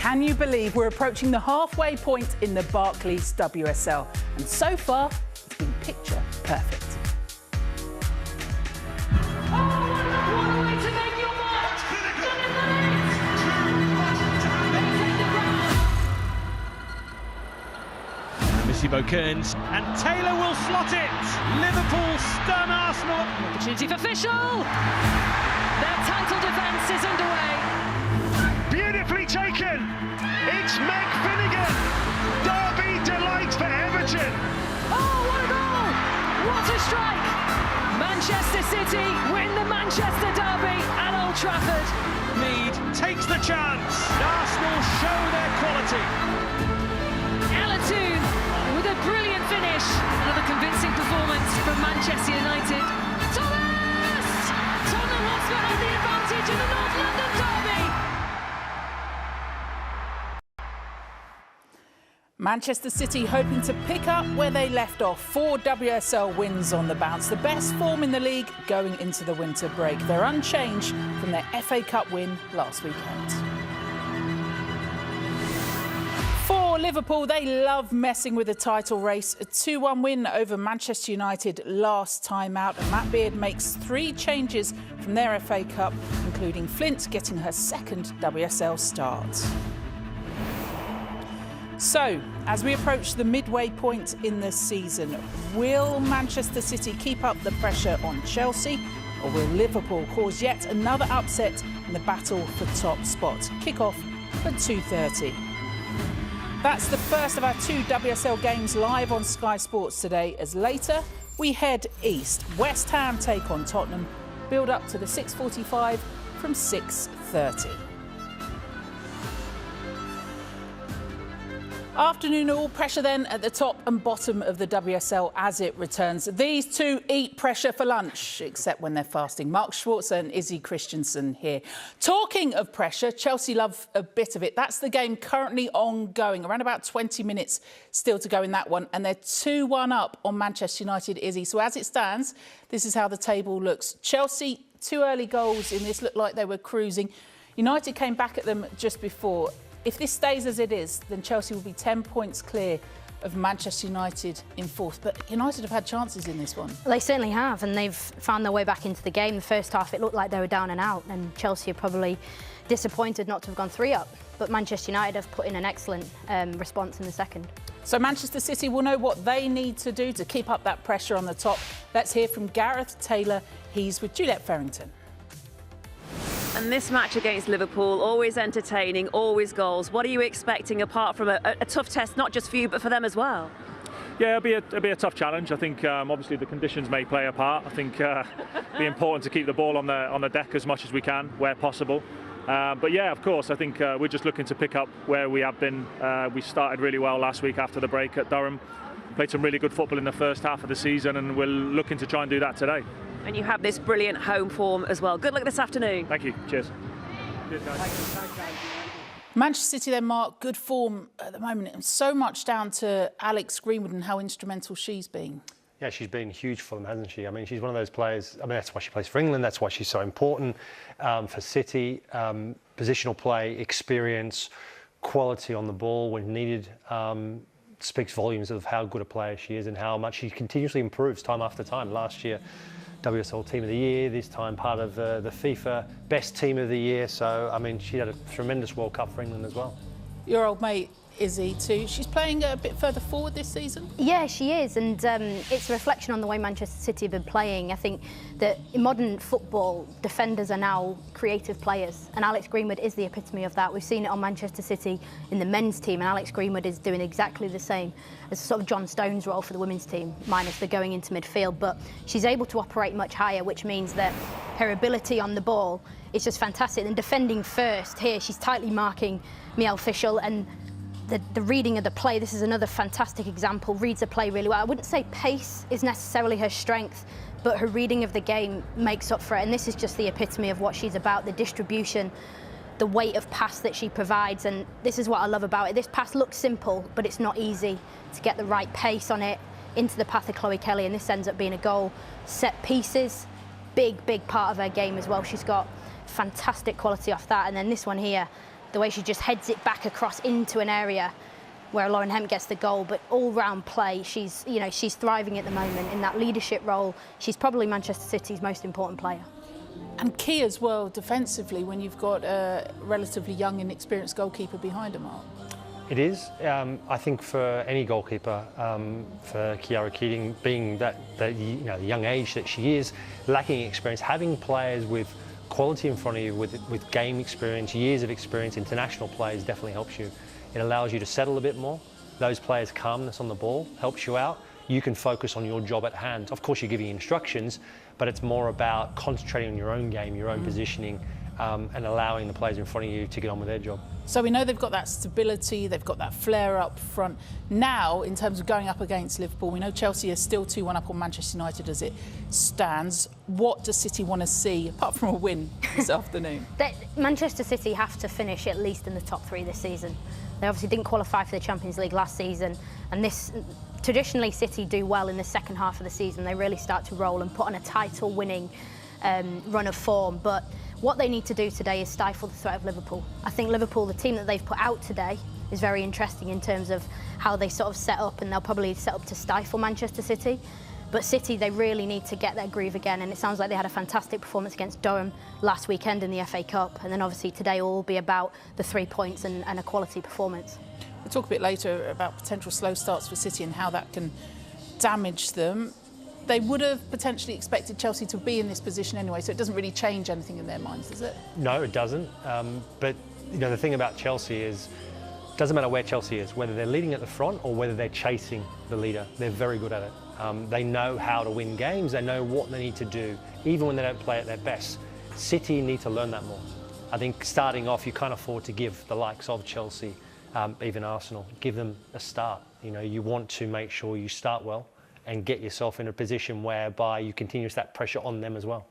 Can you believe we're approaching the halfway point in the Barclays WSL? And so far, it's been picture perfect. Kearns, and Taylor will slot it. Liverpool stun Arsenal. Opportunity for Fischl. Their title defence is underway. Beautifully taken. It's Meg Finnegan. Derby delight for Everton. Oh, what a goal! What a strike! Manchester City win the Manchester Derby at Old Trafford. Mead takes the chance. Arsenal show their quality. With a brilliant finish. Another convincing performance from Manchester United. Thomas! Tottenham Hotspur have the advantage in the North London derby. Manchester City hoping to pick up where they left off. 4 WSL wins on the bounce. The best form in the league going into the winter break. They're unchanged from their FA Cup win last weekend. For Liverpool, they love messing with the title race. A 2-1 win over Manchester United last time out. And Matt Beard makes 3 changes from their FA Cup, including Flint getting her second WSL start. So, as we approach the midway point in the season, will Manchester City keep up the pressure on Chelsea? Or will Liverpool cause yet another upset in the battle for top spot? Kick-off at 2:30. That's the first of our 2 WSL games live on Sky Sports today, as later we head east. West Ham take on Tottenham, build up to the 6:45 from 6:30. Afternoon all, pressure then at the top and bottom of the WSL as it returns. These two eat pressure for lunch, except when they're fasting. Mark Schwarzer and Izzy Christensen here. Talking of pressure, Chelsea love a bit of it. That's the game currently ongoing. Around about 20 minutes still to go in that one. And they're 2-1 up on Manchester United, Izzy. So as it stands, this is how the table looks. Chelsea, 2 early goals in this, looked like they were cruising. United came back at them just before. If this stays as it is, then Chelsea will be 10 points clear of Manchester United in 4th. But United have had chances in this one. Well, they certainly have, and they've found their way back into the game. The first half, it looked like they were down and out, and Chelsea are probably disappointed not to have gone 3 up. But Manchester United have put in an excellent response in the second. So Manchester City will know what they need to do to keep up that pressure on the top. Let's hear from Gareth Taylor. He's with Juliette Farrington. And this match against Liverpool, always entertaining, always goals. What are you expecting apart from a tough test, not just for you, but for them as well? Yeah, it'll be a tough challenge. I think obviously the conditions may play a part. I think it'll be important to keep the ball on the deck as much as we can, where possible. But yeah, of course, I think we're just looking to pick up where we have been. We started really well last week after the break at Durham. Played some really good football in the first half of the season, and we're looking to try and do that today. And you have this brilliant home form as well. Good luck this afternoon. Thank you. Cheers. Cheers, guys. Manchester City, then, Mark, good form at the moment. And so much down to Alex Greenwood and how instrumental she's been. Yeah, she's been huge for them, hasn't she? I mean, she's one of those players. I mean, that's why she plays for England. That's why she's so important for City. Positional play, experience, quality on the ball when needed. Speaks volumes of how good a player she is and how much she continuously improves time after time. Last year, WSL Team of the Year, this time part of the FIFA Best Team of the Year. So, I mean, she had a tremendous World Cup for England as well. Your old mate, Izzy, too. She's playing a bit further forward this season? Yeah, she is, and it's a reflection on the way Manchester City have been playing. I think that in modern football, defenders are now creative players, and Alex Greenwood is the epitome of that. We've seen it on Manchester City in the men's team, and Alex Greenwood is doing exactly the same as sort of John Stones' role for the women's team, minus the going into midfield. But she's able to operate much higher, which means that her ability on the ball is just fantastic. And defending first here, she's tightly marking Mielle Fischl, and the reading of the play, this is another fantastic example, reads the play really well. I wouldn't say pace is necessarily her strength, but her reading of the game makes up for it, and this is just the epitome of what she's about, the distribution, the weight of pass that she provides, and this is what I love about it. This pass looks simple, but it's not easy to get the right pace on it into the path of Chloe Kelly, and this ends up being a goal. Set pieces, big part of her game as well. She's got fantastic quality off that, and then this one here, the way she just heads it back across into an area where Lauren Hemp gets the goal, but all-round play, she's thriving at the moment in that leadership role. She's probably Manchester City's most important player. And key as well defensively when you've got a relatively young and experienced goalkeeper behind her, Mark. It is. I think for any goalkeeper, for Kiara Keating, being the young age that she is, lacking experience, having players with quality in front of you, with game experience, years of experience, international players definitely helps you. It allows you to settle a bit more. Those players' calmness on the ball helps you out. You can focus on your job at hand. Of course, you're giving instructions, but it's more about concentrating on your own game, your own positioning, and allowing the players in front of you to get on with their job. So we know they've got that stability, they've got that flair up front. Now, in terms of going up against Liverpool, we know Chelsea is still 2-1 up on Manchester United as it stands. What does City want to see, apart from a win this afternoon? Manchester City have to finish at least in the top 3 this season. They obviously didn't qualify for the Champions League last season, and traditionally City do well in the second half of the season. They really start to roll and put on a title-winning run of form. But what they need to do today is stifle the threat of Liverpool. I think Liverpool, the team that they've put out today, is very interesting in terms of how they sort of set up, and they'll probably set up to stifle Manchester City. But City, they really need to get their groove again, and it sounds like they had a fantastic performance against Durham last weekend in the FA Cup, and then obviously today will all be about the 3 points and a quality performance. We'll talk a bit later about potential slow starts for City and how that can damage them. They would have potentially expected Chelsea to be in this position anyway, so it doesn't really change anything in their minds, does it? No, it doesn't. But the thing about Chelsea is, it doesn't matter where Chelsea is, whether they're leading at the front or whether they're chasing the leader. They're very good at it. They know how to win games. They know what they need to do, even when they don't play at their best. City need to learn that more. I think starting off, you can't afford to give the likes of Chelsea, even Arsenal, give them a start. You want to make sure you start well and get yourself in a position whereby you continue to set pressure on them as well.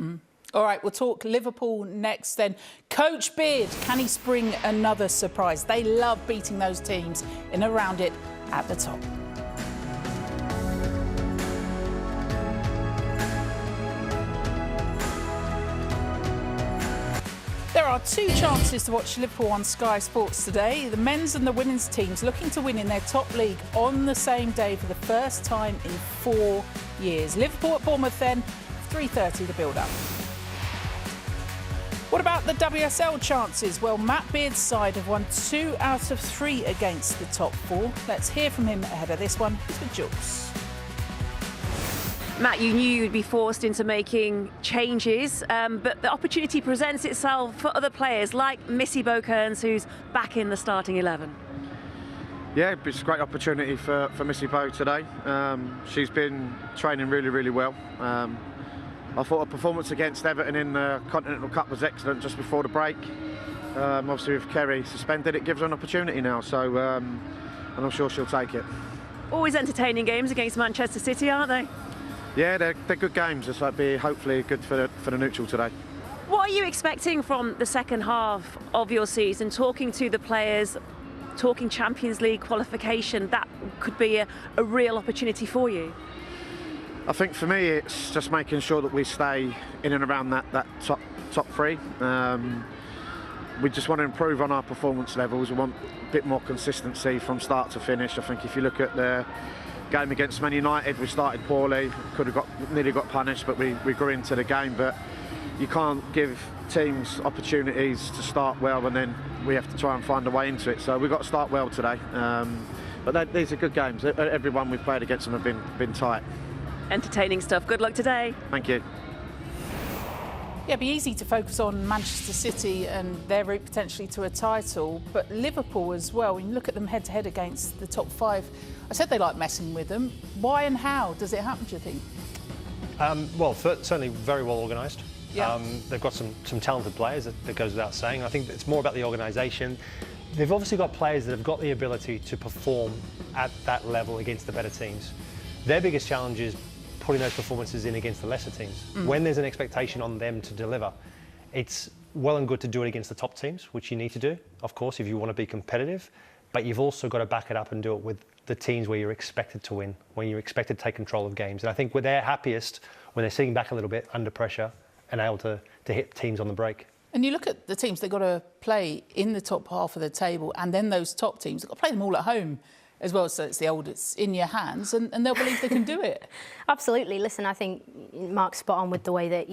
All right, we'll talk Liverpool next then. Coach Beard, can he spring another surprise? They love beating those teams in and around it at the top. There are 2 chances to watch Liverpool on Sky Sports today. The men's and the women's teams looking to win in their top league on the same day for the first time in 4 years. Liverpool at Bournemouth then, 3:30 the build-up. What about the WSL chances? Well, Matt Beard's side have won 2 out of 3 against the top 4. Let's hear from him ahead of this one. It's with Jules. Matt, you knew you'd be forced into making changes, but the opportunity presents itself for other players like Missy Bo-Kearns, who's back in the starting 11. Yeah, it's a great opportunity for Missy Bo today. She's been training really, really well. I thought her performance against Everton in the Continental Cup was excellent just before the break. Obviously with Kerry suspended, it gives her an opportunity now, so and I'm sure she'll take it. Always entertaining games against Manchester City, aren't they? Yeah, they're good games. This will be hopefully good for the neutral today. What are you expecting from the second half of your season? Talking to the players, talking Champions League qualification, that could be a real opportunity for you. I think for me, it's just making sure that we stay in and around that top 3. We just want to improve on our performance levels. We want a bit more consistency from start to finish. I think if you look at the game against Man United, we started poorly, nearly got punished, but we grew into the game. But you can't give teams opportunities to start well and then we have to try and find a way into it. So we've got to start well today. But these are good games. Everyone we've played against them have been tight. Entertaining stuff. Good luck today. Thank you. Yeah, it'd be easy to focus on Manchester City and their route potentially to a title, but Liverpool as well. When you look at them head-to-head against the top 5, I said they like messing with them. Why and how does it happen, do you think? Well, certainly very well organised. Yeah. They've got some talented players, that goes without saying. I think it's more about the organisation. They've obviously got players that have got the ability to perform at that level against the better teams. Their biggest challenge is putting those performances in against the lesser teams. When there's an expectation on them to deliver, it's well and good to do it against the top teams, which you need to do, of course, if you want to be competitive, but you've also got to back it up and do it with the teams where you're expected to win, when you're expected to take control of games. And I think they're happiest when they're sitting back a little bit under pressure and able to hit teams on the break. And you look at the teams, they've got to play in the top half of the table, and then those top teams, they've got to play them all at home as well. So it's it's in your hands, and they'll believe they can do it. Absolutely. Listen, I think Mark's spot on with the way that,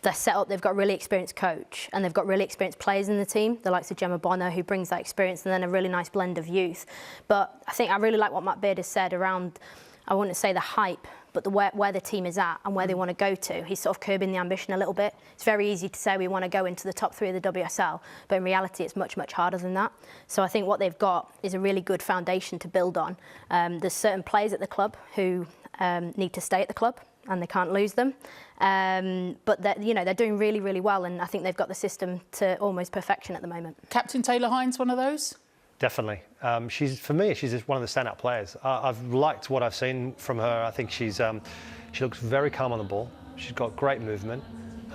they're set up. They've got a really experienced coach, and they've got really experienced players in the team, the likes of Gemma Bonner, who brings that experience, and then a really nice blend of youth. But I think I really like what Matt Beard has said around, I wouldn't say the hype, but where the team is at and where they want to go to. He's sort of curbing the ambition a little bit. It's very easy to say we want to go into the top 3 of the WSL, but in reality it's much, much harder than that. So I think what they've got is a really good foundation to build on. There's certain players at the club who need to stay at the club, and they can't lose them. But they're doing really, really well, and I think they've got the system to almost perfection at the moment. Captain Taylor Hines, one of those? Definitely. For me, she's just one of the standout players. I've liked what I've seen from her. I think she looks very calm on the ball. She's got great movement,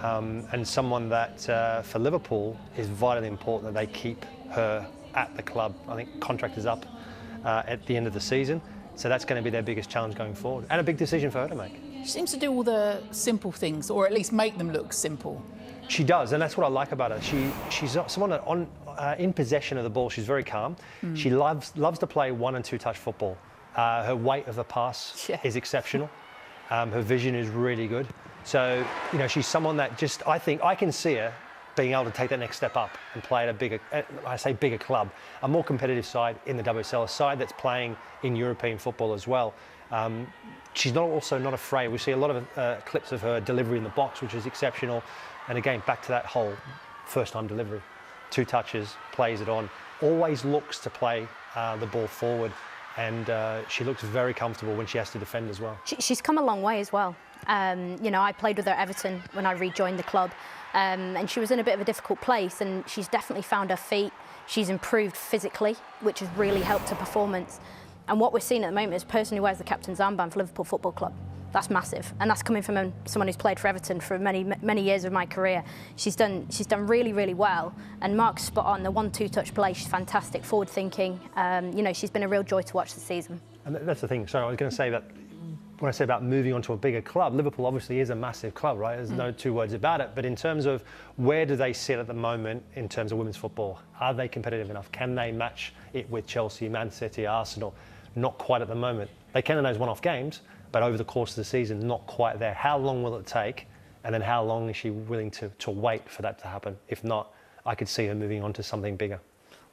and someone that for Liverpool is vitally important that they keep her at the club. I think contract is up at the end of the season, so that's going to be their biggest challenge going forward, and a big decision for her to make. She seems to do all the simple things, or at least make them look simple. She does, and that's what I like about her. She's someone that in possession of the ball, she's very calm. She loves to play 1- and 2-touch football. Her weight of the pass is exceptional. Her vision is really good. So, she's someone that I think I can see her being able to take that next step up and play at a bigger club, a more competitive side in the WSL, a side that's playing in European football as well. She's also not afraid. We see a lot of clips of her delivery in the box, which is exceptional. And again, back to that whole first-time delivery. 2 touches, plays it on, always looks to play the ball forward, and she looks very comfortable when she has to defend as well. She's come a long way as well. I played with her at Everton when I rejoined the club, and she was in a bit of a difficult place, and she's definitely found her feet. She's improved physically, which has really helped her performance. And what we're seeing at the moment is a person who wears the captain's armband for Liverpool Football Club. That's massive, and that's coming from someone who's played for Everton for many years of my career. She's done really, really well, and Mark's spot on. The 1-2 touch play, she's fantastic, forward thinking. She's been a real joy to watch this season. And that's the thing. So I was going to say that when I say about moving on to a bigger club, Liverpool obviously is a massive club, right? There's no 2 words about it. But in terms of where do they sit at the moment in terms of women's football? Are they competitive enough? Can they match it with Chelsea, Man City, Arsenal? Not quite at the moment. They can in those one-off games, but over the course of the season, not quite there. How long will it take? And then how long is she willing to wait for that to happen? If not, I could see her moving on to something bigger.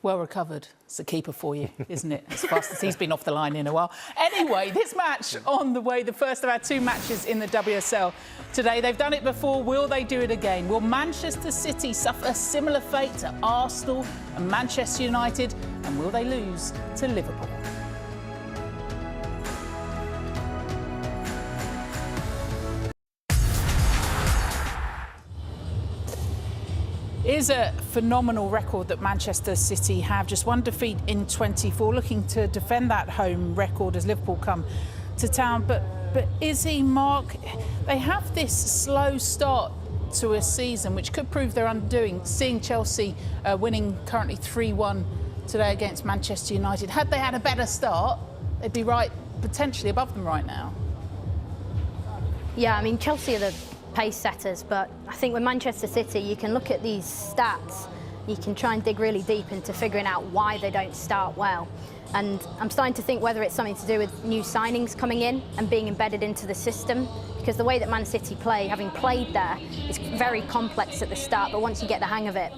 Well recovered. It's a keeper for you, isn't it? As fast as he's been off the line in a while. Anyway, this match on the way, the first of our 2 matches in the WSL today. They've done it before. Will they do it again? Will Manchester City suffer a similar fate to Arsenal and Manchester United? And will they lose to Liverpool? Is a phenomenal record that Manchester City have. Just 1 defeat in 24, looking to defend that home record as Liverpool come to town. But is he, Mark? They have this slow start to a season, which could prove their undoing. Seeing Chelsea winning currently 3-1 today against Manchester United. Had they had a better start, they'd be potentially above them right now. Yeah, I mean, Chelsea are the pace setters, but I think with Manchester City you can look at these stats, you can try and dig really deep into figuring out why they don't start well. And I'm starting to think whether it's something to do with new signings coming in and being embedded into the system, because the way that Man City play, having played there, is very complex at the start, but once you get the hang of it,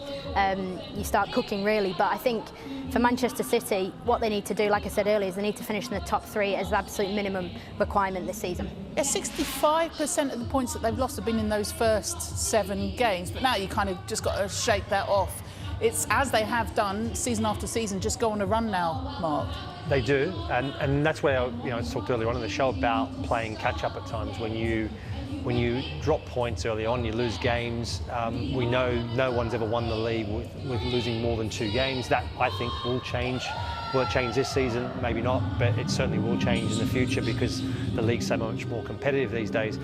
you start cooking really. But I think for Manchester City, what they need to do, like I said earlier, is they need to finish in the top 3 as the absolute minimum requirement this season. Yeah, 65% of the points that they've lost have been in those first 7 games, but now you kind of just got to shake that off. It's, as they have done season after season, just go on a run now, Mark. They do, and that's where I talked earlier on in the show about playing catch up at times. When you drop points early on, you lose games. We know no one's ever won the league with losing more than 2 games. That, I think, will change. Will it change this season? Maybe not, but it certainly will change in the future because the league's so much more competitive these days.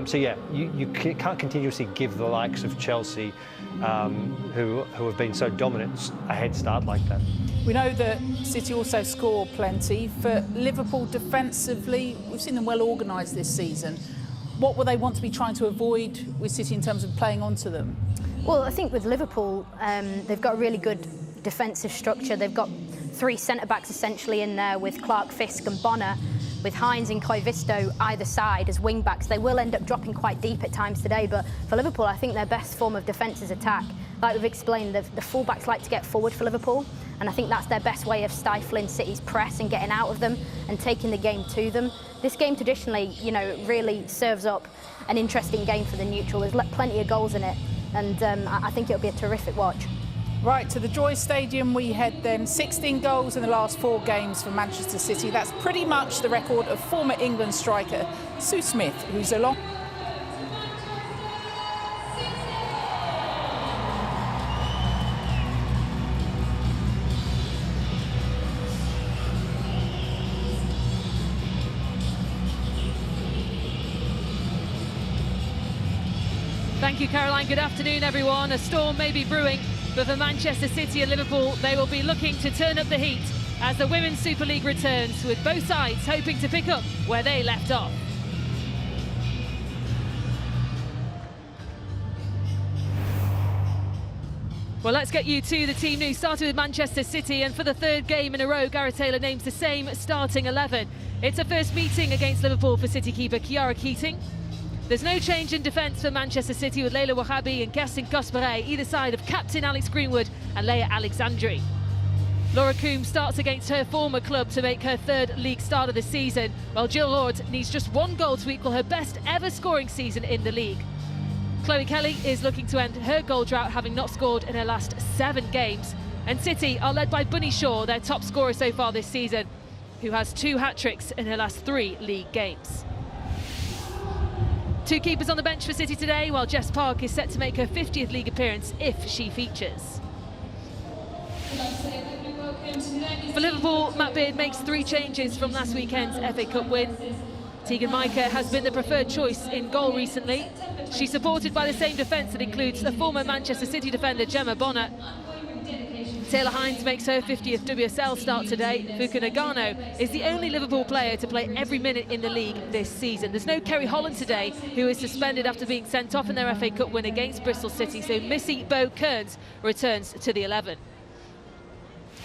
So yeah, you can't continuously give the likes of Chelsea, who have been so dominant, a head start like that. We know that City also score plenty. For Liverpool defensively, we've seen them well organised this season. What will they want to be trying to avoid with City in terms of playing onto them? Well, I think with Liverpool, they've got a really good defensive structure. They've got 3 centre-backs essentially in there with Clark, Fisk and Bonner, with Hines and Koivisto either side as wing-backs. They will end up dropping quite deep at times today, but for Liverpool, I think their best form of defence is attack. Like we've explained, the full-backs like to get forward for Liverpool, and I think that's their best way of stifling City's press and getting out of them and taking the game to them. This game traditionally, you know, really serves up an interesting game for the neutral. There's plenty of goals in it, and I think it'll be a terrific watch. Right, to the Joy Stadium we head then. 16 goals in the last 4 games for Manchester City. That's pretty much the record of former England striker Sue Smith, who's along. Thank you, Caroline. Good afternoon, everyone. A storm may be brewing, but for Manchester City and Liverpool, they will be looking to turn up the heat as the Women's Super League returns, with both sides hoping to pick up where they left off. Well, let's get you to the team news, starting with Manchester City, and for the 3rd game in a row, Gareth Taylor names the same starting 11. It's a first meeting against Liverpool for City keeper Chiara Keating. There's no change in defence for Manchester City, with Leila Wahabi and Kerstin Kosperet either side of captain Alex Greenwood and Leia Alexandri. Laura Coombs starts against her former club to make her 3rd league start of the season, while Jill Lord needs just 1 goal to equal her best ever scoring season in the league. Chloe Kelly is looking to end her goal drought, having not scored in her last 7 games. And City are led by Bunny Shaw, their top scorer so far this season, who has 2 hat-tricks in her last 3 league games. 2 keepers on the bench for City today, while Jess Park is set to make her 50th league appearance if she features. For Liverpool, Matt Beard makes 3 changes from last weekend's FA Cup win. Tegan Micah has been the preferred choice in goal recently. She's supported by the same defence that includes the former Manchester City defender Gemma Bonner. Taylor Hines makes her 50th WSL start today. Fuka Nagano is the only Liverpool player to play every minute in the league this season. There's no Kerry Holland today, who is suspended after being sent off in their FA Cup win against Bristol City, so Missy Bo Kearns returns to the 11.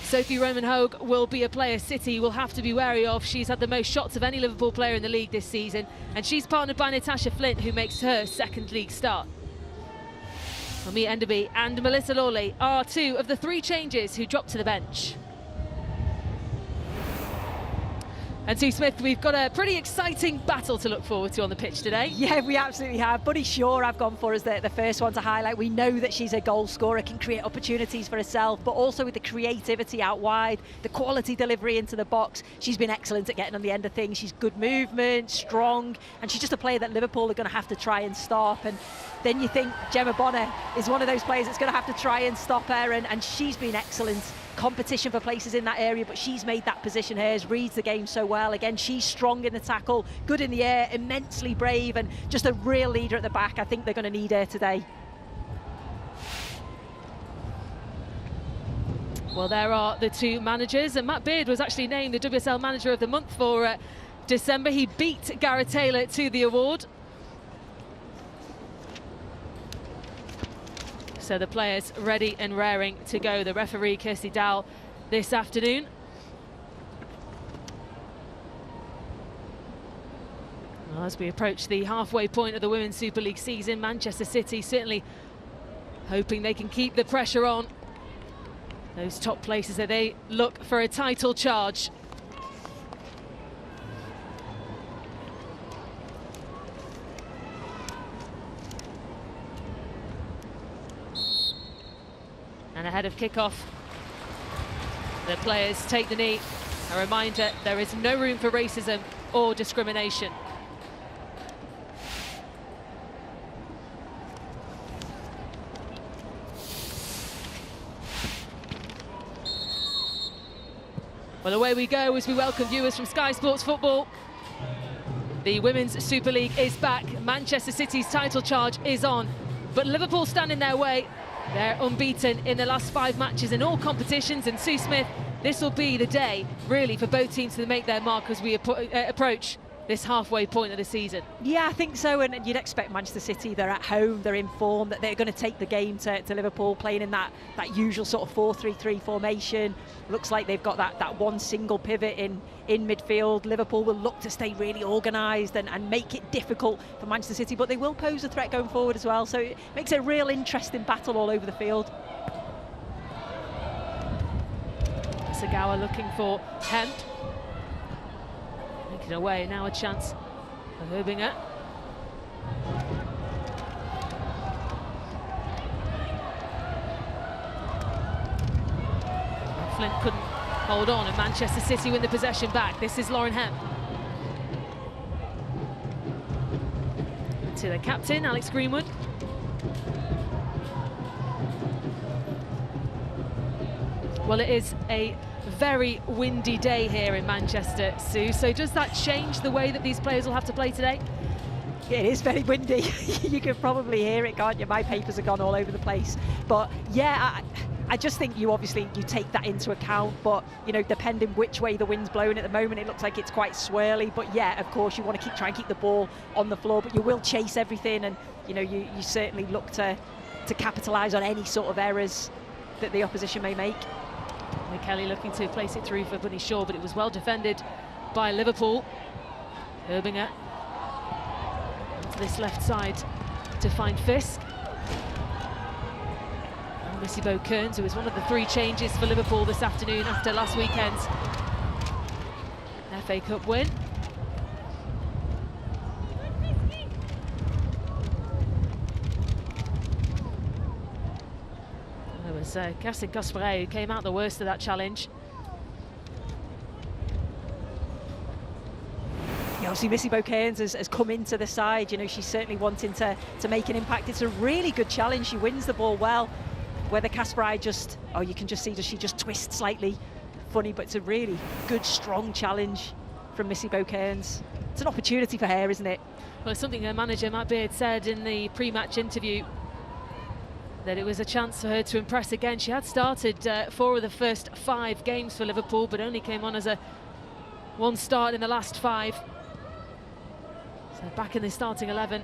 Sophie Roman-Hogue will be a player City will have to be wary of. She's had the most shots of any Liverpool player in the league this season, and she's partnered by Natasha Flint, who makes her 2nd league start. Mami Enderby and Melissa Lawley are 2 of the 3 changes who dropped to the bench. And Sue Smith, we've got a pretty exciting battle to look forward to on the pitch today. Yeah, we absolutely have. Bunny Shaw I've gone for as the first one to highlight. We know that she's a goal scorer, can create opportunities for herself, but also with the creativity out wide, the quality delivery into the box. She's been excellent at getting on the end of things. She's good movement, strong, and she's just a player that Liverpool are going to have to try and stop. And then you think Gemma Bonner is one of those players that's going to have to try and stop her, and she's been excellent. Competition for places in that area, but she's made that position hers, reads the game so well. Again, she's strong in the tackle, good in the air, immensely brave, and just a real leader at the back. I think they're going to need her today. Well, there are the 2 managers, and Matt Beard was actually named the WSL Manager of the Month for December. He beat Gareth Taylor to the award. So the players ready and raring to go. The referee, Kirsty Dowell, this afternoon. Well, as we approach the halfway point of the Women's Super League season, Manchester City certainly hoping they can keep the pressure on those top places that they look for a title charge. And ahead of kickoff, the players take the knee. A reminder, there is no room for racism or discrimination. Well, away we go as we welcome viewers from Sky Sports Football. The Women's Super League is back. Manchester City's title charge is on, but Liverpool stand in their way. They're unbeaten in the last 5 matches in all competitions, and Sue Smith, this will be the day, really, for both teams to make their mark as we approach this halfway point of the season? Yeah, I think so, and you'd expect Manchester City, they're at home, they're in form, that they're going to take the game to Liverpool, playing in that usual sort of 4-3-3 formation. Looks like they've got that one single pivot in midfield. Liverpool will look to stay really organised and make it difficult for Manchester City, but they will pose a threat going forward as well, so it makes a real interesting battle all over the field. Sagawa looking for Hemp. Making away, now a chance for Herbinger. Flint couldn't hold on, and Manchester City win the possession back. This is Lauren Hemp. To the captain, Alex Greenwood. Well, it is a very windy day here in Manchester, Sue. So does that change the way that these players will have to play today? It is very windy. You can probably hear it, can't you? My papers have gone all over the place. But yeah, I just think you take that into account. But, you know, depending which way the wind's blowing at the moment, it looks like it's quite swirly. But yeah, of course, you want to try and keep the ball on the floor, but you will chase everything. And, you know, you certainly look to capitalise on any sort of errors that the opposition may make. Kelly looking to place it through for Bunny Shaw, but it was well defended by Liverpool. Herbinger to this left side to find Fisk. And Missy Kearns, who was one of the 3 changes for Liverpool this afternoon after last weekend's FA Cup win. Kerstin Gaspare, who came out the worst of that challenge. Yeah, obviously Missy Kearns has come into the side. You know, she's certainly wanting to make an impact. It's a really good challenge. She wins the ball well. Whether Gaspare you can just see, she just twists slightly funny, but it's a really good, strong challenge from Missy Kearns. It's an opportunity for her, isn't it? Well, it's something her manager Matt Beard said in the pre-match interview, that it was a chance for her to impress again. She had started 4 of the first 5 games for Liverpool, but only came on as a 1 start in the last 5. So back in the starting 11,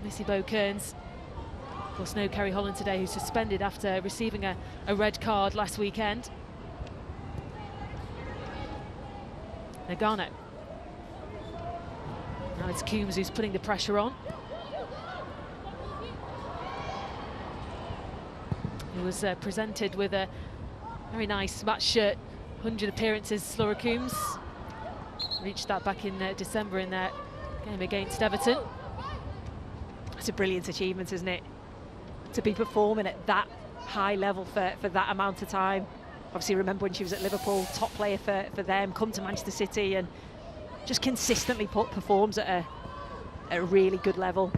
Missy Kearns. Of course, no Kerry Holland today, who's suspended after receiving a red card last weekend. Nagano. Now it's Coombs who's putting the pressure on. He was presented with a very nice match shirt, 100 appearances, Laura Coombs. Reached that back in December in their game against Everton. It's a brilliant achievement, isn't it? To be performing at that high level for that amount of time. Obviously, remember when she was at Liverpool, top player for them, come to Manchester City and just consistently performs at a really good level.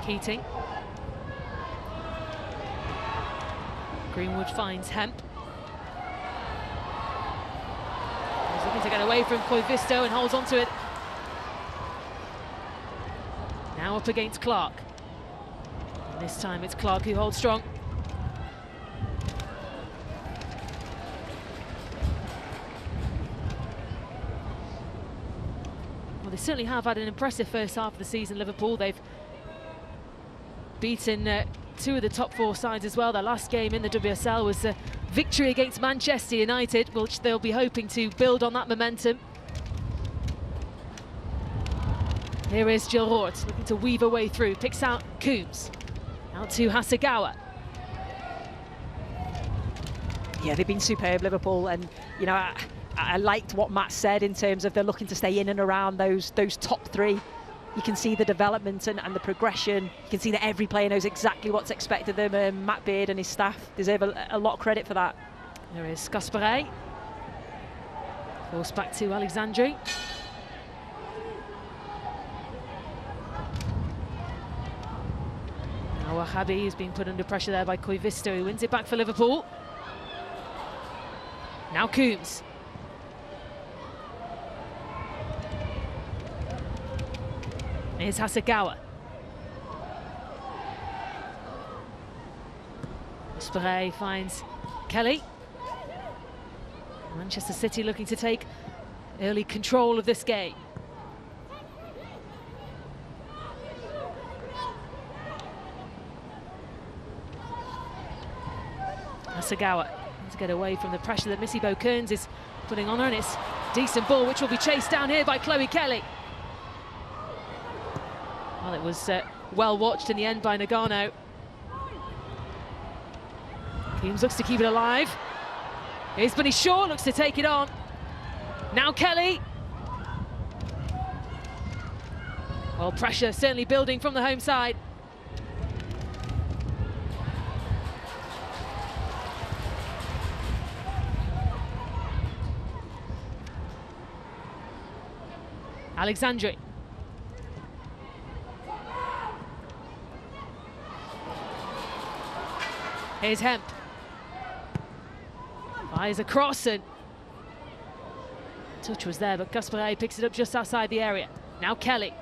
Keating. Greenwood finds Hemp. He's looking to get away from Koivisto and holds on to it. Now up against Clark. And this time it's Clark who holds strong. Well, they certainly have had an impressive first half of the season, Liverpool. They've beaten 2 of the top 4 sides as well. Their last game in the WSL was a victory against Manchester United, which they'll be hoping to build on that momentum. Here is Jill Hort looking to weave her way through, picks out Coombs. Out to Hasegawa. Yeah, they've been superb, Liverpool, and you know, I liked what Matt said in terms of they're looking to stay in and around those top 3. You can see the development and the progression. You can see that every player knows exactly what's expected of them. Matt Beard and his staff deserve a lot of credit for that. There is Gaspare. Forced back to Alexandri. Now Wahabi has been put under pressure there by Koivisto, who wins it back for Liverpool. Now Coombs. Here's Hasegawa. Gaspare finds Kelly. Manchester City looking to take early control of this game. Asagawa to get away from the pressure that Missy Kearns is putting on her, and it's a decent ball which will be chased down here by Chloe Kelly. Well, it was well watched in the end by Nagano. Coombs looks to keep it alive. Here's Bunny Shaw, looks to take it on. Now Kelly. Well, pressure certainly building from the home side. Alexandri. Here's Hemp. Fires across, and touch was there, but Gaspare picks it up just outside the area. Now Kelly.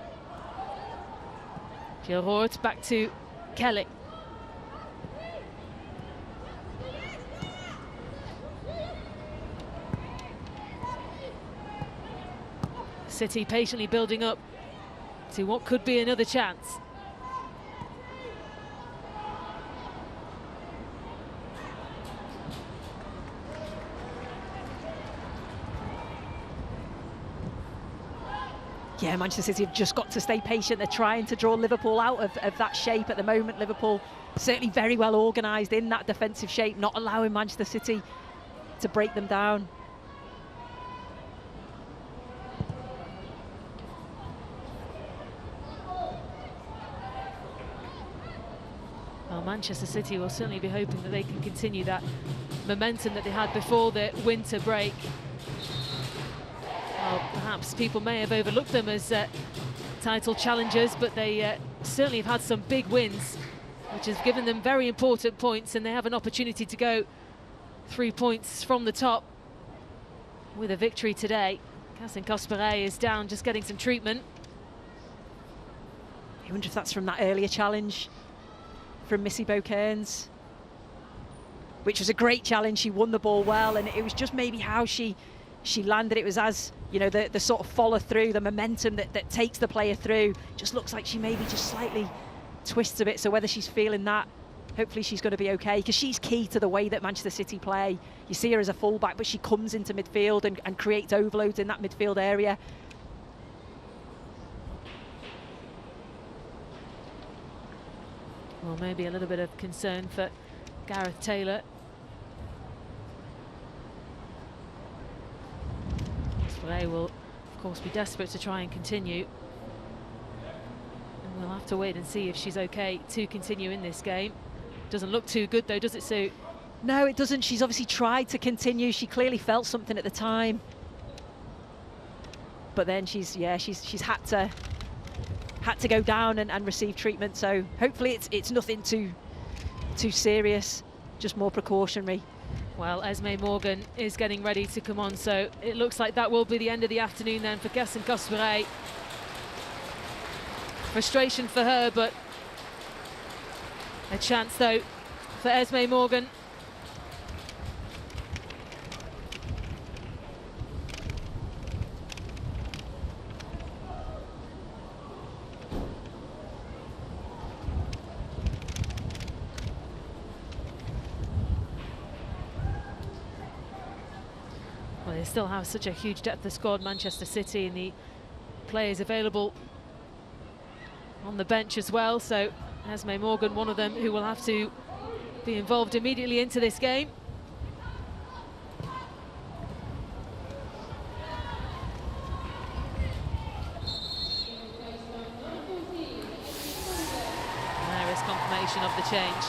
Gilroyd back to Kelly. City patiently building up to what could be another chance. Yeah, Manchester City have just got to stay patient. They're trying to draw Liverpool out of that shape at the moment. Liverpool certainly very well organised in that defensive shape, not allowing Manchester City to break them down. Well, Manchester City will certainly be hoping that they can continue that momentum that they had before the winter break. Well, perhaps people may have overlooked them as title challengers, but they certainly have had some big wins, which has given them very important points, and they have an opportunity to go 3 points from the top with a victory today. Cassin Gaspare is down, just getting some treatment. I wonder if that's from that earlier challenge from Missy Kearns, which was a great challenge. She won the ball well, and it was just maybe how she landed. It was as, you know, the sort of follow through, the momentum that takes the player through. Just looks like she maybe just slightly twists a bit. So whether she's feeling that, hopefully she's going to be okay, because she's key to the way that Manchester City play. You see her as a fullback, but she comes into midfield and creates overloads in that midfield area. Well, maybe a little bit of concern for Gareth Taylor. They will, of course, be desperate to try and continue. And we'll have to wait and see if she's okay to continue in this game. Doesn't look too good, though, does it, Sue? No, it doesn't. She's obviously tried to continue. She clearly felt something at the time. But then she's had to go down and receive treatment. So hopefully it's nothing too serious, just more precautionary. Well, Esme Morgan is getting ready to come on, so it looks like that will be the end of the afternoon then for Cassin Gaspare. Frustration for her, but a chance though for Esme Morgan. Well, they still have such a huge depth of squad, Manchester City, and the players available on the bench as well. So Esme Morgan, one of them who will have to be involved immediately into this game. And there is confirmation of the change.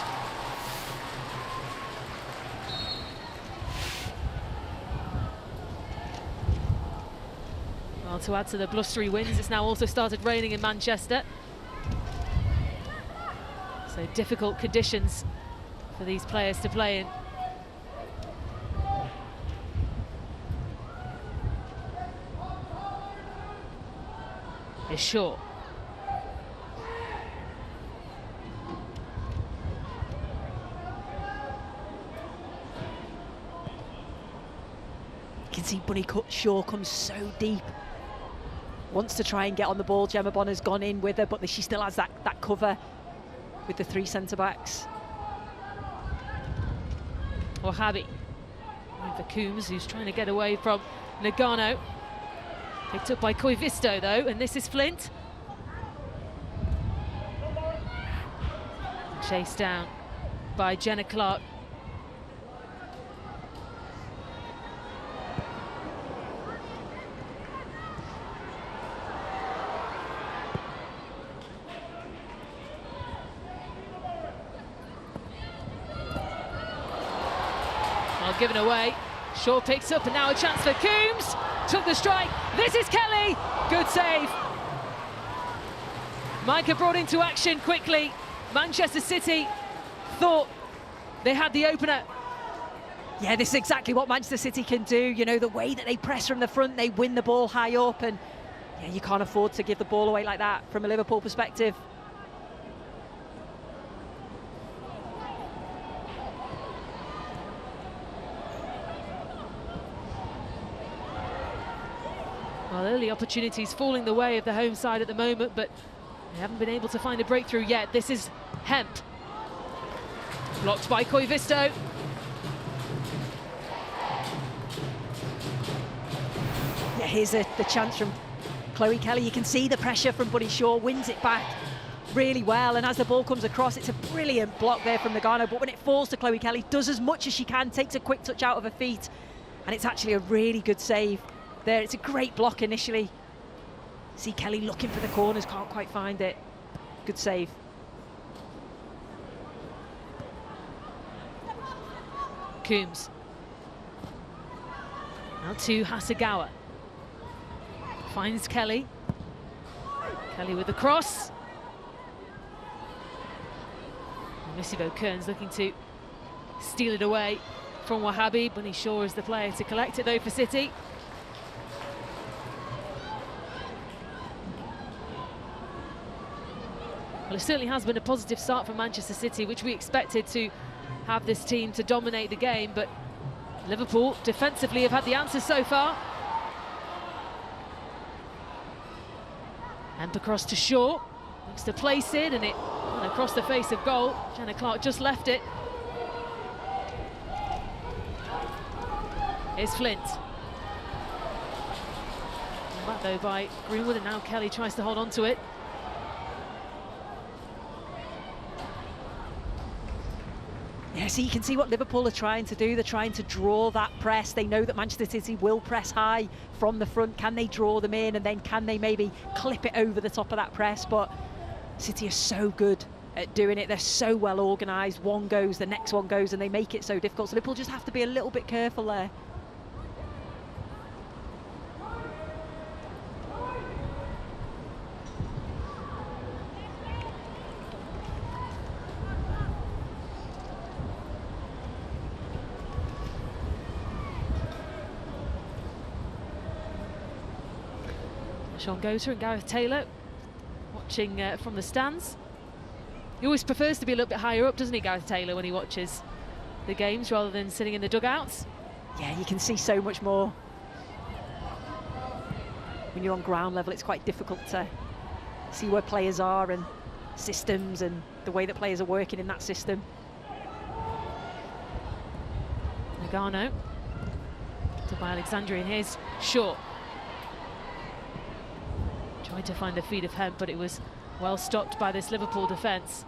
Well, to add to the blustery winds, it's now also started raining in Manchester. So difficult conditions for these players to play in. Is short. see Bunny Shaw come so deep. Wants to try and get on the ball. Gemma Bonner's gone in with her, but she still has that cover with the 3 centre-backs. Wahabi over Coombs, who's trying to get away from Nagano. Picked up by Koivisto though, and this is Flint. Chased down by Jenna Clark. Well, given away. Shaw picks up, and now a chance for Coombs. Took the strike. This is Kelly. Good save. Micah brought into action quickly. Manchester City thought they had the opener. Yeah, this is exactly what Manchester City can do. You know, the way that they press from the front, they win the ball high up, and yeah, you can't afford to give the ball away like that from a Liverpool perspective. Well, early opportunities falling the way of the home side at the moment, but they haven't been able to find a breakthrough yet. This is Hemp. Blocked by Koivisto. Yeah, here's the chance from Chloe Kelly. You can see the pressure from Bunny Shaw, wins it back really well, and as the ball comes across, it's a brilliant block there from Nagano, but when it falls to Chloe Kelly, does as much as she can, takes a quick touch out of her feet, and it's actually a really good save there. It's a great block initially. See Kelly looking for the corners, can't quite find it. Good save. Coombs. Now to Hasegawa. Finds Kelly. Kelly with the cross. Missivo Kearns looking to steal it away from Wahabi. Bunny Shaw is the player to collect it though for City. Well, it certainly has been a positive start for Manchester City, which we expected to have this team to dominate the game, but Liverpool defensively have had the answers so far. And across to Shaw, looks to place it, and it went across the face of goal. Jenna Clark just left it. Here's Flint. Back though by Greenwood, and now Kelly tries to hold on to it. Yeah, so you can see what Liverpool are trying to do. They're trying to draw that press. They know that Manchester City will press high from the front. Can they draw them in, and then can they maybe clip it over the top of that press? But City are so good at doing it. They're so well organised. One goes, the next one goes, and they make it so difficult. So Liverpool just have to be a little bit careful there. Sean Gota and Gareth Taylor watching from the stands. He always prefers to be a little bit higher up, doesn't he, Gareth Taylor, when he watches the games rather than sitting in the dugouts? Yeah, you can see so much more. When you're on ground level, it's quite difficult to see where players are and systems and the way that players are working in that system. Nagano to by Alexandria, and here's Shaw. Tried to find the feet of Hemp, but it was well stopped by this Liverpool defence.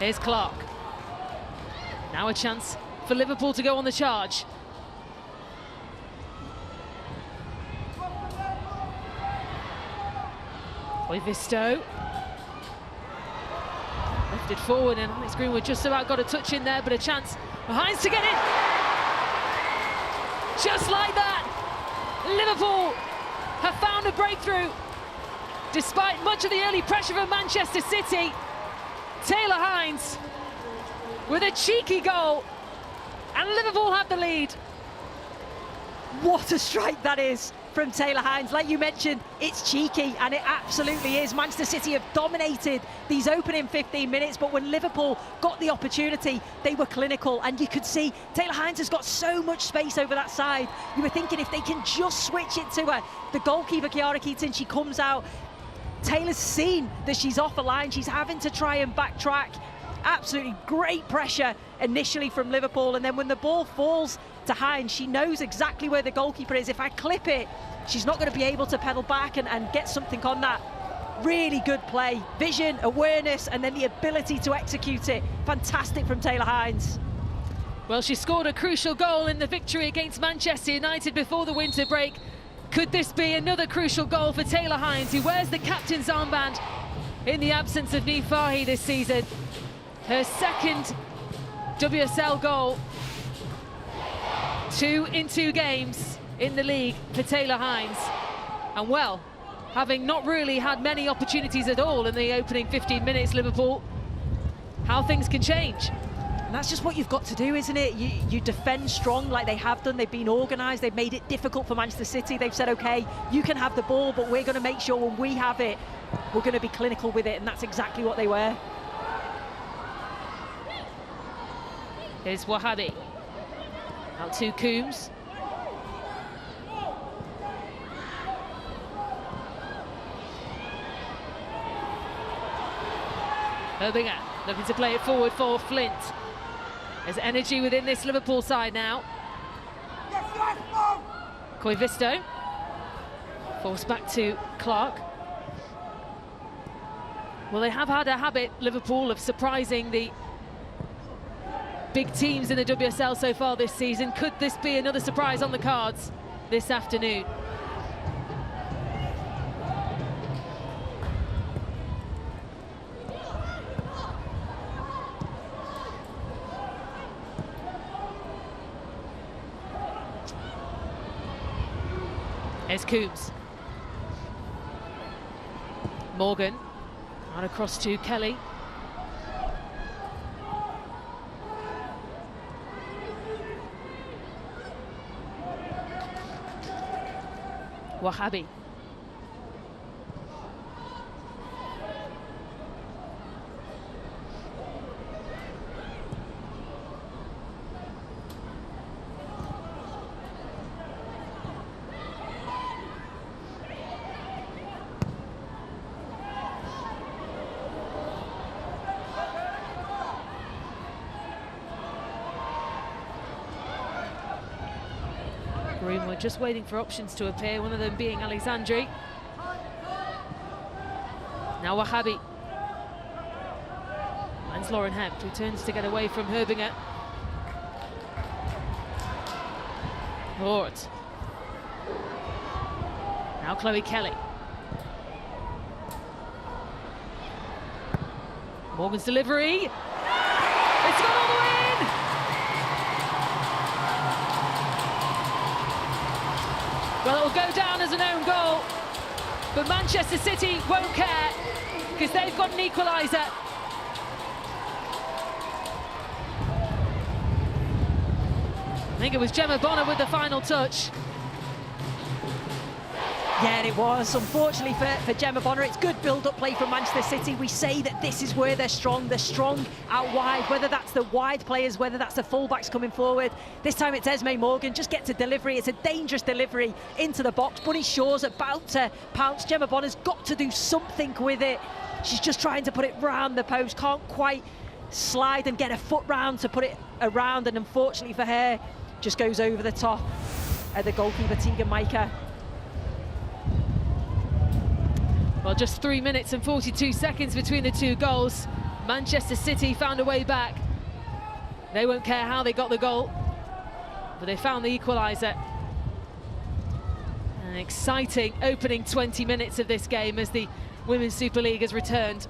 Here's Clark. Now a chance for Liverpool to go on the charge. Koivisto. Lifted forward, and Alex Greenwood just about got a touch in there, but a chance for Hines to get in. Just like that, Liverpool have found a breakthrough. Despite much of the early pressure from Manchester City, Taylor Hines with a cheeky goal, and Liverpool have the lead. What a strike that is from Taylor Hines. Like you mentioned, it's cheeky, and it absolutely is. Manchester City have dominated these opening 15 minutes, but when Liverpool got the opportunity, they were clinical, and you could see Taylor Hines has got so much space over that side. You were thinking if they can just switch it to her. The goalkeeper, Kiara Keaton, she comes out. Taylor's seen that she's off a line. She's having to try and backtrack. Absolutely great pressure initially from Liverpool, and then when the ball falls to Hines, she knows exactly where the goalkeeper is. If I clip it, she's not going to be able to pedal back and get something on that. Really good play, vision, awareness, and then the ability to execute it. Fantastic from Taylor Hines. Well, she scored a crucial goal in the victory against Manchester United before the winter break. Could this be another crucial goal for Taylor Hines, who wears the captain's armband in the absence of Niamh Fahy this season? Her second WSL goal, 2 in 2 games in the league for Taylor Hines. And well, having not really had many opportunities at all in the opening 15 minutes, Liverpool, how things can change. And that's just what you've got to do, isn't it? You defend strong like they have done. They've been organised. They've made it difficult for Manchester City. They've said, OK, you can have the ball, but we're going to make sure when we have it, we're going to be clinical with it. And that's exactly what they were. Here's Wahabi. Out to Coombs. Herbinger looking to play it forward for Flint. There's energy within this Liverpool side now. Koivisto. Forced back to Clark. Well, they have had a habit, Liverpool, of surprising the big teams in the WSL so far this season. Could this be another surprise on the cards this afternoon? Here's Coombs. Morgan. Out across to Kelly. Wahabi. Greenwood just waiting for options to appear, one of them being Alexandri. Now Wahabi. Finds Lauren Hemp, who turns to get away from Herbinger. Lord. Now Chloe Kelly. Morgan's delivery. It's gone all the way in! Well, it will go down as an own goal, but Manchester City won't care because they've got an equaliser. I think it was Gemma Bonner with the final touch. Yeah, it was. Unfortunately for Gemma Bonner, it's good build-up play from Manchester City. We say that this is where they're strong. They're strong out wide, whether that's the wide players, whether that's the fullbacks coming forward. This time it's Esme Morgan, just gets a delivery. It's a dangerous delivery into the box. Bunny Shaw's about to pounce. Gemma Bonner's got to do something with it. She's just trying to put it round the post, can't quite slide and get a foot round to put it around, and unfortunately for her, just goes over the top at the goalkeeper, Tegan Micah. Well, just 3 minutes and 42 seconds between the two goals. Manchester City found a way back. They won't care how they got the goal, but they found the equaliser. An exciting opening 20 minutes of this game as the Women's Super League has returned.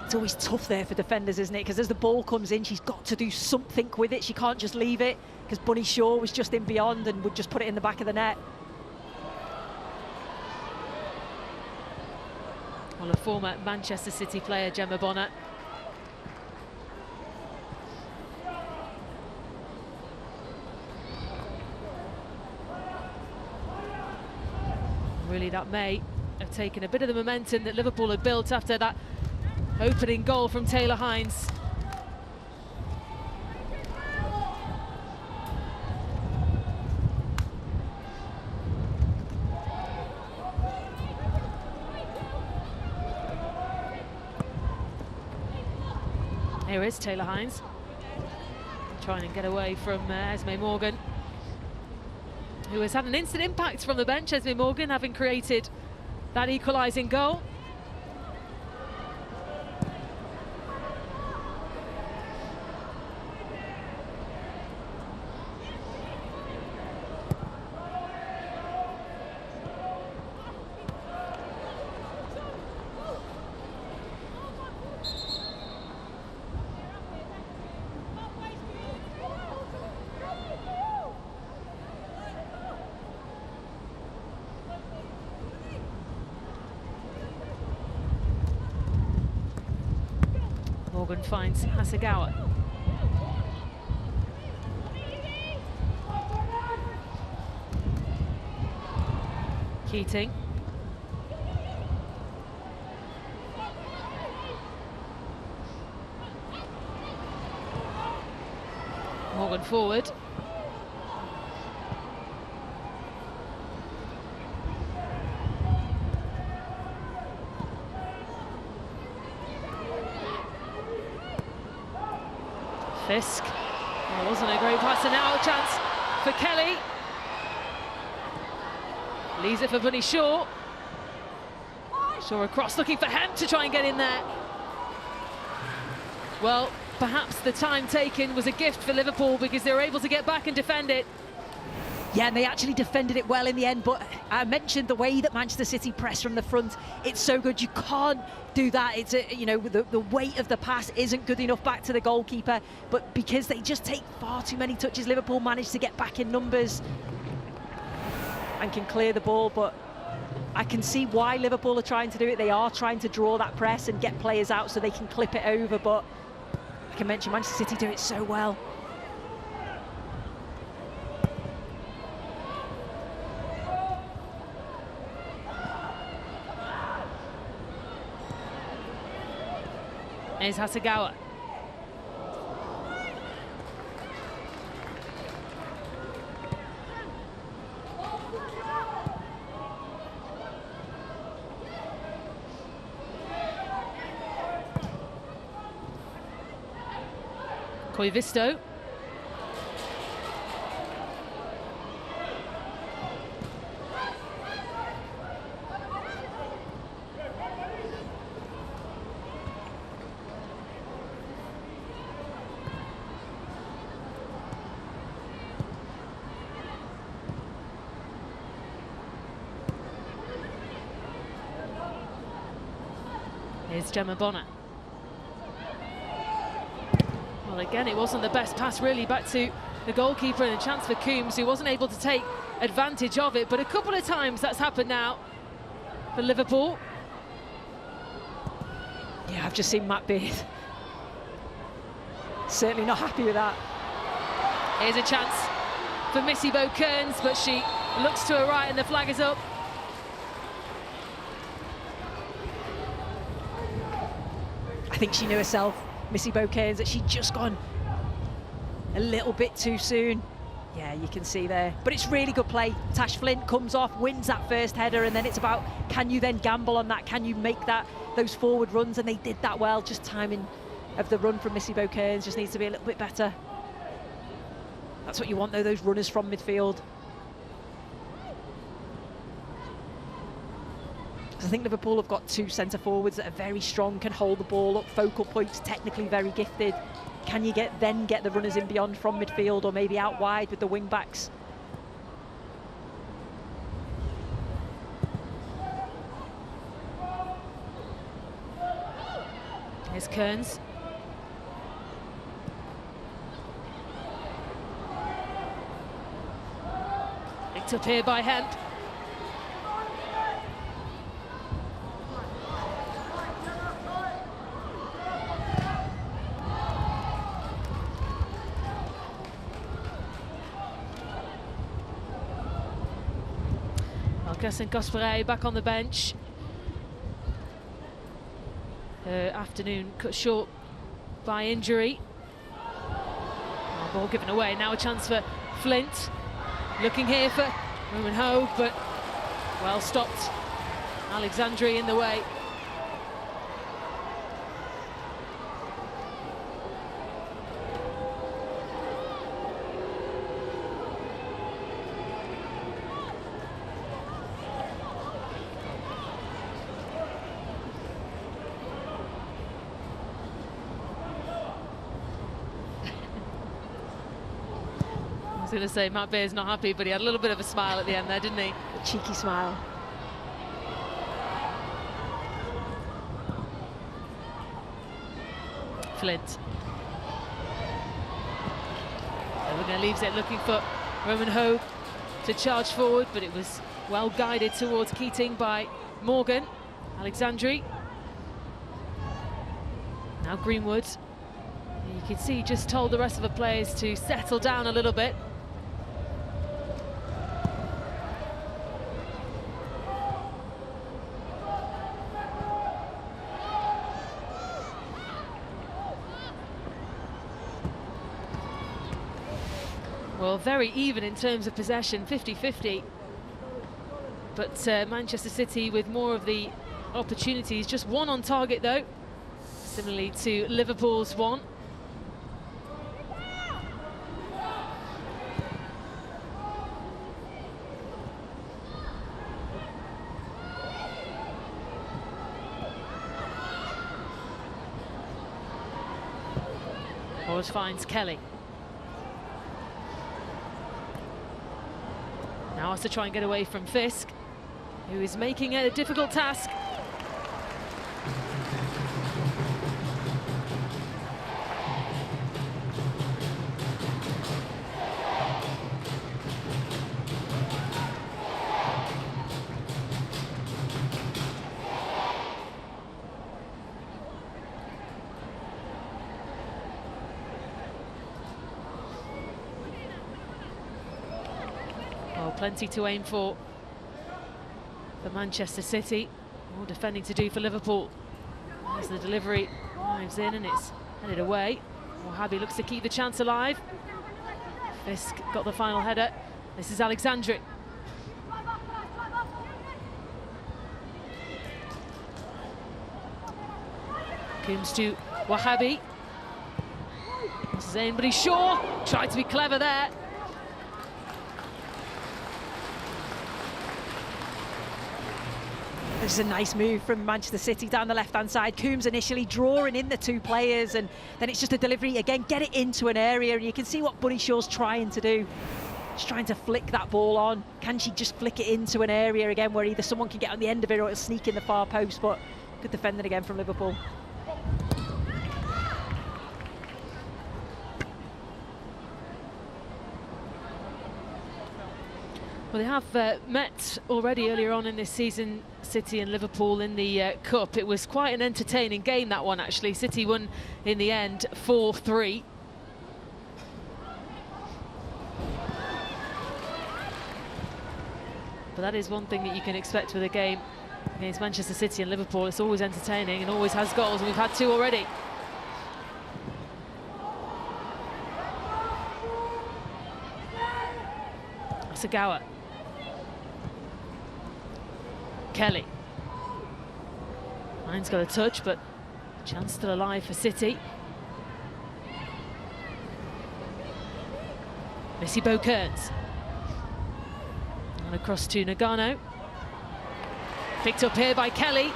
It's always tough there for defenders, isn't it? Because as the ball comes in, she's got to do something with it. She can't just leave it, because Bunny Shaw was just in beyond and would just put it in the back of the net. Well, a former Manchester City player, Gemma Bonner. really that may have taken a bit of the momentum that Liverpool had built after that opening goal from Taylor Hines. Here is Taylor Hines, trying to get away from Esme Morgan, who has had an instant impact from the bench. Esme Morgan having created that equalising goal. Morgan finds Hasegawa. Keating. Morgan forward. Fisk. Well, wasn't a great pass, and now a chance for Kelly. Leaves it for Bunny Shaw. Shaw across, looking for Hemp to try and get in there. Well, perhaps the time taken was a gift for Liverpool because they were able to get back and defend it. Yeah, and they actually defended it well in the end, but I mentioned the way that Manchester City press from the front. It's so good, you can't do that. It's the weight of the pass isn't good enough back to the goalkeeper, but because they just take far too many touches, Liverpool managed to get back in numbers and can clear the ball. But I can see why Liverpool are trying to do it. They are trying to draw that press and get players out so they can clip it over, but I can mention Manchester City do it so well. Is Hasegawa. Koivisto. Here's Gemma Bonner. Well, again, it wasn't the best pass really back to the goalkeeper, and a chance for Coombs, who wasn't able to take advantage of it. But a couple of times that's happened now for Liverpool. Yeah, I've just seen Matt Beard. Certainly not happy with that. Here's a chance for Missy Kearns, but she looks to her right and the flag is up. I think she knew herself, Missy Kearns, that she'd just gone a little bit too soon. Yeah, you can see there. But it's really good play. Tash Flint comes off, wins that first header, and then it's about, can you then gamble on that? Can you make those forward runs? And they did that well. Just timing of the run from Missy Kearns just needs to be a little bit better. That's what you want, though, those runners from midfield. I think Liverpool have got two centre forwards that are very strong, can hold the ball up, focal points, technically very gifted. Can you then get the runners in beyond from midfield, or maybe out wide with the wing backs? Here's Kearns. Picked up here by Hemp. Marcus and Cosperey back on the bench. Her afternoon cut short by injury. Oh, ball given away, now a chance for Flint. Looking here for Roman Hogue, but well stopped. Alexandri in the way. I was going to say Matt Beard's not happy, but he had a little bit of a smile at the end there, didn't he? A cheeky smile. Flint. Everton leaves it looking for Roman Hogue to charge forward, but it was well guided towards Keating by Morgan. Alexandri. Now Greenwood. You can see he just told the rest of the players to settle down a little bit. Well, very even in terms of possession, 50-50. But Manchester City with more of the opportunities. Just one on target, though, similarly to Liverpool's one. Forward finds Kelly. Now has to try and get away from Fisk, who is making it a difficult task. Plenty to aim for Manchester City. More defending to do for Liverpool. As the delivery arrives in and it's headed away. Wahhabi looks to keep the chance alive. Fisk got the final header. This is Alexandri. Comes to Wahhabi. This is in, but he's sure. Tried to be clever there. This is a nice move from Manchester City down the left-hand side. Coombs initially drawing in the two players, and then it's just a delivery. Again, get it into an area, and you can see what Bunny Shaw's trying to do. She's trying to flick that ball on. Can she just flick it into an area again where either someone can get on the end of it or it'll sneak in the far post? But good defending again from Liverpool. Well, they have met already earlier on in this season, City and Liverpool in the Cup. It was quite an entertaining game, that one, actually. City won in the end 4-3. But that is one thing that you can expect with a game against Manchester City and Liverpool. It's always entertaining and always has goals, and we've had two already. Sagawa. Kelly. Mine's got a touch, but chance still alive for City. Missy Kearns. And across to Nagano. Picked up here by Kelly.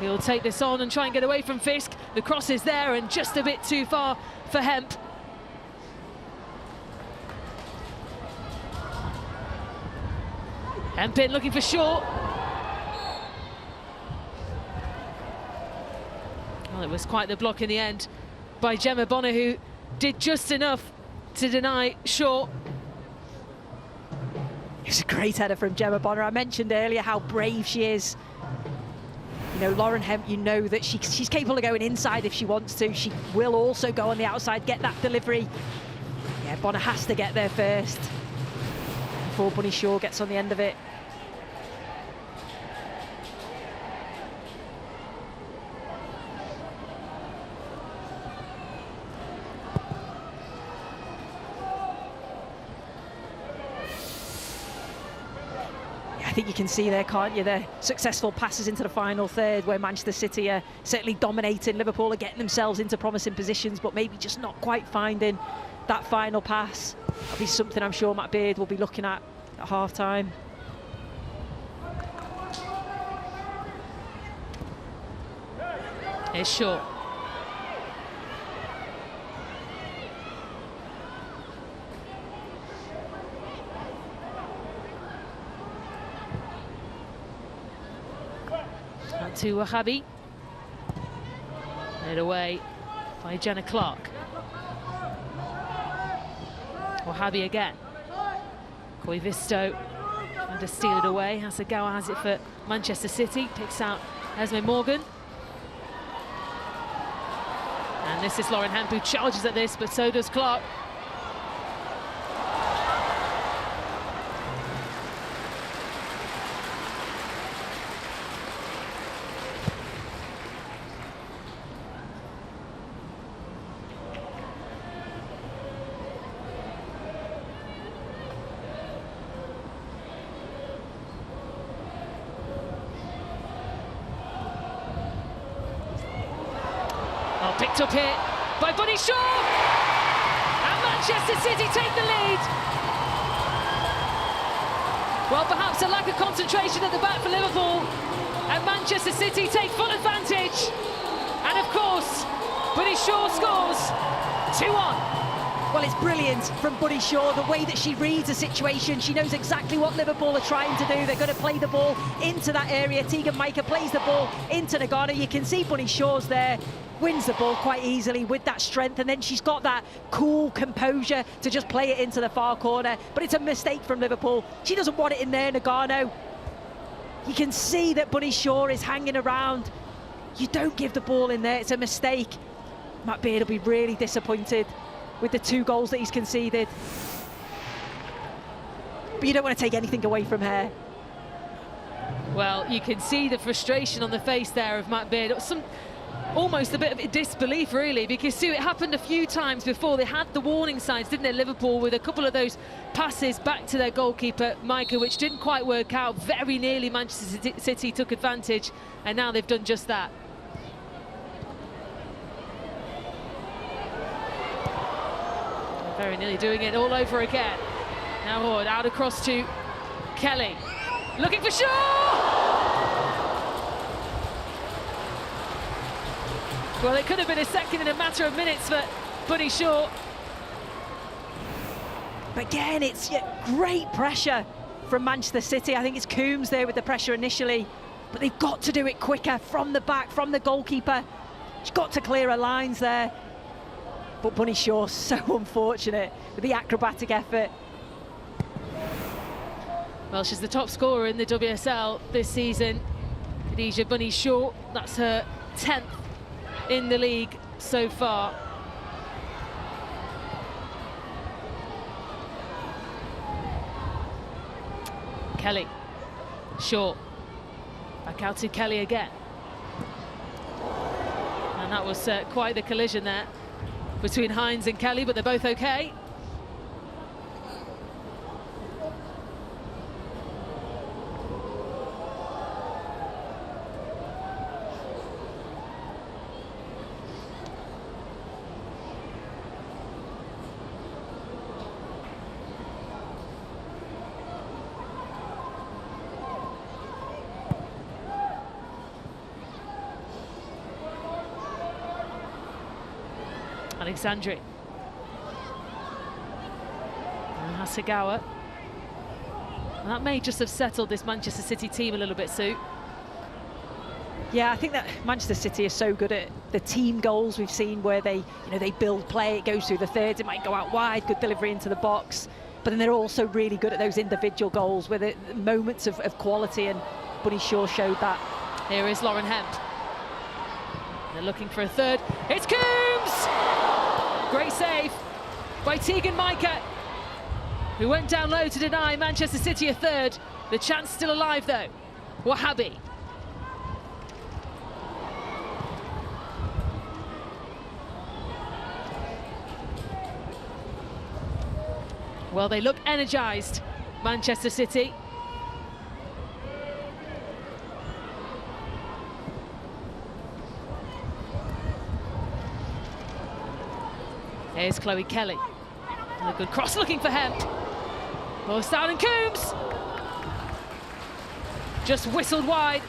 He'll take this on and try and get away from Fisk. The cross is there and just a bit too far for Hemp. Hempin looking for Shaw. Well, it was quite the block in the end by Gemma Bonner, who did just enough to deny Shaw. It was a great header from Gemma Bonner. I mentioned earlier how brave she is. You know, Lauren Hemp, you know that she's capable of going inside if she wants to. She will also go on the outside, get that delivery. Yeah, Bonner has to get there first before Bunny Shaw gets on the end of it. think you can see there, can't you, the successful passes into the final third where Manchester City are certainly dominating. Liverpool are getting themselves into promising positions, but maybe just not quite finding that final pass. That'll be something I'm sure Matt Beard will be looking at half-time. Here's Shaw. Out to Wahhabi. Led away by Jenna Clark. Wahhabi again. Koivisto trying to steal it away. Hasegawa has it for Manchester City. Picks out Esme Morgan. And this is Lauren Hemp who charges at this, but so does Clark. Picked up here by Bunny Shaw, and Manchester City take the lead. Well, perhaps a lack of concentration at the back for Liverpool, and Manchester City take full advantage. And of course, Bunny Shaw scores 2-1. Well, it's brilliant from Bunny Shaw, the way that she reads the situation. She knows exactly what Liverpool are trying to do. They're going to play the ball into that area. Tegan Micah plays the ball into Nagano. You can see Bunny Shaw's there, wins the ball quite easily with that strength, and then she's got that cool composure to just play it into the far corner. But it's a mistake from Liverpool. She doesn't want it in there, Nagano. You can see that Bunny Shaw is hanging around. You don't give the ball in there. It's a mistake. Matt Beard will be really disappointed with the 2 goals that he's conceded. But you don't want to take anything away from her. Well, you can see the frustration on the face there of Matt Beard. Almost a bit of disbelief, really, because Sue, it happened a few times before. They had the warning signs, didn't they, Liverpool, with a couple of those passes back to their goalkeeper, Micah, which didn't quite work out. Very nearly Manchester City took advantage, and now they've done just that. Very nearly doing it all over again. Now Horde out across to Kelly. Looking for Shaw! Well, it could have been a second in a matter of minutes for Bunny Shaw. But again, it's great pressure from Manchester City. I think it's Coombs there with the pressure initially, but they've got to do it quicker from the back, from the goalkeeper. She's got to clear her lines there. But Bunny Shaw, so unfortunate with the acrobatic effort. Well, she's the top scorer in the WSL this season. Khadija Bunny Shaw, that's her 10th in the league so far. Kelly, Shaw, back out to Kelly again. And that was quite the collision there between Hines and Kelly, but they're both okay. Alexandri. And Hasegawa. And that may just have settled this Manchester City team a little bit, Sue. Yeah, I think that Manchester City is so good at the team goals we've seen, where they build play, it goes through the thirds, it might go out wide, good delivery into the box. But then they're also really good at those individual goals, where the moments of quality, and Bunny Shaw showed that. Here is Lauren Hemp. They're looking for a third. It's Coombs! Great save by Tegan Micah, who went down low to deny Manchester City a third. The chance still alive, though. Wahhabi. Well, they look energised, Manchester City. Here's Chloe Kelly. And a good cross looking for Hemp. Both down and Coombs. Just whistled wide.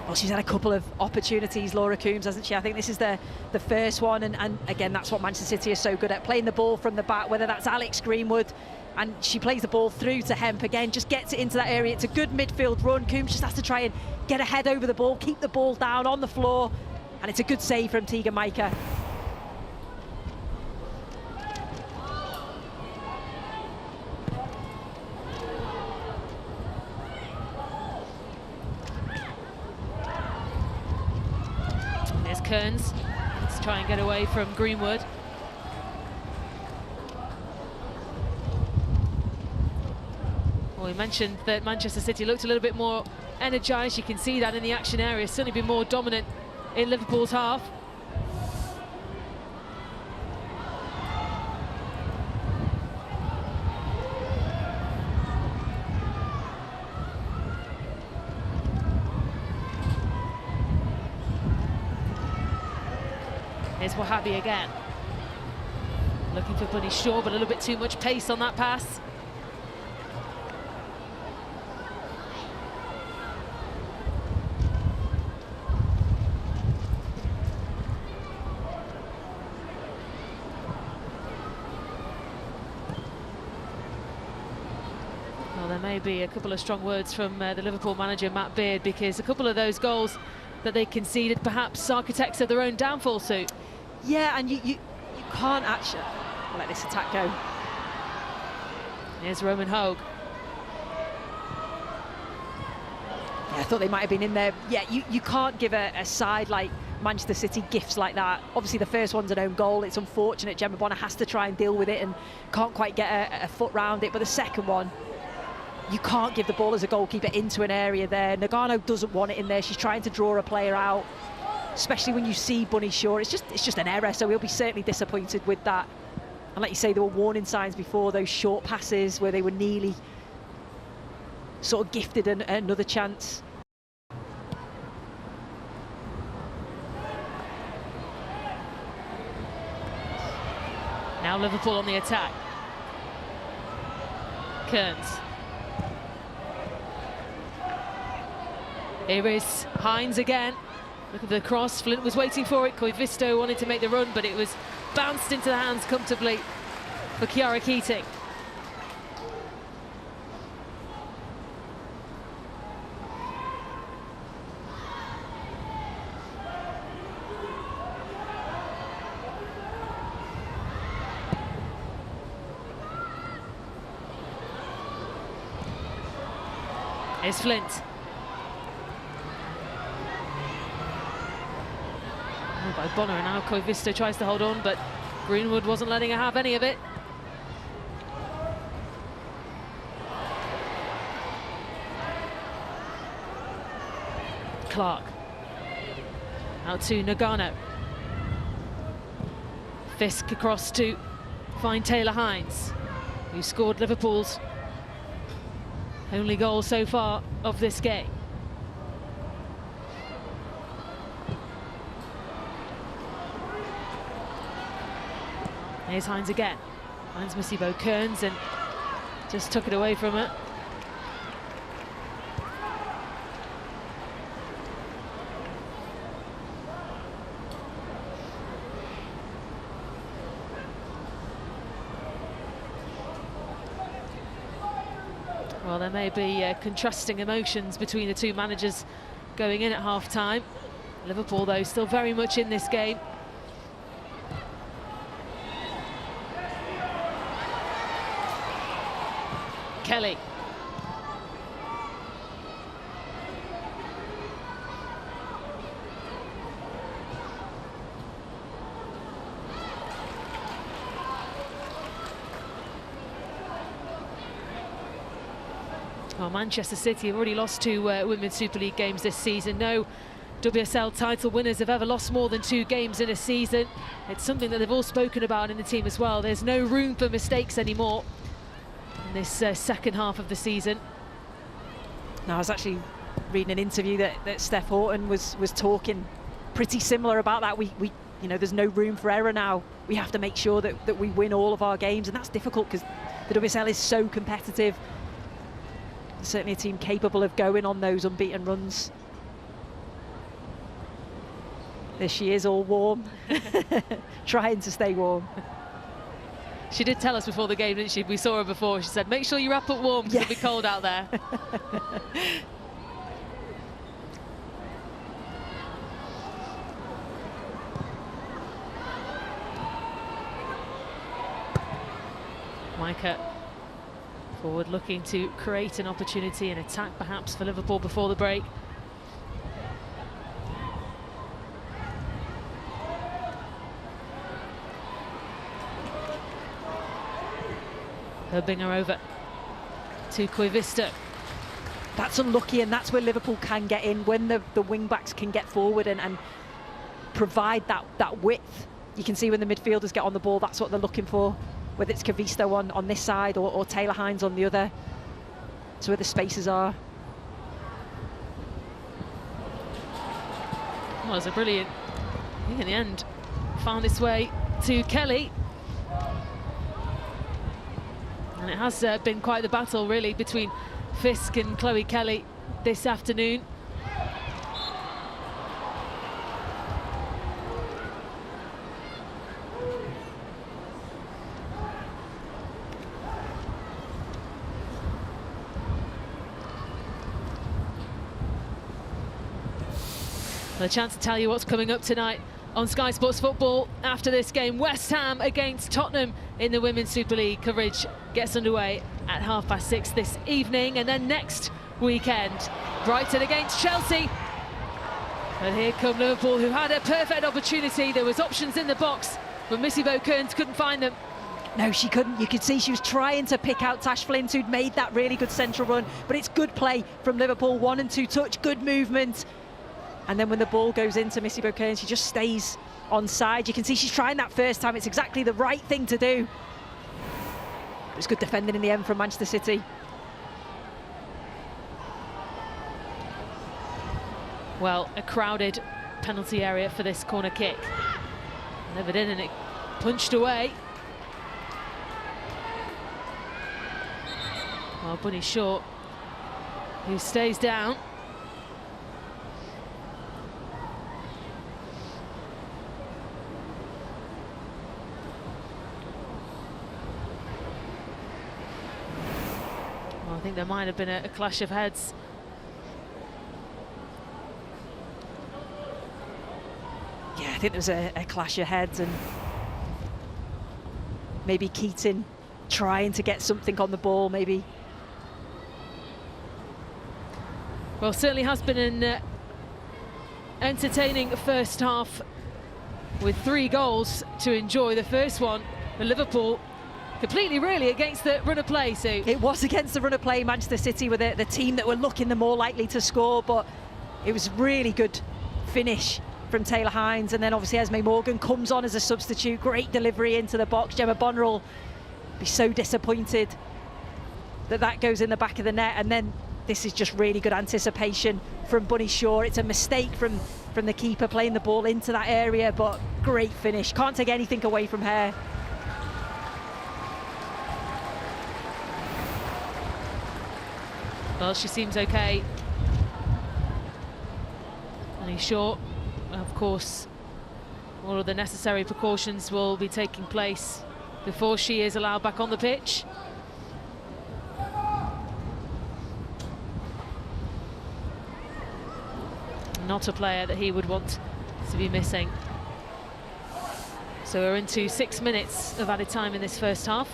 Well, she's had a couple of opportunities, Laura Coombs, hasn't she? I think this is the first one, and again, that's what Manchester City is so good at, playing the ball from the back, whether that's Alex Greenwood, and she plays the ball through to Hemp again, just gets it into that area. It's a good midfield run. Coombs just has to try and get a head over the ball, keep the ball down on the floor, and it's a good save from Tegan Micah. There's Kearns. Let's try and get away from Greenwood. Well, we mentioned that Manchester City looked a little bit more energised. You can see that in the action area. Certainly been more dominant in Liverpool's half. Here's Wahhabi again. Looking for Bunny Shaw, but a little bit too much pace on that pass. Well, there may be a couple of strong words from the Liverpool manager, Matt Beard, because a couple of those goals that they conceded, perhaps architects of their own downfall suit. Yeah, and you can't actually let this attack go. Here's Roman Hogue. Yeah, I thought they might have been in there. Yeah, you can't give a side like Manchester City gifts like that. Obviously, the first one's an own goal. It's unfortunate. Gemma Bonner has to try and deal with it and can't quite get a foot round it. But the second one, you can't give the ball as a goalkeeper into an area there. Nagano doesn't want it in there. She's trying to draw a player out, especially when you see Bunny Shaw. It's just an error, so he'll be certainly disappointed with that. And like you say, there were warning signs before, those short passes where they were nearly sort of gifted another chance. Now Liverpool on the attack. Kearns. Here is Hines again. Look at the cross. Flint was waiting for it. Koivisto wanted to make the run, but it was bounced into the hands comfortably for Chiara Keating. Here's Flint. Oh, by Bonner, and now Koivisto tries to hold on, but Greenwood wasn't letting her have any of it. Clark. Out to Nagano. Fisk across to find Taylor Hines, who scored Liverpool's only goal so far of this game. Here's Hines again. Finds Masibo Kearns and just took it away from her. Well, there may be contrasting emotions between the two managers going in at half-time. Liverpool, though, still very much in this game. Kelly. Well, Manchester City have already lost two Women's Super League games this season. No WSL title winners have ever lost more than 2 games in a season. It's something that they've all spoken about in the team as well. There's no room for mistakes anymore in this second half of the season. Now, I was actually reading an interview that Steph Houghton was talking pretty similar about that. We you know, there's no room for error now. We have to make sure that we win all of our games, and that's difficult because the WSL is so competitive. Certainly a team capable of going on those unbeaten runs. There she is, all warm, trying to stay warm. She did tell us before the game, didn't she? We saw her before. She said, make sure you wrap up warm because it'll be cold out there. Micah forward looking to create an opportunity, an attack perhaps for Liverpool before the break. Herbinger over to Koivisto. That's unlucky, and that's where Liverpool can get in, when the wing-backs can get forward and provide that width. You can see when the midfielders get on the ball, that's what they're looking for, whether it's Koivisto on this side or Taylor Hines on the other. That's where the spaces are. Well, it was a brilliant, I think in the end, found its way to Kelly. And it has been quite the battle, really, between Fisk and Chloe Kelly this afternoon. A chance to tell you what's coming up tonight on Sky Sports Football after this game. West Ham against Tottenham in the Women's Super League. Coverage gets underway at 6:30 this evening, and then next weekend, Brighton against Chelsea. And here come Liverpool, who had a perfect opportunity. There was options in the box, but Missy Kearns couldn't find them. No, she couldn't. You could see she was trying to pick out Tash Flint, who'd made that really good central run, but it's good play from Liverpool. 1 and 2 touch, good movement. And then when the ball goes into Missy Kearns, she just stays on side. You can see she's trying that first time. It's exactly the right thing to do. It was good defending in the end from Manchester City. Well, a crowded penalty area for this corner kick. Never in, and it punched away. Well, Bunny Short, who stays down. Well, I think there might have been a clash of heads. Yeah, I think there was a clash of heads, and maybe Keating trying to get something on the ball, maybe. Well, certainly has been an entertaining first half with 3 goals to enjoy. The first one for Liverpool completely really against the run of play. So it was against the run of play. Manchester City were the team that were looking the more likely to score, but it was really good finish from Taylor Hines, and then obviously Esme Morgan comes on as a substitute. Great delivery into the box. Gemma Bonner will be so disappointed that goes in the back of the net, and then this is just really good anticipation from Bunny Shaw. It's a mistake from the keeper playing the ball into that area, but great finish. Can't take anything away from her. Well, she seems okay. Bunny Shaw, of course, all of the necessary precautions will be taking place before she is allowed back on the pitch. Not a player that he would want to be missing. So we're into 6 minutes of added time in this first half.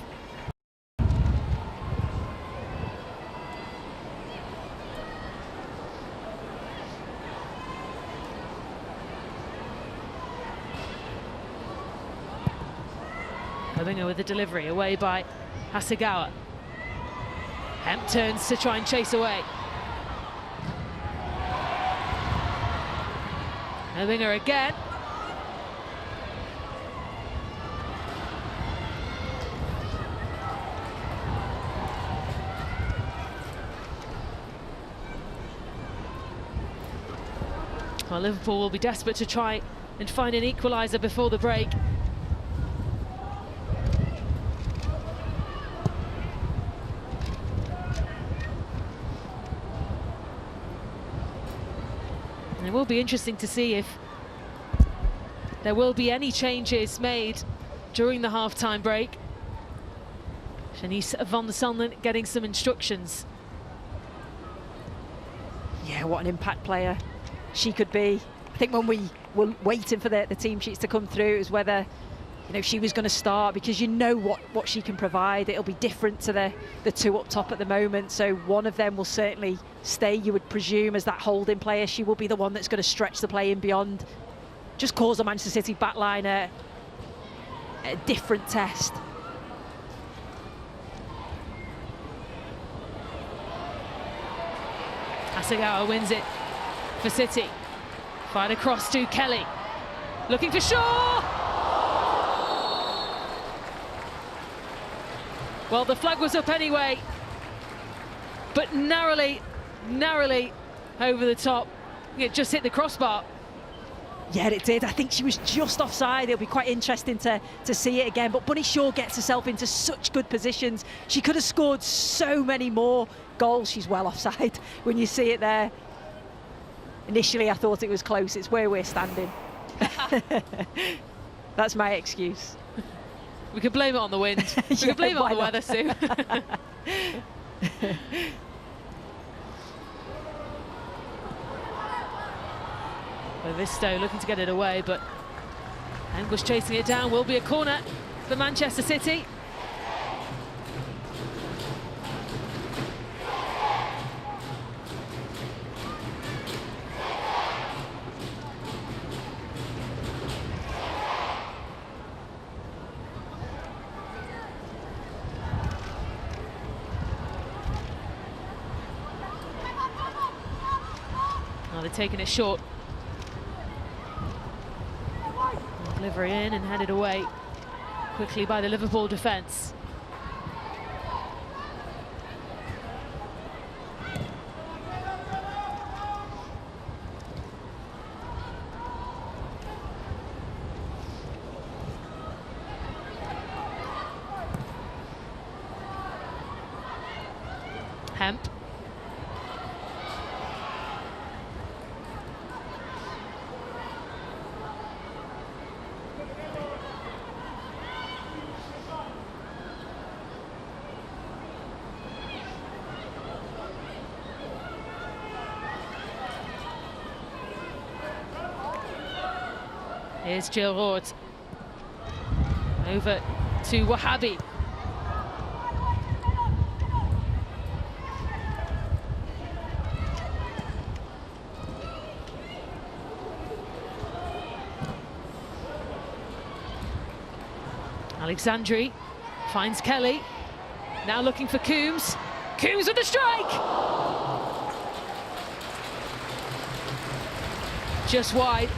Herbinger with the delivery, away by Hasegawa. Hemp turns to try and chase away. Herbinger again. Well, Liverpool will be desperate to try and find an equaliser before the break. And it will be interesting to see if there will be any changes made during the half-time break. Janice van der Sanden getting some instructions. Yeah, what an impact player she could be. I think when we were waiting for the team sheets to come through, it was whether, you know, she was going to start, because you know what she can provide. It'll be different to the two up top at the moment, so one of them will certainly stay, you would presume, as that holding player. She will be the one that's going to stretch the play in beyond, just cause the Manchester City backline a different test. Hasegawa wins it for City. Fired across to Kelly. Looking for Shaw! Well, the flag was up anyway, but narrowly over the top. It just hit the crossbar. Yeah, it did. I think she was just offside. It'll be quite interesting to see it again. But Bunny Shaw gets herself into such good positions. She could have scored so many more goals. She's well offside when you see it there. Initially, I thought it was close. It's where we're standing. That's my excuse. We could blame it on the wind. We could blame it on the weather, Sue. Visto looking to get it away, but Anguish chasing it down. Will be a corner for Manchester City. Now they're taking it short. Delivery in and headed away quickly by the Liverpool defence. Hemp. Here's Gilroyd. Over to Wahabi. Alexandri finds Kelly. Now looking for Coombs. Coombs with the strike! Just wide.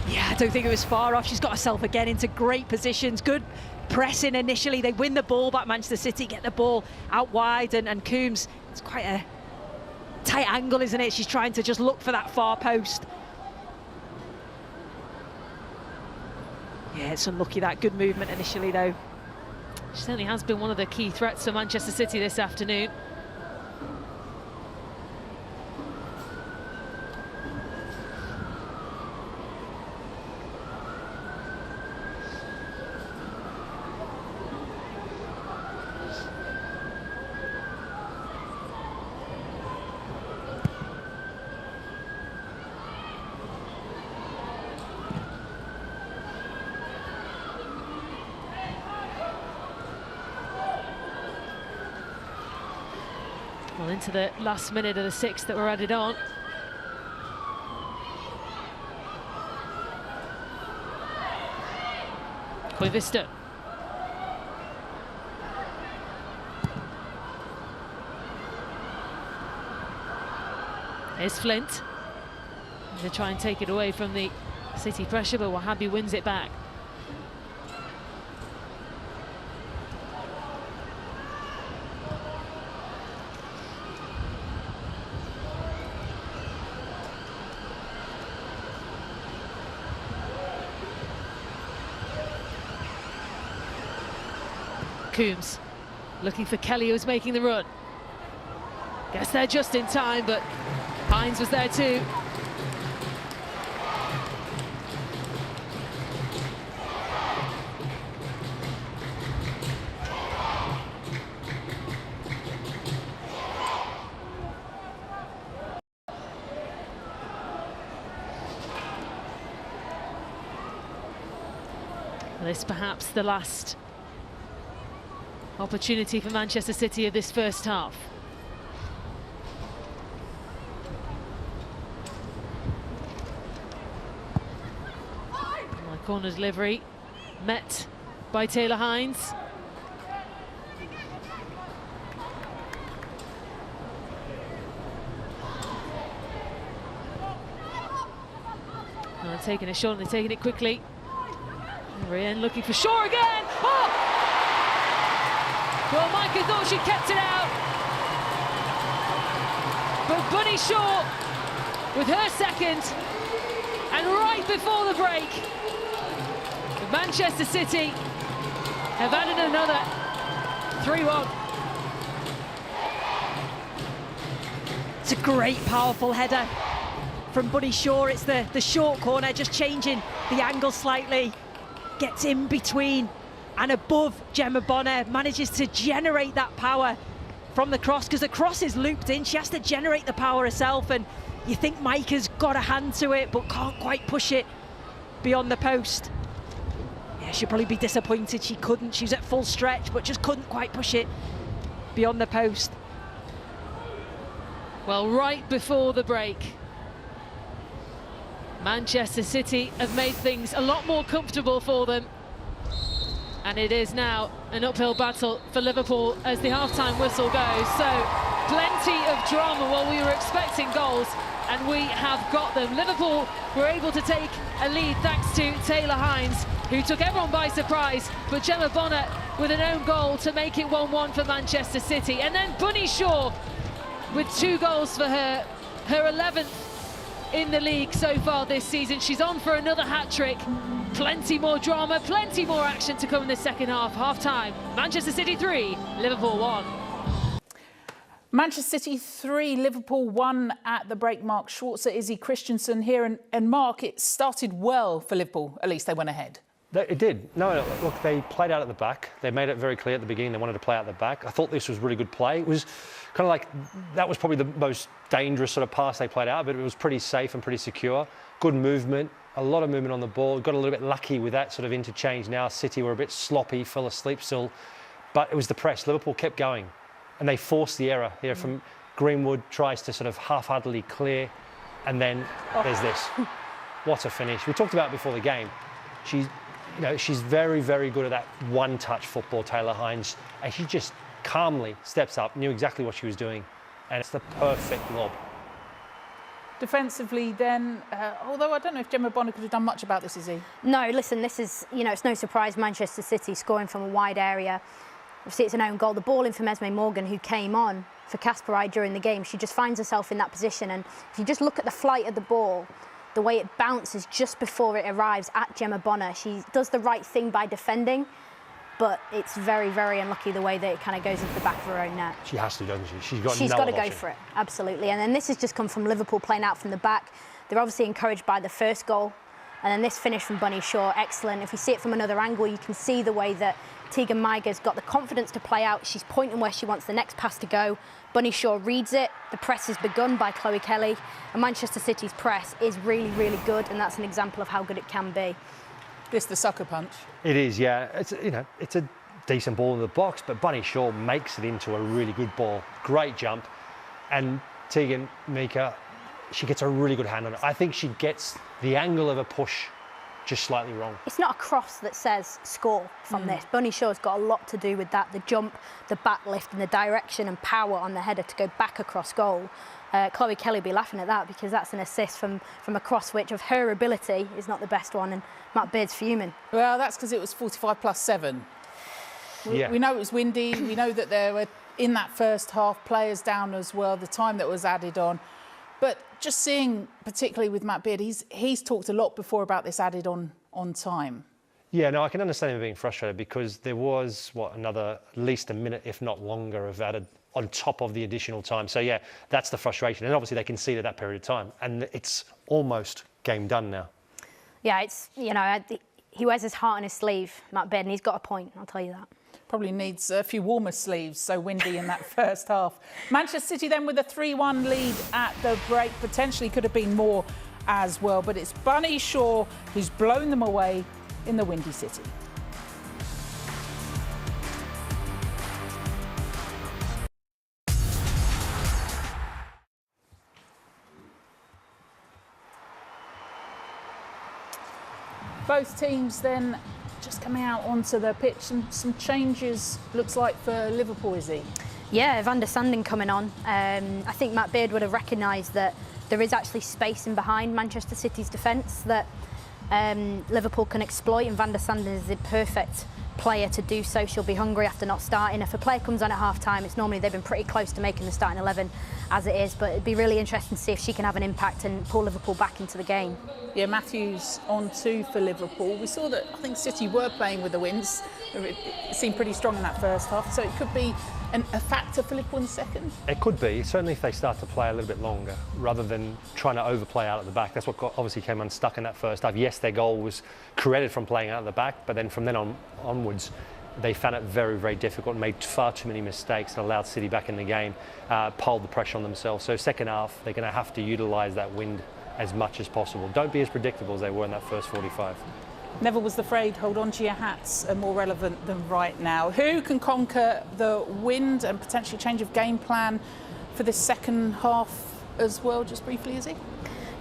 Yeah, I don't think it was far off. She's got herself again into great positions. Good pressing initially. They win the ball back, Manchester City, get the ball out wide, and Coombs, it's quite a tight angle, isn't it? She's trying to just look for that far post. Yeah, it's unlucky, that good movement initially, though. She certainly has been one of the key threats for Manchester City this afternoon. Well, into the last minute of the sixth that were added on. Koivisto. Here's Flint. They try and take it away from the City pressure, but Wahabi wins it back. Coombs looking for Kelly, who's making the run. Gets there just in time, but Hines was there too. This perhaps the last opportunity for Manchester City of this first half. Corner delivery met by Taylor Hines. Taking a shot and they're taking it quickly. Rian looking for Shaw again. Oh! Well, Micah thought she kept it out, but Bunny Shaw with her second, and right before the break, Manchester City have added another 3-1. It's a great, powerful header from Bunny Shaw. It's the short corner, just changing the angle slightly. Gets in between and above Gemma Bonner, manages to generate that power from the cross, because the cross is looped in. She has to generate the power herself, and you think Micah's got a hand to it, but can't quite push it beyond the post. Yeah, she'd probably be disappointed she couldn't. She was at full stretch, but just couldn't quite push it beyond the post. Well, right before the break, Manchester City have made things a lot more comfortable for them. And it is now an uphill battle for Liverpool as the half-time whistle goes. So, plenty of drama. Well, we were expecting goals, and we have got them. Liverpool were able to take a lead thanks to Taylor Hines, who took everyone by surprise, but Gemma Bonner with an own goal to make it 1-1 for Manchester City. And then Bunny Shaw with 2 goals for her 11th in the league so far this season. She's on for another hat-trick. Plenty more drama, plenty more action to come in the second half. Half-time, Manchester City 3, Liverpool 1. Manchester City 3, Liverpool 1 at the break. Mark Schwarzer, Izzy Christensen here. And Mark, it started well for Liverpool. At least they went ahead. It did. No, look, they played out at the back. They made it very clear at the beginning they wanted to play out the back. I thought this was really good play. It was kind of like, that was probably the most dangerous sort of pass they played out, but it was pretty safe and pretty secure. Good movement, a lot of movement on the ball. Got a little bit lucky with that sort of interchange now. City were a bit sloppy, fell asleep still, but it was the press. Liverpool kept going, and they forced the error here from Greenwood, tries to sort of half-heartedly clear, and then there's this. What a finish. We talked about it before the game. She's very, very good at that one-touch football, Taylor Hines, and she just calmly steps up, knew exactly what she was doing, and it's the perfect lob. Defensively then, although I don't know if Gemma Bonner could have done much about this, is he? No, listen, this is, it's no surprise Manchester City scoring from a wide area. Obviously, it's an own goal. The ball in from Esme Morgan, who came on for Kasparai during the game. She just finds herself in that position, and if you just look at the flight of the ball, the way it bounces just before it arrives at Gemma Bonner, she does the right thing by defending, but it's very, very unlucky the way that it kind of goes into the back of her own net. She has to, doesn't she? She's got to go for it, absolutely. And then this has just come from Liverpool playing out from the back. They're obviously encouraged by the first goal. And then this finish from Bunny Shaw, excellent. If you see it from another angle, you can see the way that Tegan Maiger's got the confidence to play out. She's pointing where she wants the next pass to go. Bunny Shaw reads it. The press is begun by Chloe Kelly. And Manchester City's press is really, really good, and that's an example of how good it can be. This the sucker punch? It is, yeah. It's a decent ball in the box, but Bunny Shaw makes it into a really good ball. Great jump. And Tegan Maiger, she gets a really good hand on it. I think she gets the angle of a push just slightly wrong. It's not a cross that says score from this. Bunny Shaw's got a lot to do with that, the jump, the back lift and the direction and power on the header to go back across goal. Chloe Kelly will be laughing at that because that's an assist from a cross which of her ability is not the best one, and Matt Beard's fuming. Well, that's because it was 45+7. We know it was windy, we know that there were, in that first half, players down as well, the time that was added on. But just seeing, particularly with Matt Beard, he's talked a lot before about this added on time. Yeah, no, I can understand him being frustrated because there was, at least a minute, if not longer, of added on top of the additional time. So, yeah, that's the frustration. And obviously they conceded that period of time. And it's almost game done now. Yeah, it's, he wears his heart on his sleeve, Matt Baird, and he's got a point, I'll tell you that. Probably needs a few warmer sleeves, so windy in that first half. Manchester City then with a 3-1 lead at the break. Potentially could have been more as well, but it's Bunny Shaw who's blown them away in the windy city. Both teams then just coming out onto the pitch, and some changes looks like for Liverpool, is he? Yeah, Van der Sanden coming on. I think Matt Baird would have recognised that there is actually space in behind Manchester City's defence that Liverpool can exploit, and Van der Sanden is the perfect player to do so. She'll be hungry after not starting. If a player comes on at half-time, it's normally they've been pretty close to making the starting 11 as it is, but it'd be really interesting to see if she can have an impact and pull Liverpool back into the game. Yeah, Matthews on 2 for Liverpool. We saw that I think City were playing with the wins. It seemed pretty strong in that first half, so it could be a factor for Liverpool in the second? It could be, certainly if they start to play a little bit longer rather than trying to overplay out at the back. That's what obviously came unstuck in that first half. Yes, their goal was created from playing out at the back, but then from then onwards, they found it very, very difficult and made far too many mistakes and allowed City back in the game, piled the pressure on themselves. So second half, they're going to have to utilise that wind as much as possible. Don't be as predictable as they were in that first 45. Never was afraid, hold on to your hats, are more relevant than right now. Who can conquer the wind and potentially change of game plan for this second half as well, just briefly, Izzy?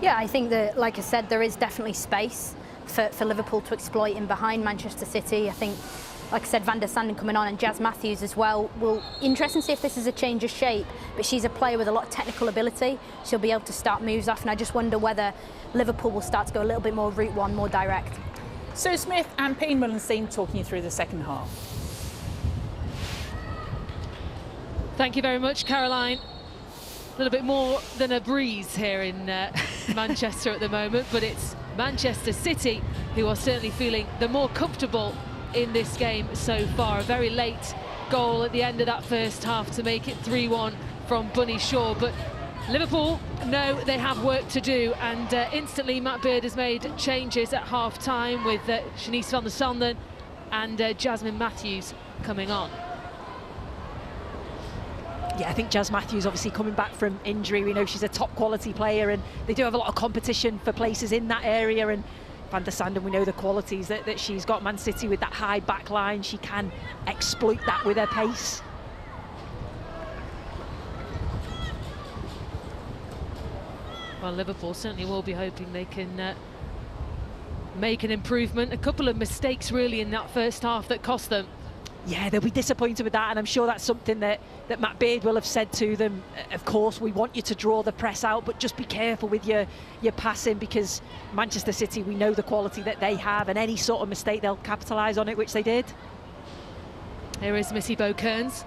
Yeah, I think that, like I said, there is definitely space for Liverpool to exploit in behind Manchester City. I think, like I said, Van der Sanden coming on and Jazz Matthews as well. Will interesting to see if this is a change of shape, but she's a player with a lot of technical ability. She'll be able to start moves off, and I just wonder whether Liverpool will start to go a little bit more route one, more direct. Sue Smith and Pete Mullenstein talking you through the second half. Thank you very much, Caroline. A little bit more than a breeze here in Manchester at the moment, but it's Manchester City who are certainly feeling the more comfortable in this game so far. A very late goal at the end of that first half to make it 3-1 from Bunny Shaw, but Liverpool know they have work to do, and instantly Matt Baird has made changes at half-time with Shanice van der Sanden and Jasmine Matthews coming on. Yeah, I think Jazz Matthews obviously coming back from injury. We know she's a top quality player, and they do have a lot of competition for places in that area, and Van der Sanden, we know the qualities that she's got. Man City with that high back line, she can exploit that with her pace. Well, Liverpool certainly will be hoping they can make an improvement. A couple of mistakes really in that first half that cost them. Yeah, they'll be disappointed with that, and I'm sure that's something that Matt Baird will have said to them. Of course, we want you to draw the press out, but just be careful with your passing, because Manchester City, we know the quality that they have, and any sort of mistake, they'll capitalise on it, which they did. Here is Missy Bo-Kearns.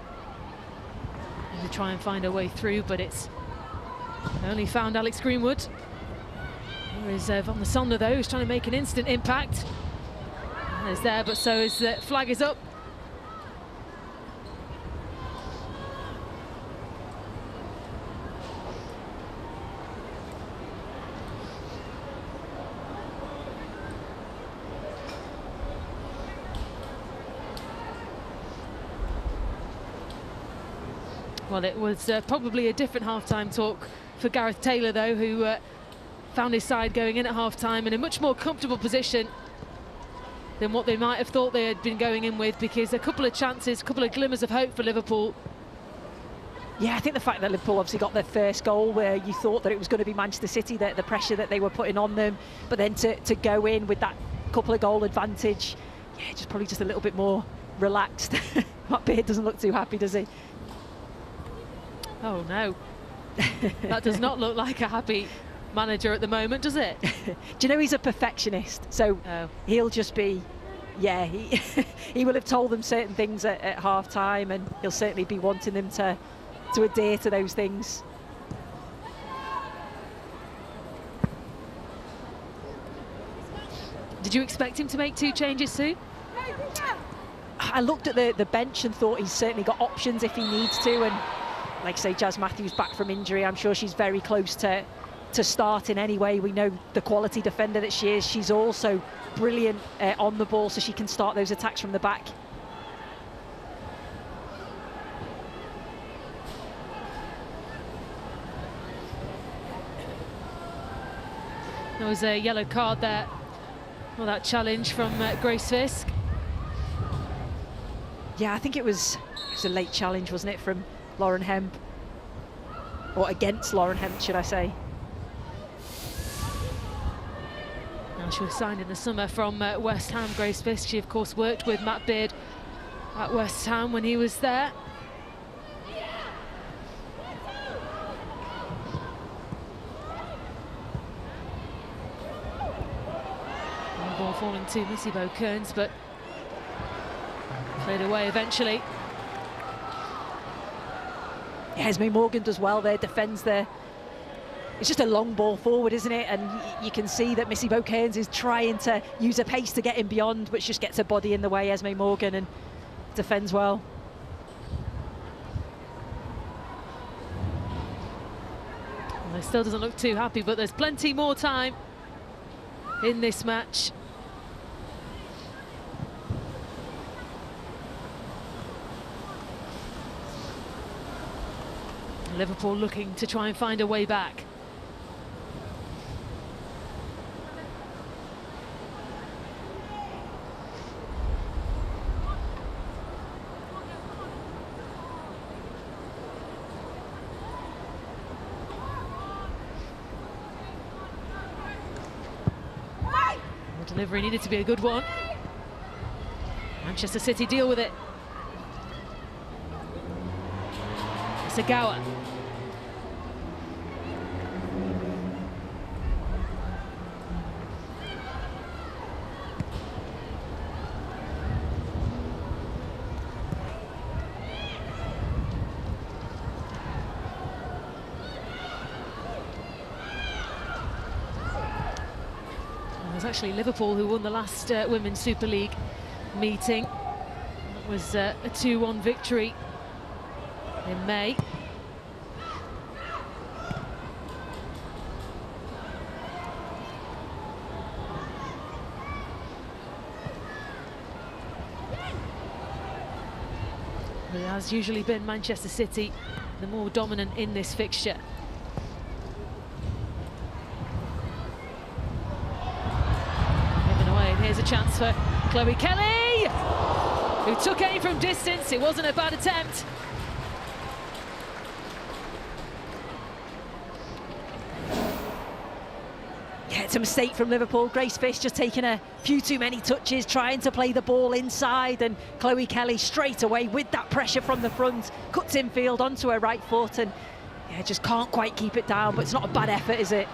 They try and find her way through, but it's only found Alex Greenwood. Here is Van der Sanden, though, who's trying to make an instant impact. Is there, but so is the flag is up. Well, it was probably a different half-time talk for Gareth Taylor, though, who found his side going in at half-time in a much more comfortable position than what they might have thought they had been going in with, because a couple of chances, a couple of glimmers of hope for Liverpool. Yeah, I think the fact that Liverpool obviously got their first goal, where you thought that it was going to be Manchester City, the pressure that they were putting on them, but then to go in with that couple of goal advantage, yeah, just probably just a little bit more relaxed. Matt Baird doesn't look too happy, does he? Oh no, that does not look like a happy manager at the moment, does it? Do you know he's a perfectionist? So he'll just be, yeah, he will have told them certain things at half-time, and he'll certainly be wanting them to adhere to those things. Did you expect him to make 2 changes, Sue? I looked at the bench and thought he's certainly got options if he needs to, and like I say, Jazz Matthews back from injury. I'm sure she's very close to starting anyway. We know the quality defender that she is. She's also brilliant on the ball, so she can start those attacks from the back. There was a yellow card there. Well, that challenge from Grace Fisk. Yeah, I think it was a late challenge, wasn't it, from Lauren Hemp? Or against Lauren Hemp, should I say. Now, she was signed in the summer from West Ham, Grace Fisk. She, of course, worked with Matt Beard at West Ham when he was there. And the ball falling to Missy Kearns, but cleared away eventually. Yeah, Esme Morgan does well there, defends there. It's just a long ball forward, isn't it? And you can see that Missy Kearns is trying to use her pace to get in beyond, but she just gets her body in the way, Esme Morgan, and defends well. Well, it still doesn't look too happy, but there's plenty more time in this match. Liverpool looking to try and find a way back. The delivery needed to be a good one. Manchester City deal with it. Sagawa. It was actually Liverpool who won the last Women's Super League meeting. It was a 2-1 victory in May. But it has usually been Manchester City the more dominant in this fixture. Given away, and here's a chance for Chloe Kelly, who took aim from distance. It wasn't a bad attempt. Yeah, it's a mistake from Liverpool. Grace Fisk just taking a few too many touches, trying to play the ball inside, and Chloe Kelly straight away with that pressure from the front, cuts infield onto her right foot, and yeah, just can't quite keep it down, but it's not a bad effort, is it?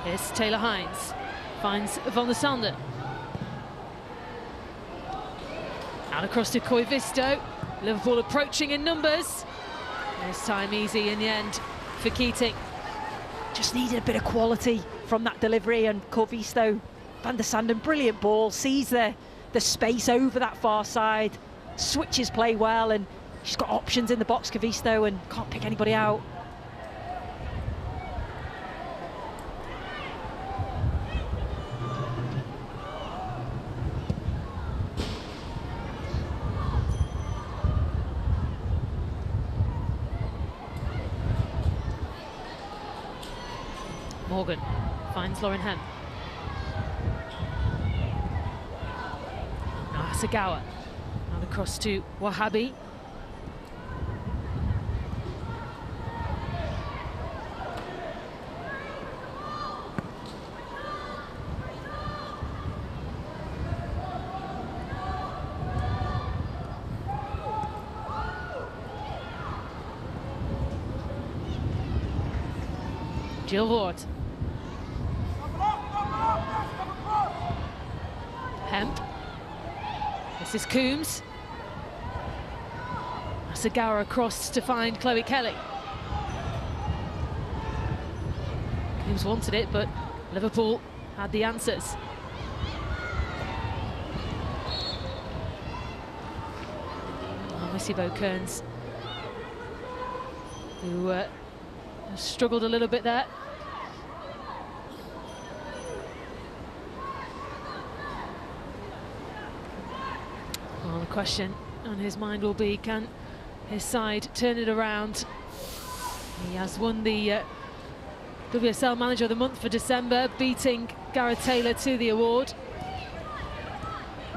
Here's Taylor Hines, finds Van der Sande. Out across to Koivisto. Liverpool approaching in numbers. This time easy in the end for Keating. Just needed a bit of quality from that delivery, and Koivisto, Van der Sande, brilliant ball, sees the space over that far side, switches play well, and she's got options in the box, Koivisto, and can't pick anybody out. Morgan finds Lauren Hemp. Now Sagawa. Now across to Wahabi. Jill Ward. Hemp. This is Coombs. Sagawa across to find Chloe Kelly. Coombs wanted it, but Liverpool had the answers. Missy Kearns, who struggled a little bit there. Well, the question on his mind will be, can his side turn it around? He has won the WSL Manager of the Month for December, beating Gareth Taylor to the award.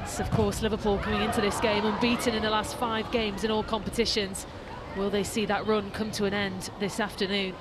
It's, of course, Liverpool coming into this game unbeaten in the last 5 games in all competitions. Will they see that run come to an end this afternoon?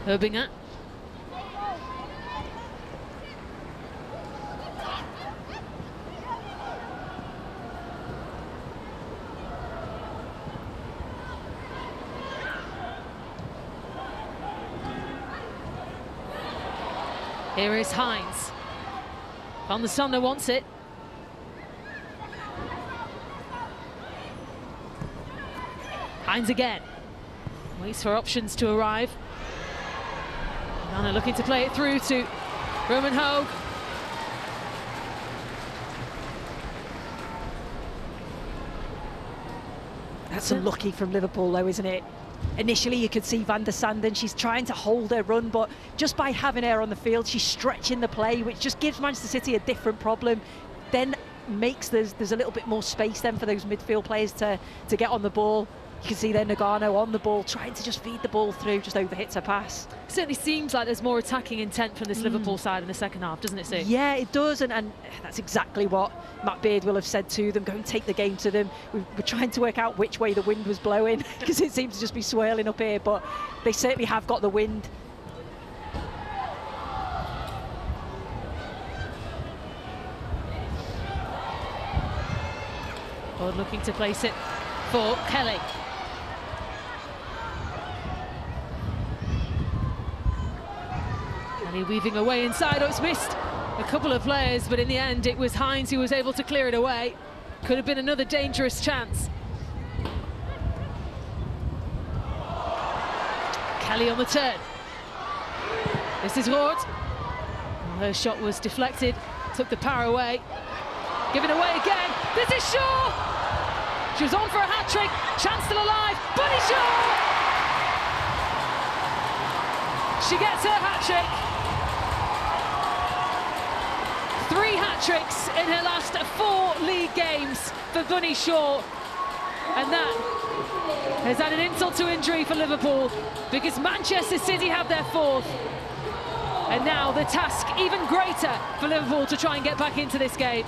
Herbinger. Here is Hines. Van der Sande wants it. Hines again. Waits for options to arrive. Anna looking to play it through to Roman Hogue. That's unlucky from Liverpool though, isn't it? Initially you could see Van der Sande, she's trying to hold her run, but just by having her on the field, she's stretching the play, which just gives Manchester City a different problem. Then makes there's a little bit more space then for those midfield players to get on the ball. You can see there Nagano on the ball, trying to just feed the ball through, just overhits her pass. Certainly seems like there's more attacking intent from this Liverpool side in the second half, doesn't it, Sue? Yeah, it does, and that's exactly what Matt Beard will have said to them. Go and take the game to them. We're trying to work out which way the wind was blowing, because it seems to just be swirling up here, but they certainly have got the wind. Ford looking to place it for Kelly. Kelly weaving away inside. Oh, it's missed a couple of players, but in the end it was Hines who was able to clear it away. Could have been another dangerous chance. Kelly on the turn. This is Roord. Her shot was deflected, took the power away. Given away again. This is Shaw. She was on for a hat-trick. Chance still alive. Bunny Shaw. She gets her hat-trick. 3 hat-tricks in her last 4 league games for Bunny Shaw. And that has added insult to injury for Liverpool, because Manchester City have their 4th. And now the task even greater for Liverpool to try and get back into this game.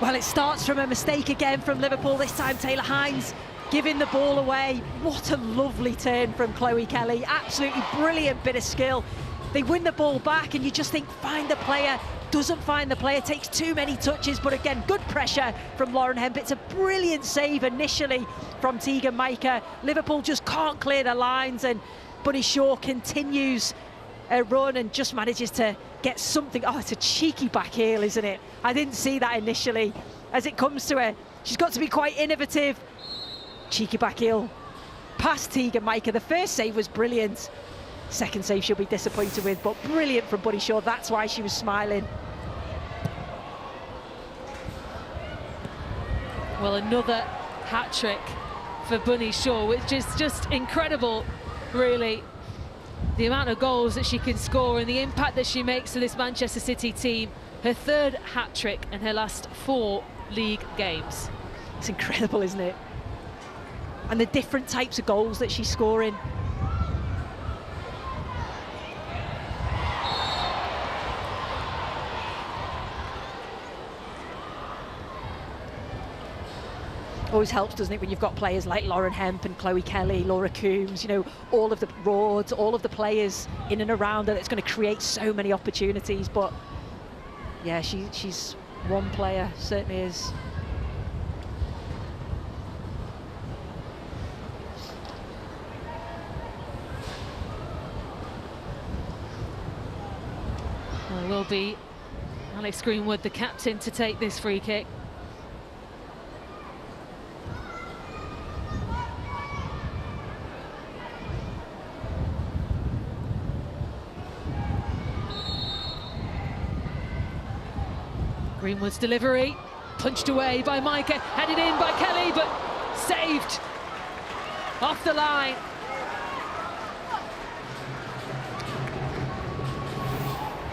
Well, it starts from a mistake again from Liverpool, this time Taylor Hines giving the ball away. What a lovely turn from Chloe Kelly, absolutely brilliant bit of skill. They win the ball back and you just think, find the player, doesn't find the player, takes too many touches, but again, good pressure from Lauren Hemp. It's a brilliant save initially from Tegan Micah. Liverpool just can't clear the lines, and Bunny Shaw continues a run and just manages to get something. Oh, it's a cheeky back heel, isn't it? I didn't see that initially. As it comes to her, she's got to be quite innovative. Cheeky back heel past Tegan Micah. The first save was brilliant. Second save she'll be disappointed with, but brilliant from Bunny Shaw. That's why she was smiling. Well, another hat-trick for Bunny Shaw, which is just incredible, really. The amount of goals that she can score and the impact that she makes to this Manchester City team. Her 3rd hat-trick in her last 4 league games. It's incredible, isn't it? And the different types of goals that she's scoring. Always helps, doesn't it, when you've got players like Lauren Hemp and Chloe Kelly, Laura Coombs, you know, all of the Roards, all of the players in and around her. That's going to create so many opportunities. But yeah, she's one player, certainly is. It will be Alex Greenwood, the captain, to take this free kick. Greenwood's delivery, punched away by Micah, headed in by Kelly, but saved off the line.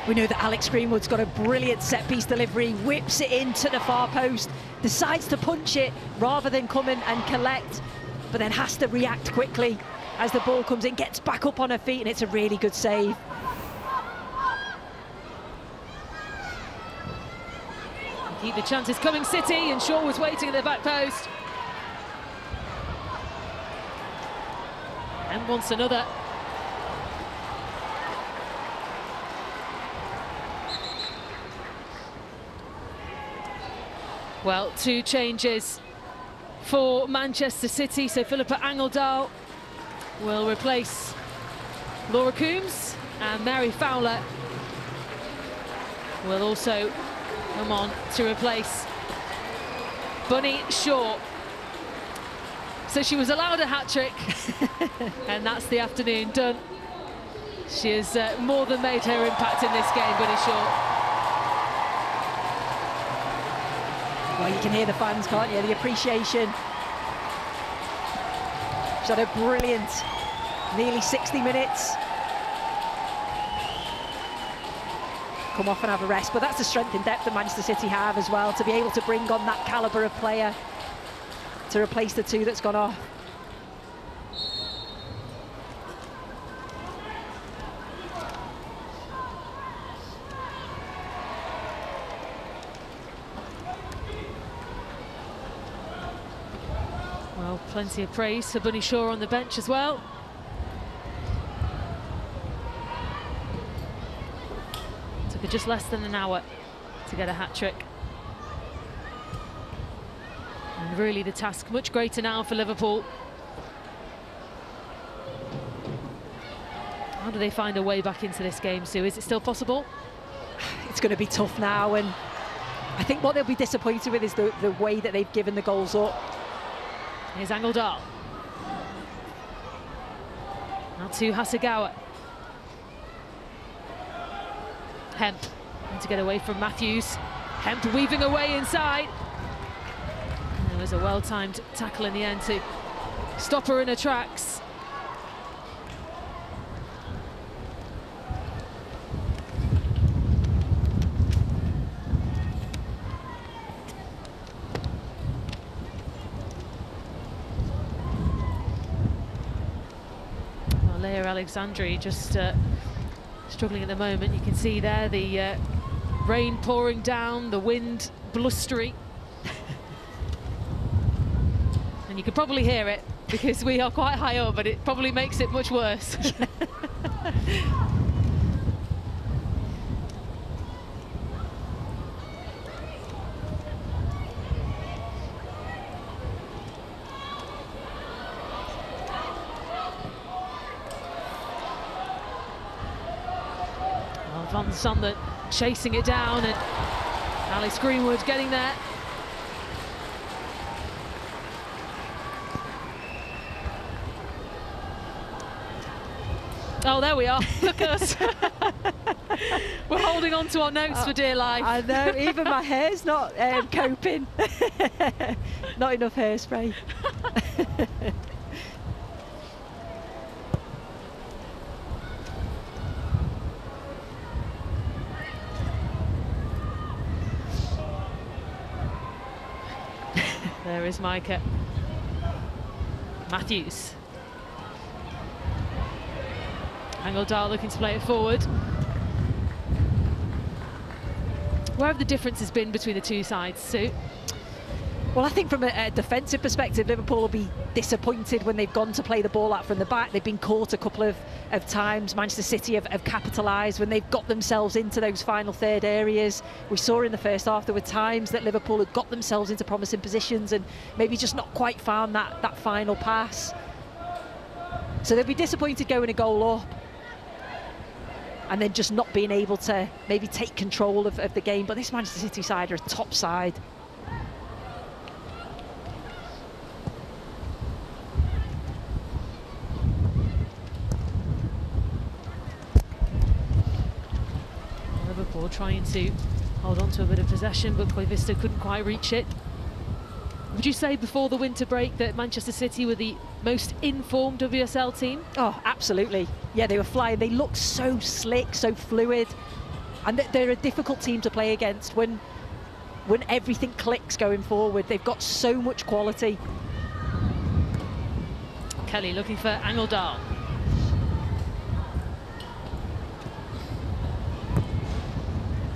We know that Alex Greenwood's got a brilliant set-piece delivery, whips it into the far post, decides to punch it rather than come in and collect, but then has to react quickly as the ball comes in, gets back up on her feet, and it's a really good save. Keep the chances coming, City, and Shaw was waiting at the back post. And wants another. Well, 2 changes for Manchester City. So Philippa Angeldal will replace Laura Coombs, and Mary Fowler will also come on to replace Bunny Shaw. So she was allowed a hat-trick, and that's the afternoon done. She has more than made her impact in this game, Bunny Shaw. Well, you can hear the fans, can't you? The appreciation. She's had a brilliant nearly 60 minutes. Come off and have a rest, but that's the strength and depth that Manchester City have as well, to be able to bring on that calibre of player to replace the 2 that's gone off. Well, plenty of praise for Bunny Shaw on the bench as well. Took her just less than an hour to get a hat-trick. And really the task much greater now for Liverpool. How do they find a way back into this game, Sue? Is it still possible? It's going to be tough now, and I think what they'll be disappointed with is the way that they've given the goals up. Here's Angeldal. Now to Hasegawa. Hemp trying to get away from Matthews. Hemp weaving away inside. And there was a well-timed tackle in the end to stop her in her tracks. Alexandri just struggling at the moment. You can see there the rain pouring down, the wind blustery. And you can probably hear it because we are quite high up, but it probably makes it much worse. Van Sanden chasing it down, and Alex Greenwood getting there. Oh, there we are. Look at us. We're holding on to our notes for dear life. I know, even my hair's not coping. Not enough hairspray. There is Micah. Matthews. Angeldal looking to play it forward. Where have the differences been between the two sides, Sue? Well, I think from a defensive perspective, Liverpool will be disappointed when they've gone to play the ball out from the back. They've been caught a couple of times. Manchester City have capitalised when they've got themselves into those final third areas. We saw in the first half there were times that Liverpool had got themselves into promising positions and maybe just not quite found that final pass. So they'll be disappointed going a goal up. and then just not being able to maybe take control of the game. But this Manchester City side are a top side. Liverpool trying to hold on to a bit of possession, but Vista couldn't quite reach it. Would you say before the winter break that Manchester City were the most informed WSL team? Oh, absolutely. Yeah, they were flying. They look so slick, so fluid. And they're a difficult team to play against when everything clicks going forward. They've got so much quality. Kelly looking for Angeldal.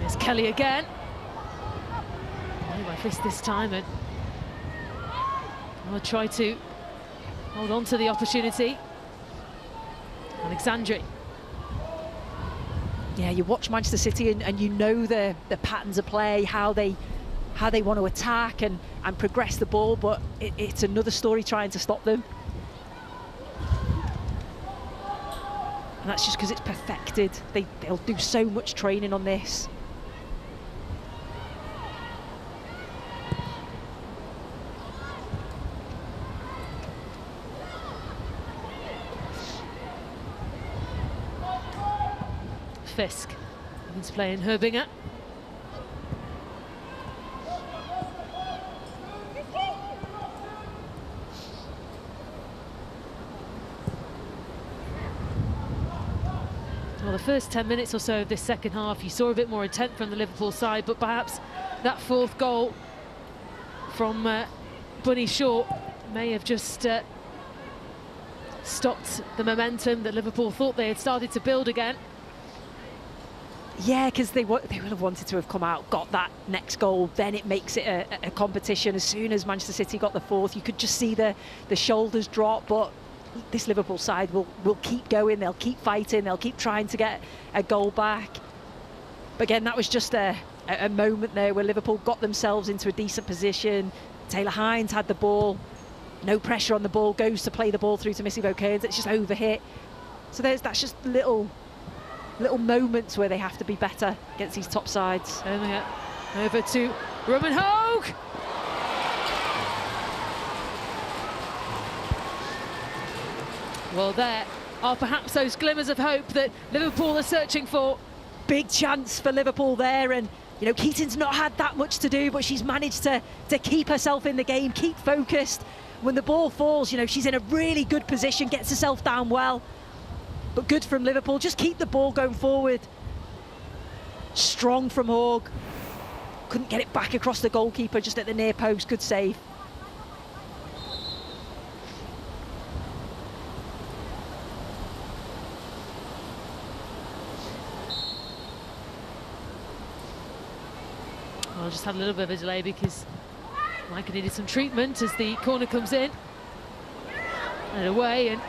There's Kelly again. By fist this time, and I'll try to hold on to the opportunity. Alexandri. Yeah, you watch Manchester City and you know the patterns of play, how they want to attack and progress the ball, but it's another story trying to stop them. And that's just because it's perfected. They'll do so much training on this. Fisk, he's playing Herbinger. Well, the first 10 minutes or so of this second half, you saw a bit more intent from the Liverpool side, but perhaps that fourth goal from Bunny Shaw may have just stopped the momentum that Liverpool thought they had started to build again. Yeah, because they would have wanted to have come out, got that next goal, then it makes it a competition. As soon as Manchester City got the fourth, you could just see the shoulders drop, but this Liverpool side will keep going, they'll keep fighting, they'll keep trying to get a goal back. But again, that was just a moment there where Liverpool got themselves into a decent position. Taylor Hines had the ball, no pressure on the ball, goes to play the ball through to Missy Kearns, it's just overhit. So that's just little moments where they have to be better against these top sides. Over to Roman Hogue. Well, there are perhaps those glimmers of hope that Liverpool are searching for. Big chance for Liverpool there, and you know, Keaton's not had that much to do, but she's managed to keep herself in the game, keep focused. When the ball falls, you know, she's in a really good position, gets herself down well. But good from Liverpool, just keep the ball going forward. Strong from Hogue. Couldn't get it back across the goalkeeper, just at the near post, good save. Well, just had a little bit of a delay because Micah needed some treatment as the corner comes in. And away, and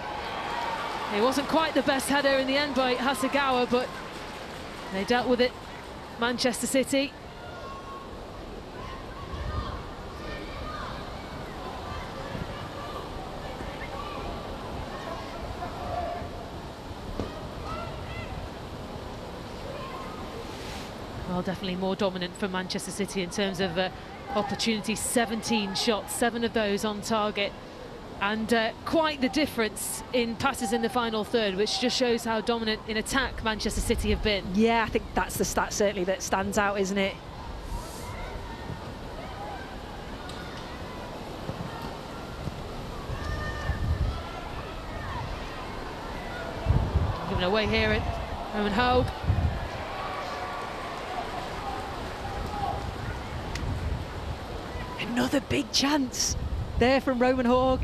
it wasn't quite the best header in the end by Hasegawa, but they dealt with it, Manchester City. Well, definitely more dominant for Manchester City in terms of opportunities. 17 shots, 7 of those on target. And quite the difference in passes in the final third, which just shows how dominant in attack Manchester City have been. Yeah, I think that's the stat certainly that stands out, isn't it? Given away here at Roman Hogue. Another big chance there from Roman Hogue.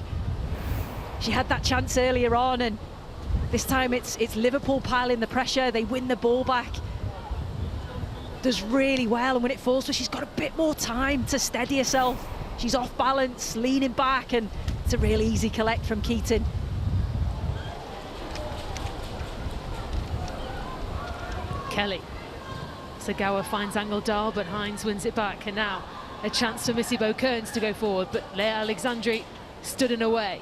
She had that chance earlier on, and this time it's Liverpool piling the pressure. They win the ball back. Does really well, and when it falls, she's got a bit more time to steady herself. She's off balance, leaning back, and it's a really easy collect from Keaton. Kelly. Sagawa finds Angeldal, but Hines wins it back, and now a chance for Missy Kearns to go forward, but Lea Alexandri stood in her way.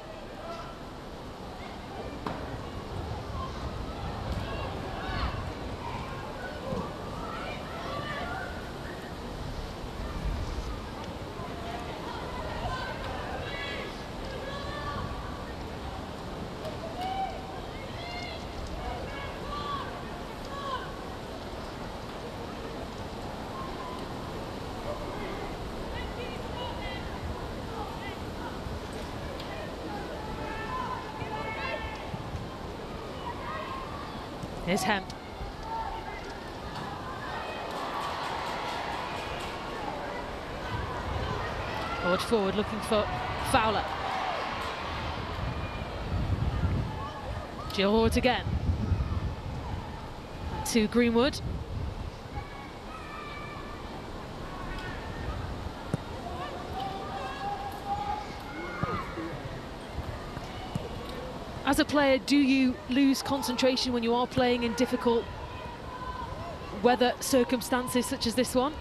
Here's Hemp. Forward looking for Fowler. Gilhort again. To Greenwood. As a player, do you lose concentration when you are playing in difficult weather circumstances such as this one?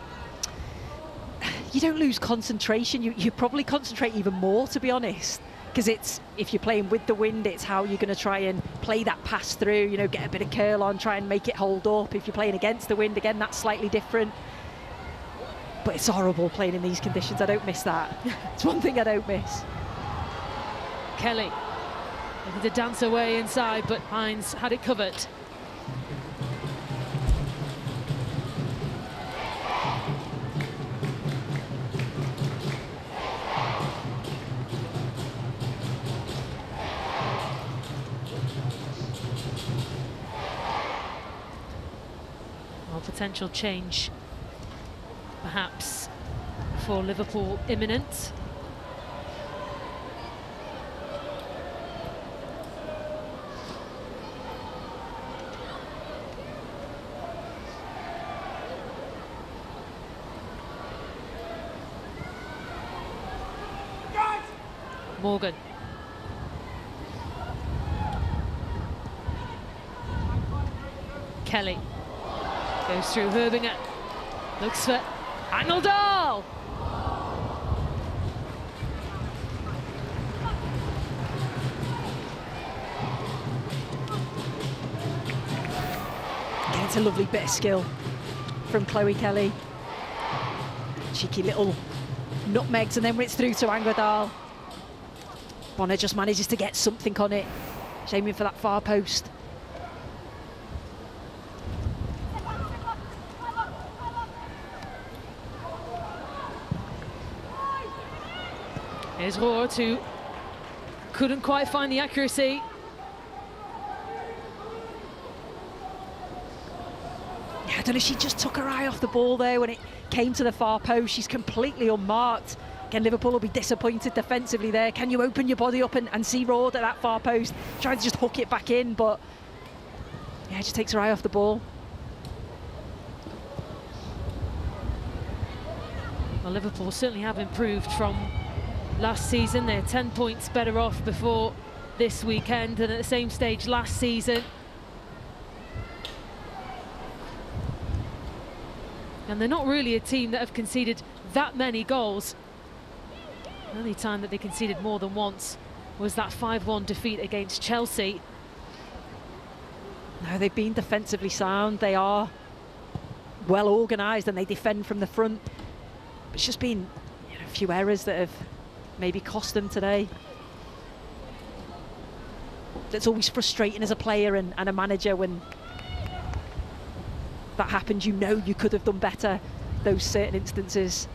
You don't lose concentration, you probably concentrate even more, to be honest, because it's, if you're playing with the wind, it's how you're going to try and play that pass through, you know, get a bit of curl on, try and make it hold up. If you're playing against the wind, again, that's slightly different. But it's horrible playing in these conditions. I don't miss that. It's one thing I don't miss. Kelly looking to dance away inside, but Hines had it covered. Potential change perhaps for Liverpool imminent. Morgan. Kelly. Goes through Herbinger, looks for Angeldal. Again, it's a lovely bit of skill from Chloe Kelly. Cheeky little nutmegs, and then when it's through to Angeldal, Bonner just manages to get something on it. She's aiming for that far post. Here's Rohr, who couldn't quite find the accuracy. Yeah, I don't know, she just took her eye off the ball there when it came to the far post. She's completely unmarked. Again, Liverpool will be disappointed defensively there. Can you open your body up and see Rohr at that far post? Trying to just hook it back in, but yeah, just takes her eye off the ball. Well, Liverpool certainly have improved from last season. They're 10 points better off before this weekend than at the same stage last season. And they're not really a team that have conceded that many goals. The only time that they conceded more than once was that 5-1 defeat against Chelsea. No, they've been defensively sound. They are well organised and they defend from the front. But it's just been, you know, a few errors that have maybe cost them today. It's always frustrating as a player and a manager when that happens. You know you could have done better, those certain instances.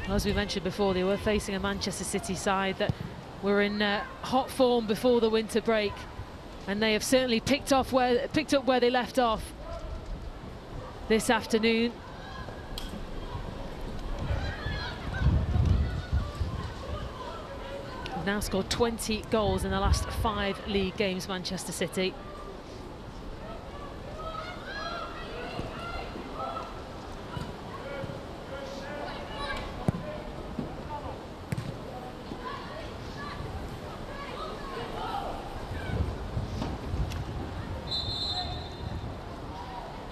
Well, as we mentioned before, they were facing a Manchester City side that were in hot form before the winter break, and they have certainly picked up where they left off this afternoon. Now scored 20 goals in the last 5 league games, Manchester City.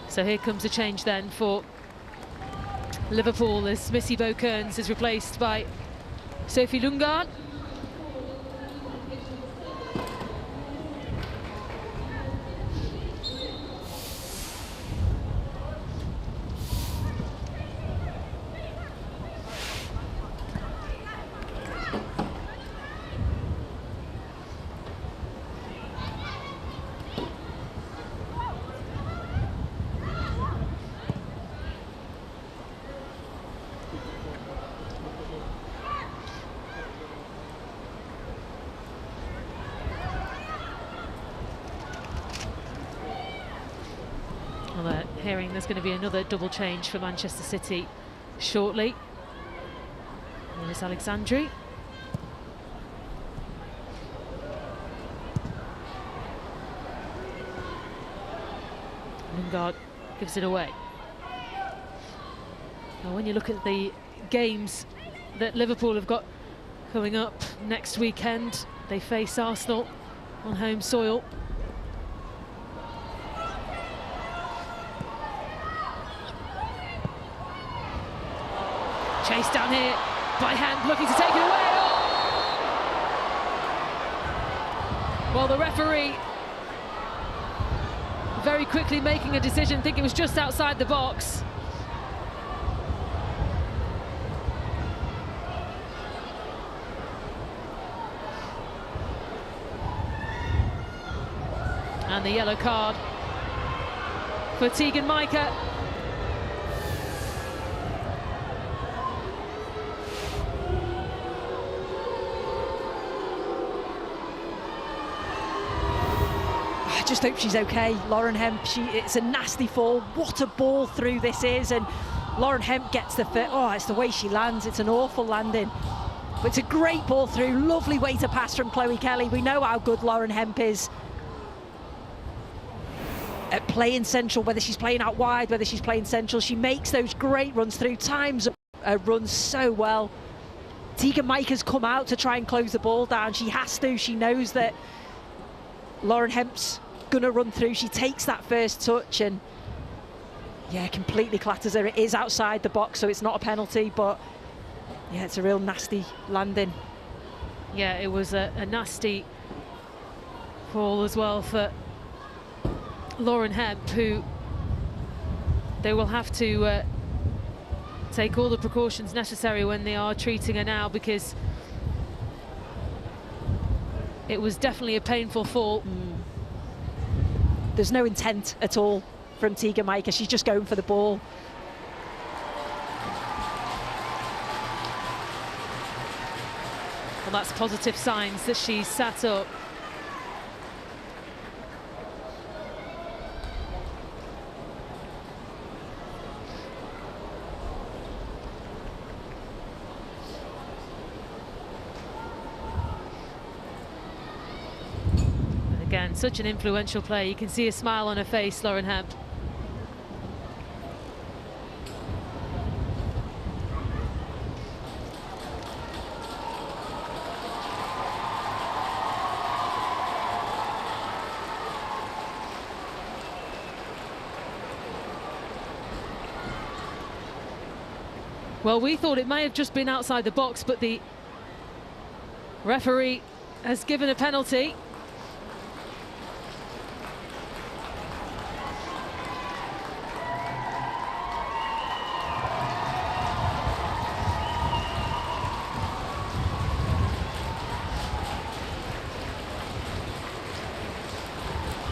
So here comes a change then for Liverpool as Missy Bo-Kearns is replaced by Sophie Lundgaard. hearing there's going to be another double change for Manchester City shortly. There's Alexandri. Lingard gives it away. Now, when you look at the games that Liverpool have got coming up next weekend, they face Arsenal on home soil. Chase down here by hand, looking to take it away. Oh! Well, the referee very quickly making a decision, think it was just outside the box. And the yellow card for Tegan Micah. I just hope she's okay. Lauren Hemp, it's a nasty fall. What a ball through this is, and Lauren Hemp gets the fit. Oh, it's the way she lands. It's an awful landing. But it's a great ball through. Lovely way to pass from Chloe Kelly. We know how good Lauren Hemp is at playing central, whether she's playing out wide, whether she's playing central. She makes those great runs through, times runs so well. Tegan Micah's come out to try and close the ball down. She has to. She knows that Lauren Hemp's gonna run through. She takes that first touch and yeah, completely clatters her. It is outside the box, so it's not a penalty, but yeah, it's a real nasty landing. Yeah, it was a nasty fall as well for Lauren Hemp, who they will have to take all the precautions necessary when they are treating her now, because it was definitely a painful fall. There's no intent at all from Tegan Micah. She's just going for the ball. Well, that's positive signs that she's sat up. Again, such an influential player. You can see a smile on her face, Lauren Hemp. Well, we thought it may have just been outside the box, but the referee has given a penalty.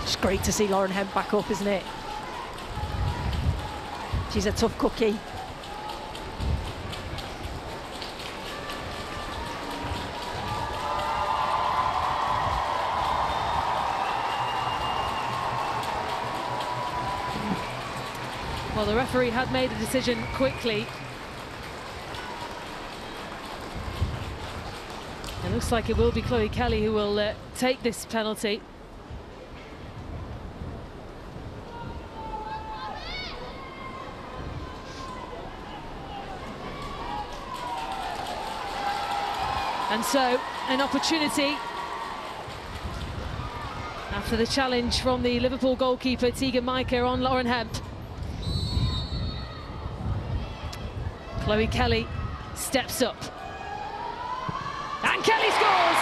It's great to see Lauren Hemp back up, isn't it? She's a tough cookie. Well, the referee had made a decision quickly. It looks like it will be Chloe Kelly who will take this penalty. And so, an opportunity after the challenge from the Liverpool goalkeeper Tegan Micah on Lauren Hemp. Chloe Kelly steps up. And Kelly scores!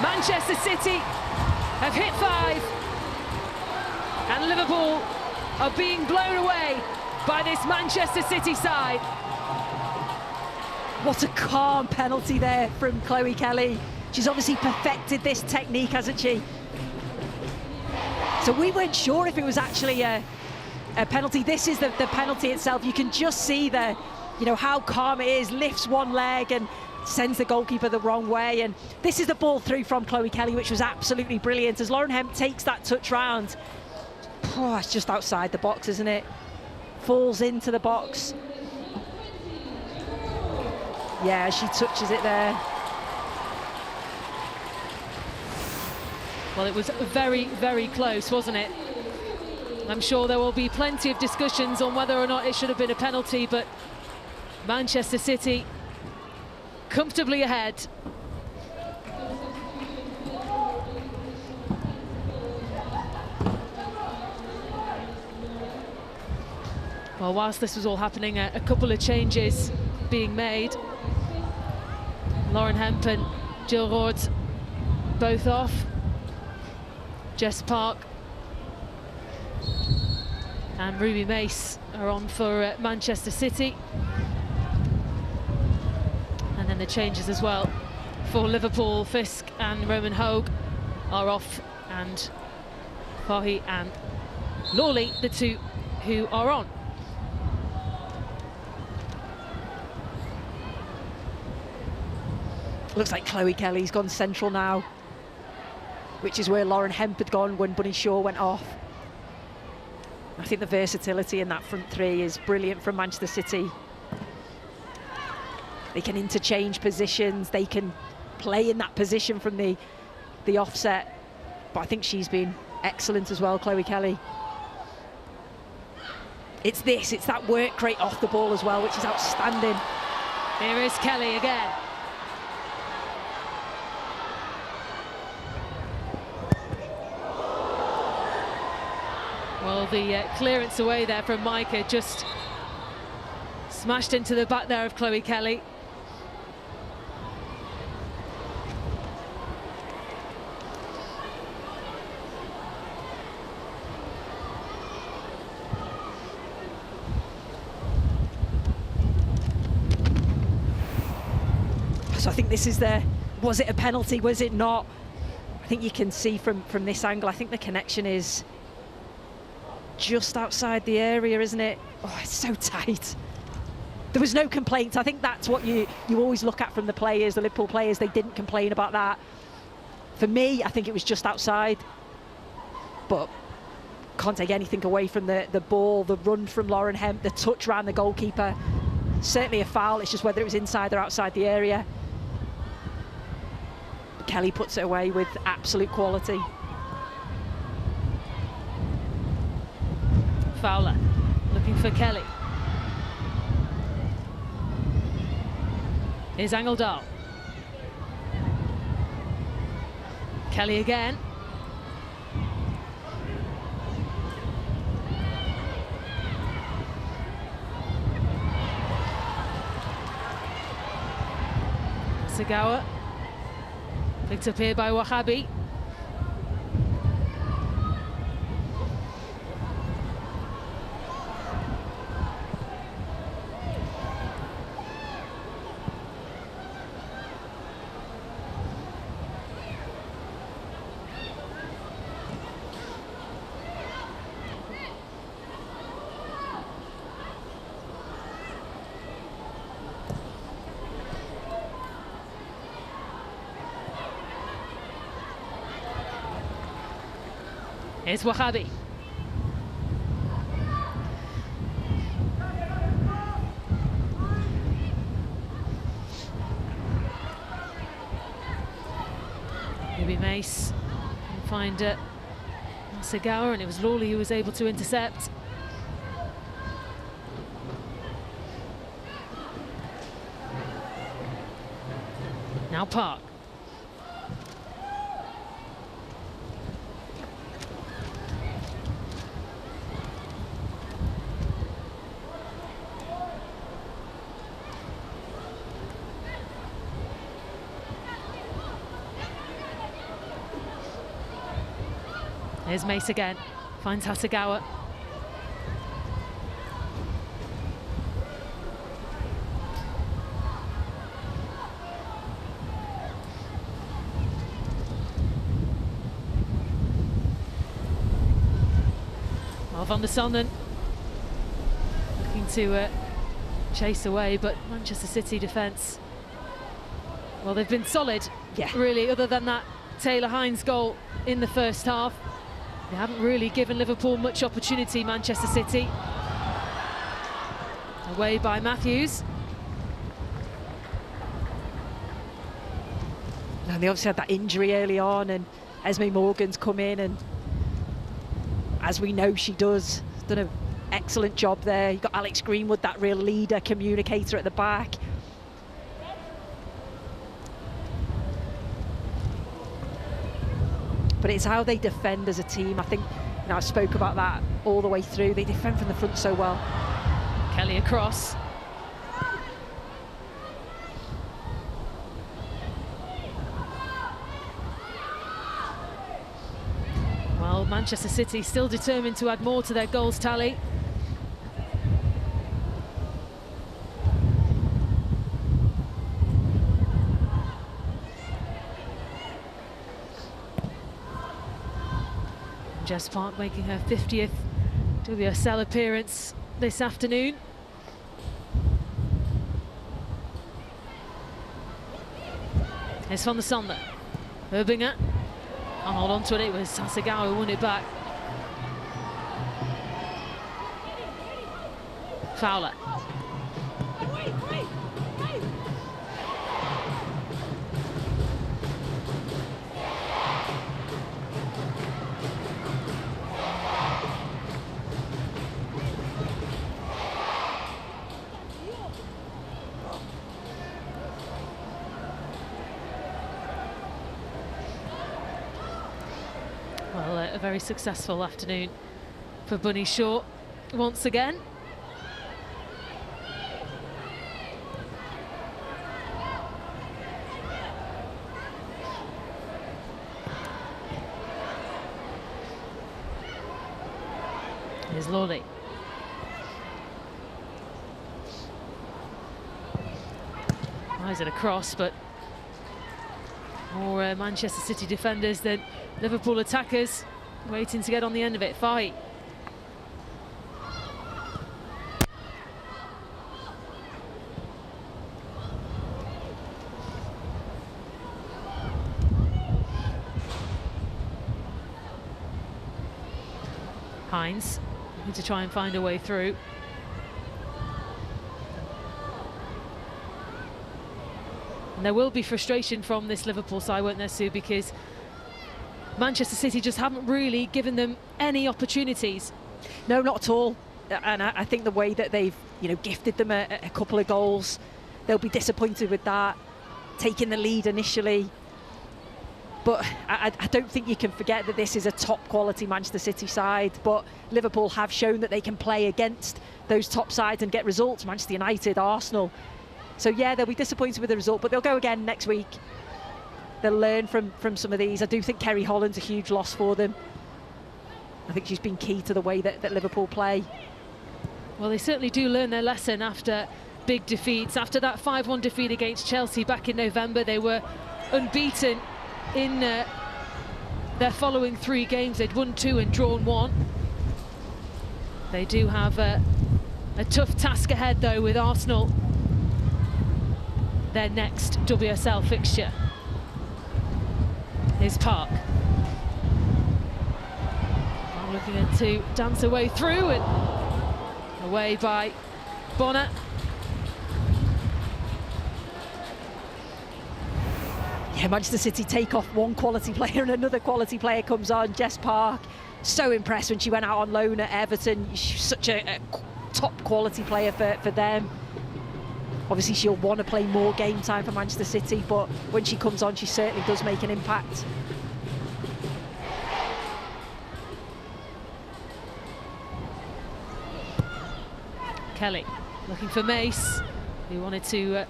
Manchester City have hit 5. And Liverpool are being blown away by this Manchester City side. What a calm penalty there from Chloe Kelly. She's obviously perfected this technique, hasn't she? So we weren't sure if it was actually a penalty. This is the penalty itself. You can just see you know, how calm it is. Lifts one leg and sends the goalkeeper the wrong way. And this is the ball through from Chloe Kelly, which was absolutely brilliant. As Lauren Hemp takes that touch round, oh, it's just outside the box, isn't it? Falls into the box. Yeah, she touches it there. Well, it was very, very close, wasn't it? I'm sure there will be plenty of discussions on whether or not it should have been a penalty, but Manchester City comfortably ahead. Well, whilst this was all happening, a couple of changes being made. Lauren Hemp and Jill Rord both off. Jess Park and Ruby Mace are on for Manchester City. And then the changes as well for Liverpool. Fisk and Roman Hogue are off, and Fahy and Lawley, the two who are on. Looks like Chloe Kelly's gone central now, which is where Lauren Hemp had gone when Bunny Shaw went off. I think the versatility in that front three is brilliant from Manchester City. They can interchange positions, they can play in that position from the offset. But I think she's been excellent as well, Chloe Kelly. It's that work rate off the ball as well, which is outstanding. Here is Kelly again. Well, the clearance away there from Micah just smashed into the back there of Chloe Kelly. So I think this is was it a penalty, was it not? I think you can see from this angle, I think the connection is just outside the area, isn't it? Oh, it's so tight. There was no complaints. I think that's what you always look at from the players, the Liverpool players. They didn't complain about that. For me, I think it was just outside. But can't take anything away from the ball, the run from Lauren Hemp, the touch around the goalkeeper. Certainly a foul. It's just whether it was inside or outside the area. Kelly puts it away with absolute quality. Fowler looking for Kelly. Here's Angeldal. Kelly again. Sagawa. Picked up here by Wahabi. Here's Wahabi. Ruby Mace can find Sagawa, and it was Lawley who was able to intercept. Now Park. Here's Mace again, finds Hasagawa. Well, Van der Sonnen looking to chase away, but Manchester City defence Well, they've been solid, really, other than that Taylor Hines goal in the first half. They haven't really given Liverpool much opportunity, Manchester City. Away by Matthews. And they obviously had that injury early on, and Esme Morgan's come in, and as we know she does, done an excellent job there. You've got Alex Greenwood, that real leader, communicator at the back. But it's how they defend as a team. I think, you know, I spoke about that all the way through. They defend from the front so well. Kelly across. Well, Manchester City still determined to add more to their goals tally. Jess Park making her 50th WSL appearance this afternoon. Here's Van der Sande. Herbinger. Can't hold on to it. It was Sasagawa who won it back. Fowler. Well, a very successful afternoon for Bunny Shaw once again. Here's Lawley. Eyes it across, but more Manchester City defenders than Liverpool attackers waiting to get on the end of it. Fahy. Hines need to try and find a way through. And there will be frustration from this Liverpool side, won't there, Sue, because Manchester City just haven't really given them any opportunities. No, not at all. And I think the way that they've, you know, gifted them a couple of goals, they'll be disappointed with that, taking the lead initially. But I don't think you can forget that this is a top quality Manchester City side, but Liverpool have shown that they can play against those top sides and get results. Manchester United, Arsenal. So yeah, they'll be disappointed with the result, but they'll go again next week. They'll learn from some of these. I do think Kerry Holland's a huge loss for them. I think she's been key to the way that Liverpool play. Well, they certainly do learn their lesson after big defeats. After that 5-1 defeat against Chelsea back in November, they were unbeaten in their following 3 games. They'd won 2 and drawn 1. They do have a tough task ahead, though, with Arsenal, their next WSL fixture. Here's Park. I'm looking to dance away through, and away by Bonner. Yeah, Manchester City take off one quality player and another quality player comes on. Jess Park, so impressed when she went out on loan at Everton. She's such a top quality player for them. Obviously she'll want to play more game time for Manchester City, but when she comes on, she certainly does make an impact. Kelly looking for Mace, who wanted to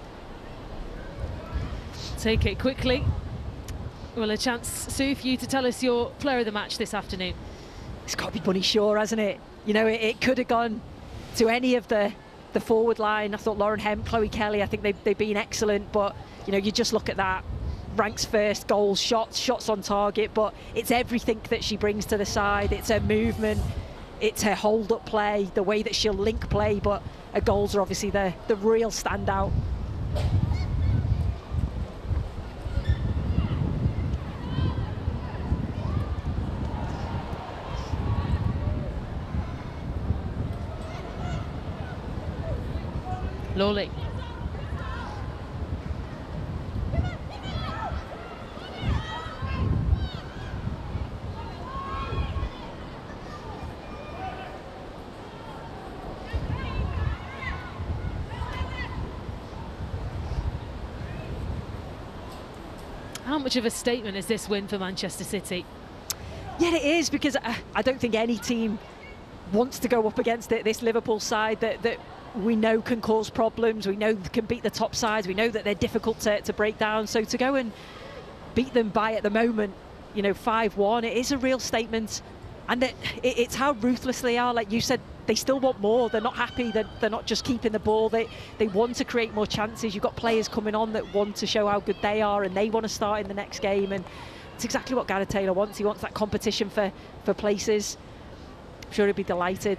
take it quickly. Well, a chance, Sue, for you to tell us your player of the match this afternoon. It's got to be Bunny Shaw, hasn't it? You know, it could have gone to any of the forward line. I thought Lauren Hemp, Chloe Kelly, I think they've been excellent, but you know, you just look at that, ranks first, goals, shots on target, but it's everything that she brings to the side. It's her movement, it's her hold-up play, the way that she'll link play, but her goals are obviously the real standout. Lawley. How much of a statement is this win for Manchester City? Yeah, it is, because I don't think any team wants to go up against it. This Liverpool side that we know can cause problems, we know can beat the top sides, we know that they're difficult to break down. So to go and beat them by, at the moment, 5-1, it is a real statement. And it's how ruthless they are. Like you said, they still want more. They're not happy. They're not just keeping the ball. They want to create more chances. You've got players coming on that want to show how good they are, and they want to start in the next game. And it's exactly what Gareth Taylor wants. He wants that competition for places. I'm sure he'd be delighted.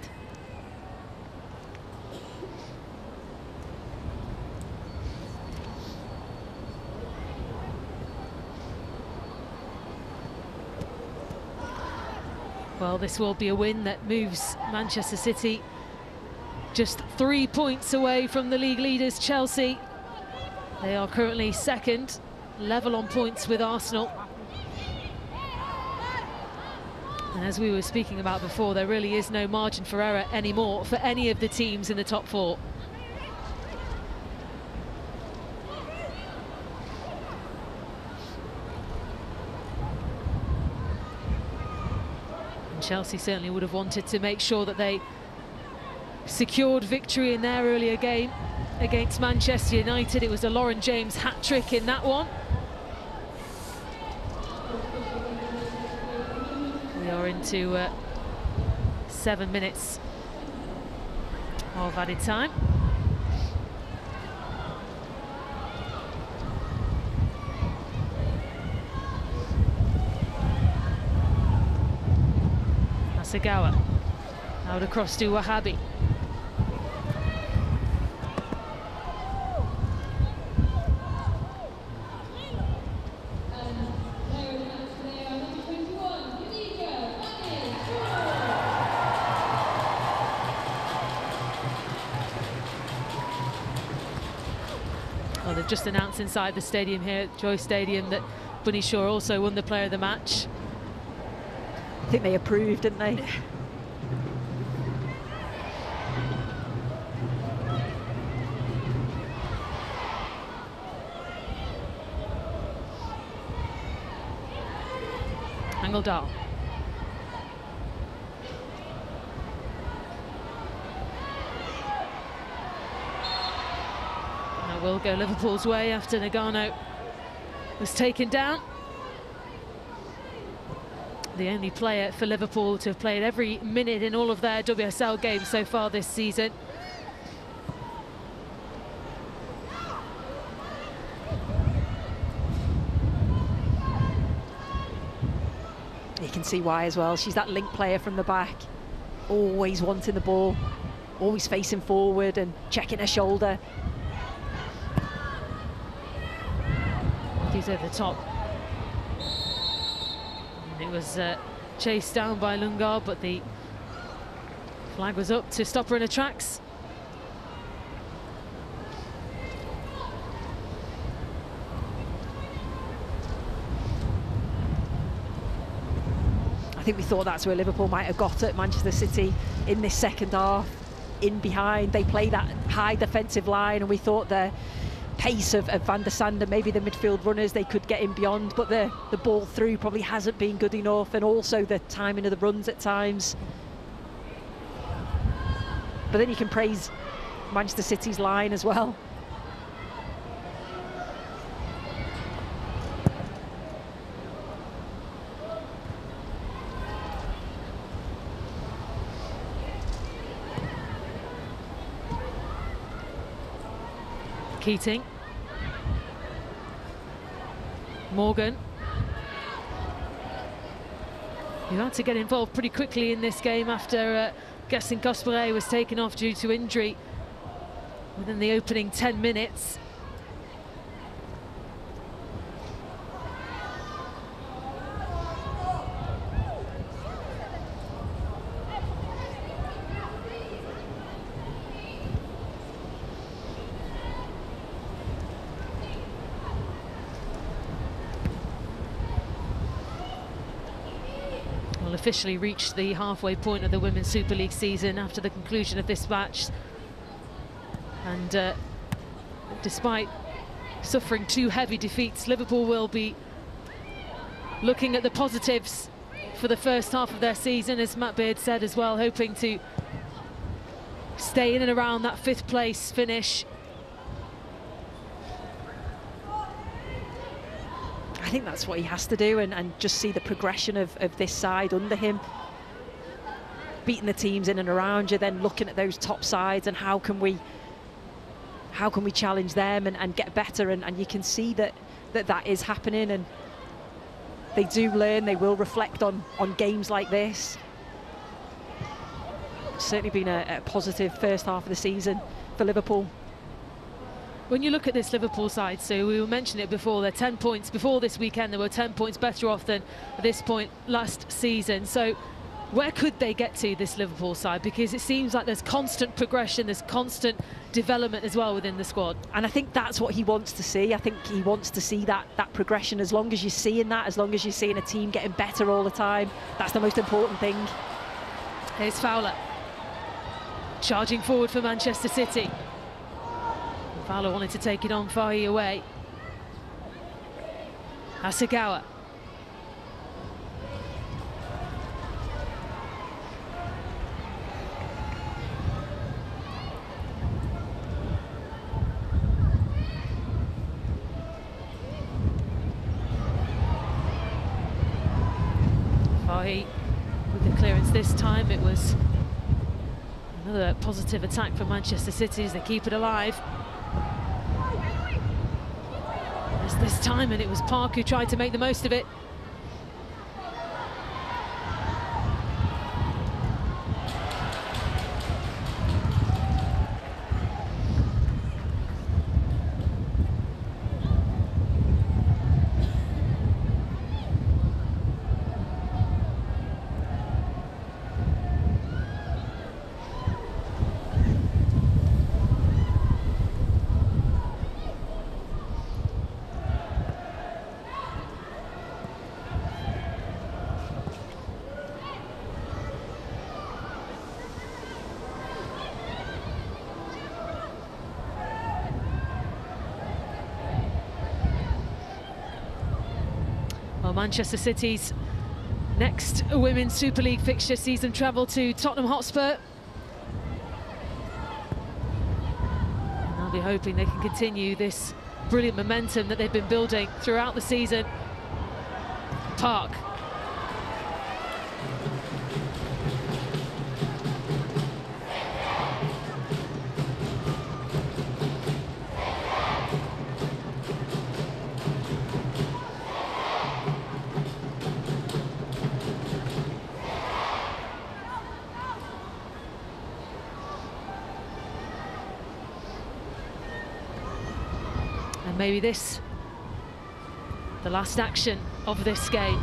Well, this will be a win that moves Manchester City just 3 points away from the league leaders, Chelsea. They are currently second, level on points with Arsenal. And as we were speaking about before, there really is no margin for error anymore for any of the teams in the top four. Chelsea certainly would have wanted to make sure that they secured victory in their earlier game against Manchester United. It was a Lauren James hat-trick in that one. We are into 7 minutes of added time. Sagawa out across to Wahabi. Well, they've just announced inside the stadium here at Joy Stadium that Bunny Shaw also won the player of the match. I think they approved, didn't they? Angeldal. That will go Liverpool's way after Nagano was taken down. The only player for Liverpool to have played every minute in all of their WSL games so far this season. You can see why as well. She's that link player from the back, always wanting the ball, always facing forward and checking her shoulder. He's over the top. It was chased down by Lungar, but the flag was up to stop her in her tracks. I think we thought that's where Liverpool might have got at Manchester City in this second half, in behind. They play that high defensive line, and we thought the pace of Van der Sande, maybe the midfield runners, they could get in beyond, but the ball through probably hasn't been good enough, and also the timing of the runs at times. But then you can praise Manchester City's line as well. Keating. Morgan. You had to get involved pretty quickly in this game after Gaston Cosperet was taken off due to injury within the opening 10 minutes. officially reached the halfway point of the Women's Super League season after the conclusion of this match. And despite suffering 2 heavy defeats, Liverpool will be looking at the positives for the first half of their season, as Matt Beard said as well, hoping to stay in and around that 5th place finish. I think that's what he has to do, and just see the progression of this side under him. Beating the teams in and around you, then looking at those top sides and how can we challenge them and get better, and you can see that is happening, and they do learn, they will reflect on games like this. It's certainly been a positive first half of the season for Liverpool. When you look at this Liverpool side, so we were mentioning it before, they're 10 points before this weekend, they were 10 points better off than at this point last season. So where could they get to, this Liverpool side? Because it seems like there's constant progression, there's constant development as well within the squad. And I think that's what he wants to see. I think he wants to see that progression. As long as you're seeing that, as long as you're seeing a team getting better all the time, that's the most important thing. Here's Fowler, charging forward for Manchester City. Fowler wanted to take it on Fahy away. Hasegawa. Fahy with the clearance this time. It was another positive attack for Manchester City as they keep it alive. This time, and it was Park who tried to make the most of it. Manchester City's next Women's Super League fixture sees them travel to Tottenham Hotspur. And they'll be hoping they can continue this brilliant momentum that they've been building throughout the season. Park. Maybe this, the last action of this game.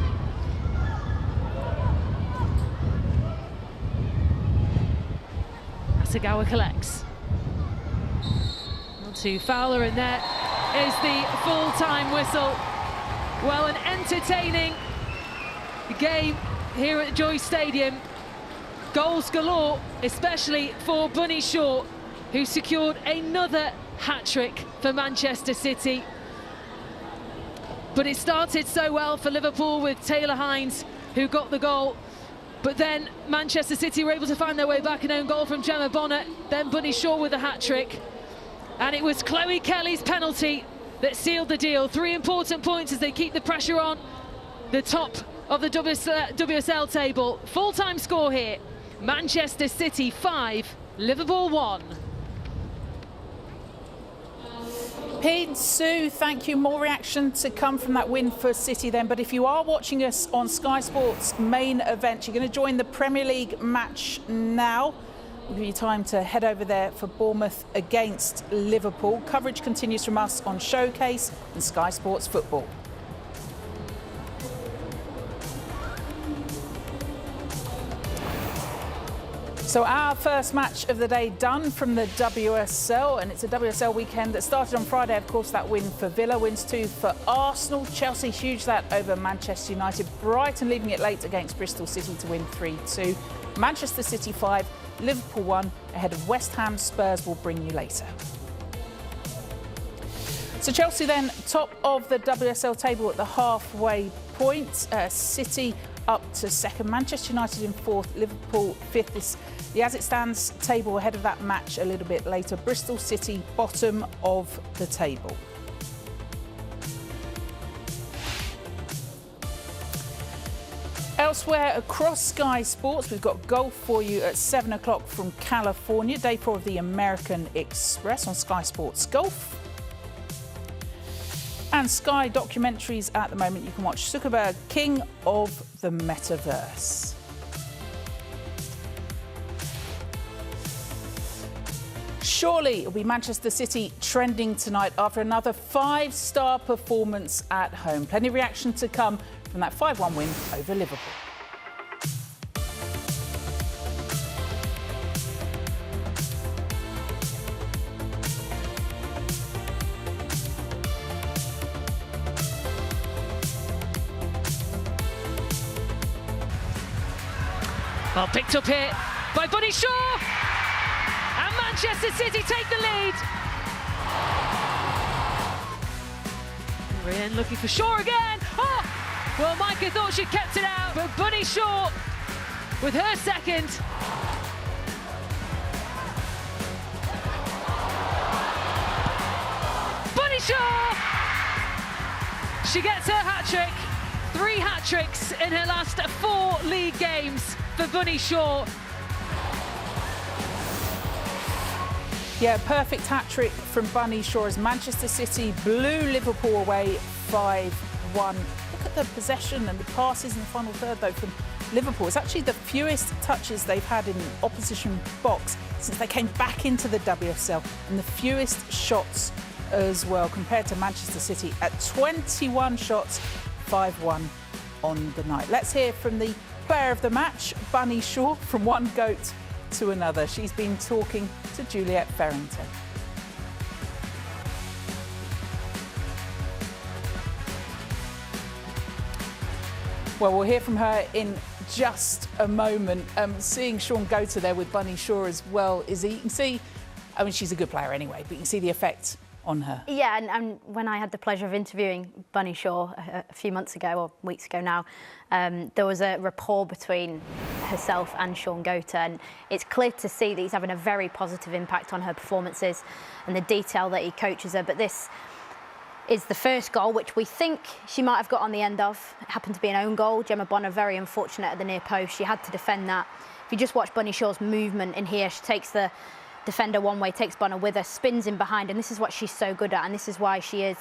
Hasegawa collects. On to Fowler, and there is the full-time whistle. Well, an entertaining game here at Joy Stadium. Goals galore, especially for Bunny Shaw, who secured another hat-trick for Manchester City. But it started so well for Liverpool with Taylor Hines, who got the goal. But then Manchester City were able to find their way back, an own goal from Gemma Bonnet, then Bunny Shaw with a hat-trick. And it was Chloe Kelly's penalty that sealed the deal. 3 important points as they keep the pressure on the top of the WSL table. Full-time score here, Manchester City 5, Liverpool 1. Pete, Sue, thank you. More reaction to come from that win for City then. But if you are watching us on Sky Sports main event, you're going to join the Premier League match now. We'll give you time to head over there for Bournemouth against Liverpool. Coverage continues from us on Showcase and Sky Sports Football. So our first match of the day done from the WSL, and it's a WSL weekend that started on Friday. Of course, that win for Villa, wins 2 for Arsenal. Chelsea huge that over Manchester United. Brighton leaving it late against Bristol City to win 3-2. Manchester City 5, Liverpool 1 ahead of West Ham. Spurs will bring you later. So Chelsea then top of the WSL table at the halfway point. City up to second, Manchester United in fourth, Liverpool fifth. The as it stands table ahead of that match a little bit later. Bristol City bottom of the table. Elsewhere across Sky Sports, we've got golf for you at 7 o'clock from California. Day 4 of the American Express on Sky Sports Golf. And Sky documentaries at the moment. You can watch Zuckerberg, King of the Metaverse. Surely it'll be Manchester City trending tonight after another 5-star performance at home. Plenty of reaction to come from that 5-1 win over Liverpool. Well, picked up here by Bunny Shaw, and Manchester City take the lead. We're in looking for Shaw again. Oh, well, Micah thought she'd kept it out, but Bunny Shaw with her second. Bunny Shaw! She gets her hat-trick. 3 hat-tricks in her last 4 league games for Bunny Shaw. Yeah, perfect hat-trick from Bunny Shaw as Manchester City blew Liverpool away 5-1. Look at the possession and the passes in the final third, though, from Liverpool. It's actually the fewest touches they've had in opposition box since they came back into the WSL, and the fewest shots as well, compared to Manchester City at 21 shots, 5-1 on the night. Let's hear from the player of the match, Bunny Shaw, from one goat to another. She's been talking to Juliet Farrington. Well, we'll hear from her in just a moment. Seeing Sean Gota there with Bunny Shaw as well, is you can see, I mean, she's a good player anyway, but you can see the effect on her. Yeah, and when I had the pleasure of interviewing Bunny Shaw a few months ago, or weeks ago now, there was a rapport between herself and Sean Gota, and it's clear to see that he's having a very positive impact on her performances and the detail that he coaches her. But this is the first goal, which we think she might have got on the end of. It happened to be an own goal. Gemma Bonner very unfortunate at the near post. She had to defend that. If you just watch Bunny Shaw's movement in here, she takes the defender one way, takes Bonner with her, spins in behind, and this is what she's so good at, and this is why she is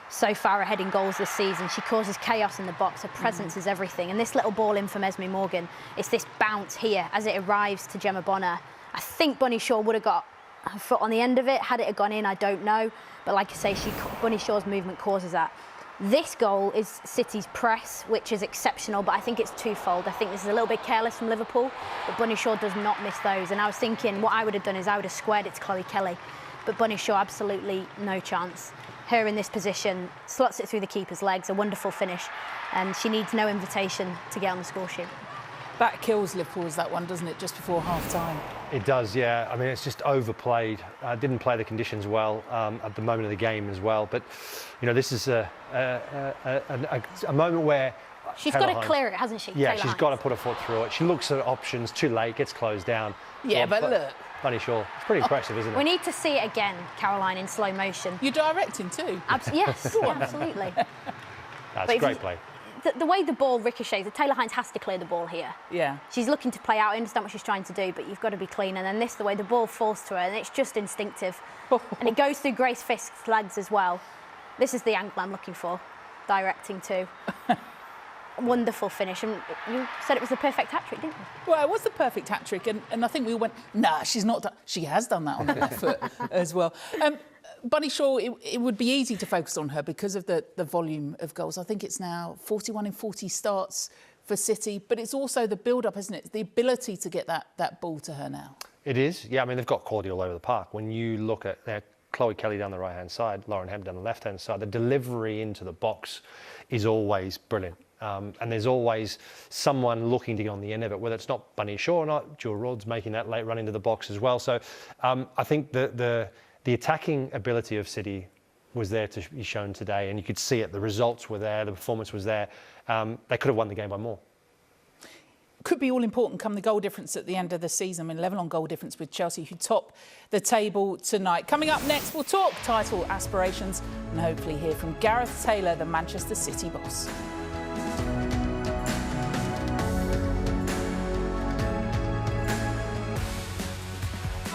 so far ahead in goals this season. She causes chaos in the box. Her presence is everything. And this little ball in from Esme Morgan, it's this bounce here as it arrives to Gemma Bonner. I think Bunny Shaw would have got her foot on the end of it. Had it gone in, I don't know. But like I say, Bunny Shaw's movement causes that. This goal is City's press, which is exceptional, but I think it's twofold. I think this is a little bit careless from Liverpool, but Bunny Shaw does not miss those. And I was thinking what I would have done is I would have squared it to Chloe Kelly, but Bunny Shaw, absolutely no chance. Her in this position, slots it through the keeper's legs, a wonderful finish, and she needs no invitation to get on the score sheet. That kills Liverpool, that one, doesn't it, just before half-time? It does, yeah. I mean, it's just overplayed. Didn't play the conditions well at the moment of the game as well. But, you know, this is a moment where she's got to clear it, hasn't she? Yeah, she's got to put her foot through it. She looks at options, too late, gets closed down. Yeah, but look. Bunny Shaw, it's pretty impressive, isn't it? We need to see it again, Caroline, in slow motion. You're directing too? Yes, absolutely. That's a great play. The way the ball ricochets, Taylor Hines has to clear the ball here. Yeah. She's looking to play out. I understand what she's trying to do, but you've got to be clean. And then the way the ball falls to her, and it's just instinctive. And it goes through Grace Fisk's legs as well. This is the angle I'm looking for, directing to. Wonderful finish. And you said it was the perfect hat-trick, didn't you? Well, it was the perfect hat-trick. And I think we went, nah, she's not done. She has done that on the left foot as well. Bunny Shaw, it would be easy to focus on her because of the volume of goals. I think it's now 41 in 40 starts for City, but it's also the build-up, isn't it? The ability to get that ball to her now. It is, yeah. I mean, they've got quality all over the park. When you look at Chloe Kelly down the right-hand side, Lauren Hemp down the left-hand side, the delivery into the box is always brilliant. And there's always someone looking to get on the end of it, whether it's not Bunny Shaw or not. Jewel Rod's making that late run into the box as well. So I think the attacking ability of City was there to be shown today, and you could see it. The results were there, the performance was there. They could have won the game by more. Could be all important come the goal difference at the end of the season. I mean, level on goal difference with Chelsea, who top the table tonight. Coming up next, we'll talk title aspirations and hopefully hear from Gareth Taylor, the Manchester City boss.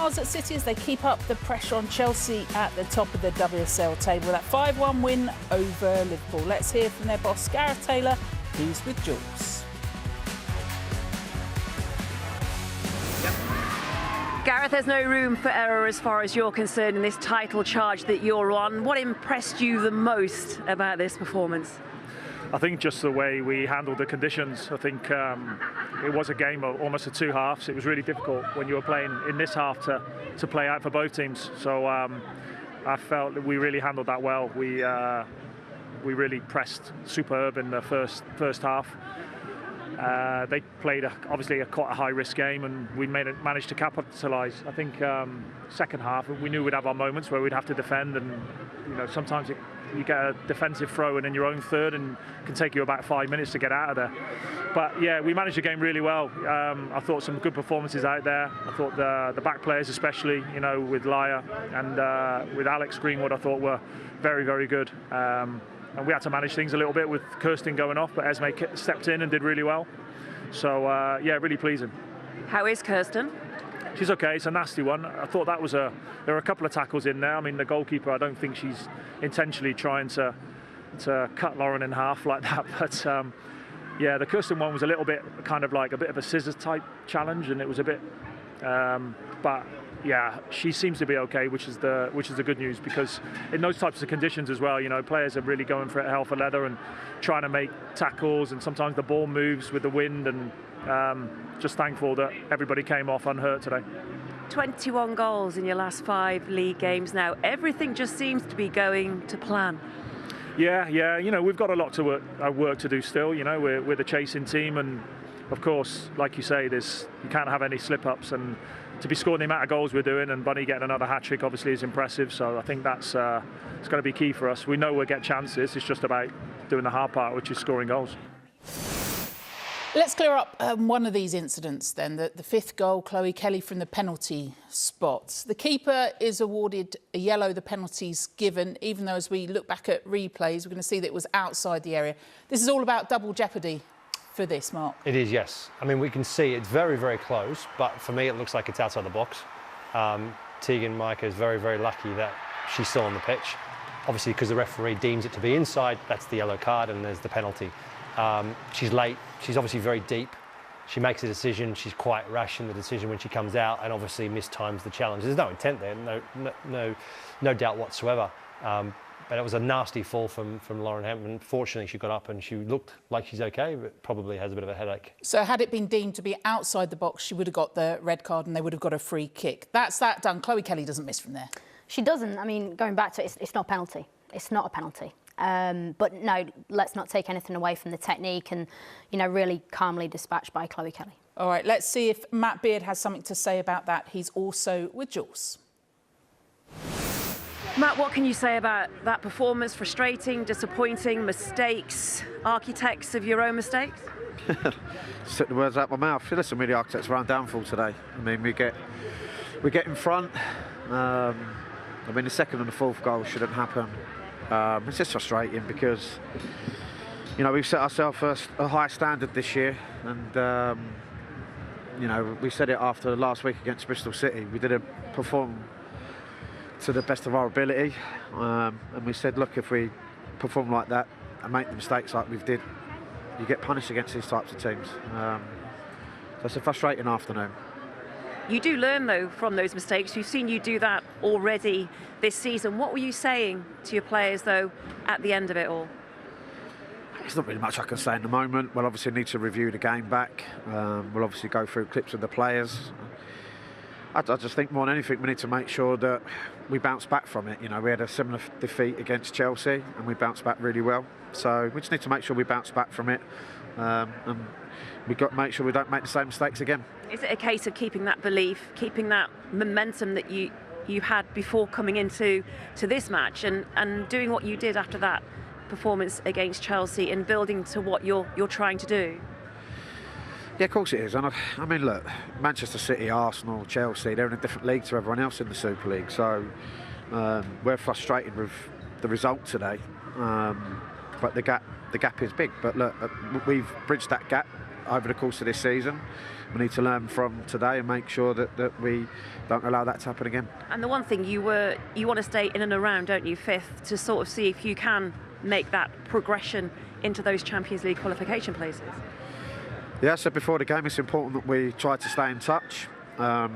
At City as they keep up the pressure on Chelsea at the top of the WSL table. That 5-1 win over Liverpool. Let's hear from their boss, Gareth Taylor, who's with Jules. Gareth, there's no room for error as far as you're concerned in this title charge that you're on. What impressed you the most about this performance? I think just the way we handled the conditions. I think it was a game of almost two halves. It was really difficult when you were playing in this half to play out for both teams. So I felt that we really handled that well. We really pressed superb in the first half. They played obviously quite a high-risk game, and we managed to capitalise. I think second half we knew we'd have our moments where we'd have to defend, and sometimes you get a defensive throw in your own third and it can take you about 5 minutes to get out of there. But yeah, we managed the game really well. I thought some good performances out there. I thought the back players, especially with Laya and with Alex Greenwood, I thought were very, very good. And we had to manage things a little bit with Kirsten going off, but Esme stepped in and did really well. So yeah, really pleasing. How is Kirsten? She's okay. It's a nasty one. I thought that was there were a couple of tackles in there. I mean, the goalkeeper, I don't think she's intentionally trying to cut Lauren in half like that. But yeah, the Kirsten one was a little bit kind of like a bit of a scissors type challenge, and it was a bit. But yeah, she seems to be okay, which is the good news, because in those types of conditions as well, players are really going for it hell for leather and trying to make tackles, and sometimes the ball moves with the wind, and just thankful that everybody came off unhurt today. 21 goals in your last 5 league games now. Everything just seems to be going to plan. Yeah. We've got a lot to work to do still. We're the chasing team, and of course, like you say, you can't have any slip-ups, and to be scoring the amount of goals we're doing, and Bunny getting another hat-trick obviously is impressive. So I think that's it's going to be key for us. We know we'll get chances. It's just about doing the hard part, which is scoring goals. Let's clear up one of these incidents then, the fifth goal, Chloe Kelly from the penalty spot. The keeper is awarded a yellow, the penalty's given, even though as we look back at replays, we're going to see that it was outside the area. This is all about double jeopardy for this, Mark. It is, yes. I mean, we can see it's very, very close, but for me it looks like it's outside the box. Tegan Micah is very, very lucky that she's still on the pitch. Obviously, because the referee deems it to be inside, that's the yellow card and there's the penalty. She's late, she's obviously very deep. She makes a decision, she's quite rash in the decision when she comes out, and obviously mistimes the challenge. There's no intent there, no doubt whatsoever. But it was a nasty fall from Lauren Hampton. Fortunately, she got up and she looked like she's okay, but probably has a bit of a headache. So had it been deemed to be outside the box, she would have got the red card and they would have got a free kick. That's that done. Chloe Kelly doesn't miss from there. She doesn't. I mean, going back to it, it's not a penalty. It's not a penalty. But no, let's not take anything away from the technique and, really calmly dispatched by Chloe Kelly. All right, let's see if Matt Beard has something to say about that. He's also with Jules. Matt, what can you say about that performance? Frustrating, disappointing, mistakes, architects of your own mistakes? Took the words out of my mouth. Listen, we're the architects of our own downfall today. I mean, we get in front. I mean, the second and the fourth goal shouldn't happen. It's just frustrating because, we've set ourselves a high standard this year, and we said it after last week against Bristol City. We didn't perform to the best of our ability, and we said, look, if we perform like that and make the mistakes like we've did, you get punished against these types of teams. So it's a frustrating afternoon. You do learn, though, from those mistakes. We've seen you do that already this season. What were you saying to your players, though, at the end of it all? There's not really much I can say in the moment. We'll obviously need to review the game back. We'll obviously go through clips of the players. I just think more than anything we need to make sure that we bounce back from it. You know, we had a similar defeat against Chelsea and we bounced back really well. So we just need to make sure we bounce back from it, and we've got to make sure we don't make the same mistakes again. Is it a case of keeping that belief, keeping that momentum that you had before coming into this match, and doing what you did after that performance against Chelsea and building to what you're trying to do? Yeah, of course it is. And I mean, look, Manchester City, Arsenal, Chelsea, they're in a different league to everyone else in the Super League. So we're frustrated with the result today. But the gap is big. But look, we've bridged that gap over the course of this season. We need to learn from today and make sure that we don't allow that to happen again. And the one thing you want to stay in and around, don't you, fifth, to sort of see if you can make that progression into those Champions League qualification places. Yeah, I said before the game, it's important that we try to stay in touch. We're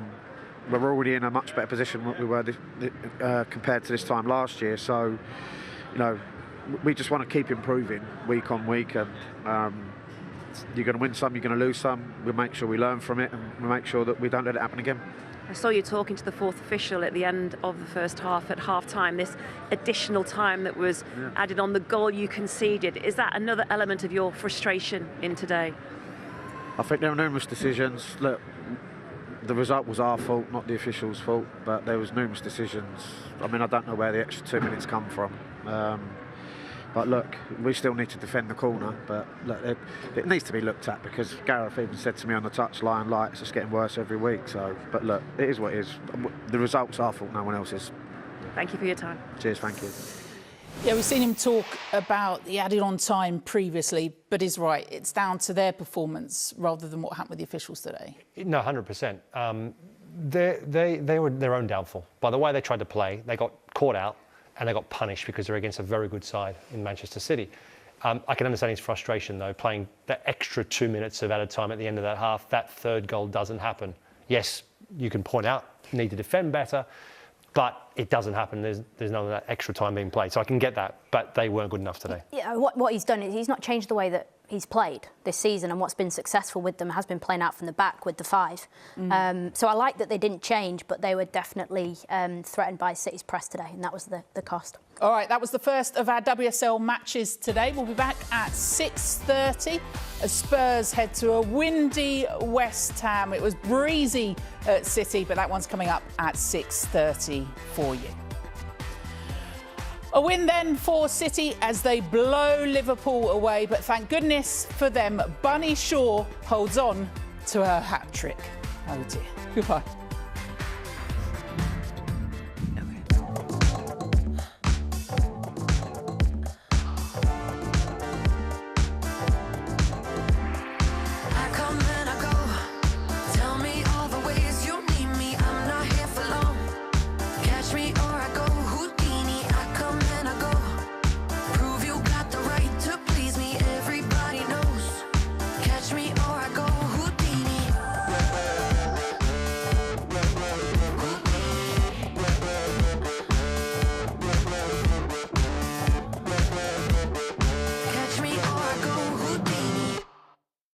already in a much better position than we were compared to this time last year. So, you know, we just want to keep improving week on week, and you're going to win some, you're going to lose some. We'll make sure we learn from it, and we'll make sure that we don't let it happen again. I saw you talking to the fourth official at the end of the first half at half-time, this additional time that was added on the goal you conceded. Is that another element of your frustration in today? I think there were numerous decisions. Look, the result was our fault, not the officials' fault, but there was numerous decisions. I mean, I don't know where the extra 2 minutes come from. But look, we still need to defend the corner, but look, it needs to be looked at, because Gareth even said to me on the touchline, like, it's just getting worse every week. So, but look, it is what it is. The result's our fault, no one else's. Thank you for your time. Cheers, thank you. Yeah, we've seen him talk about the added on time previously, but he's right. It's down to their performance rather than what happened with the officials today. No, 100%. They were their own downfall. By the way they tried to play, they got caught out and they got punished because they're against a very good side in Manchester City. I can understand his frustration, though, playing that extra 2 minutes of added time at the end of that half. That third goal doesn't happen. Yes, you can point out, need to defend better, but it doesn't happen. There's none of that extra time being played. So I can get that, but they weren't good enough today. Yeah, what he's done is he's not changed the way that he's played this season, and what's been successful with them has been playing out from the back with the five. So I like that they didn't change, but they were definitely threatened by City's press today, and that was the cost. All right, that was the first of our WSL matches today. We'll be back at 6:30 as Spurs head to a windy West Ham. It was breezy at City, but that one's coming up at 6:30 for you. A win then for City as they blow Liverpool away, but thank goodness for them, Bunny Shaw holds on to her hat-trick. Oh dear. Goodbye.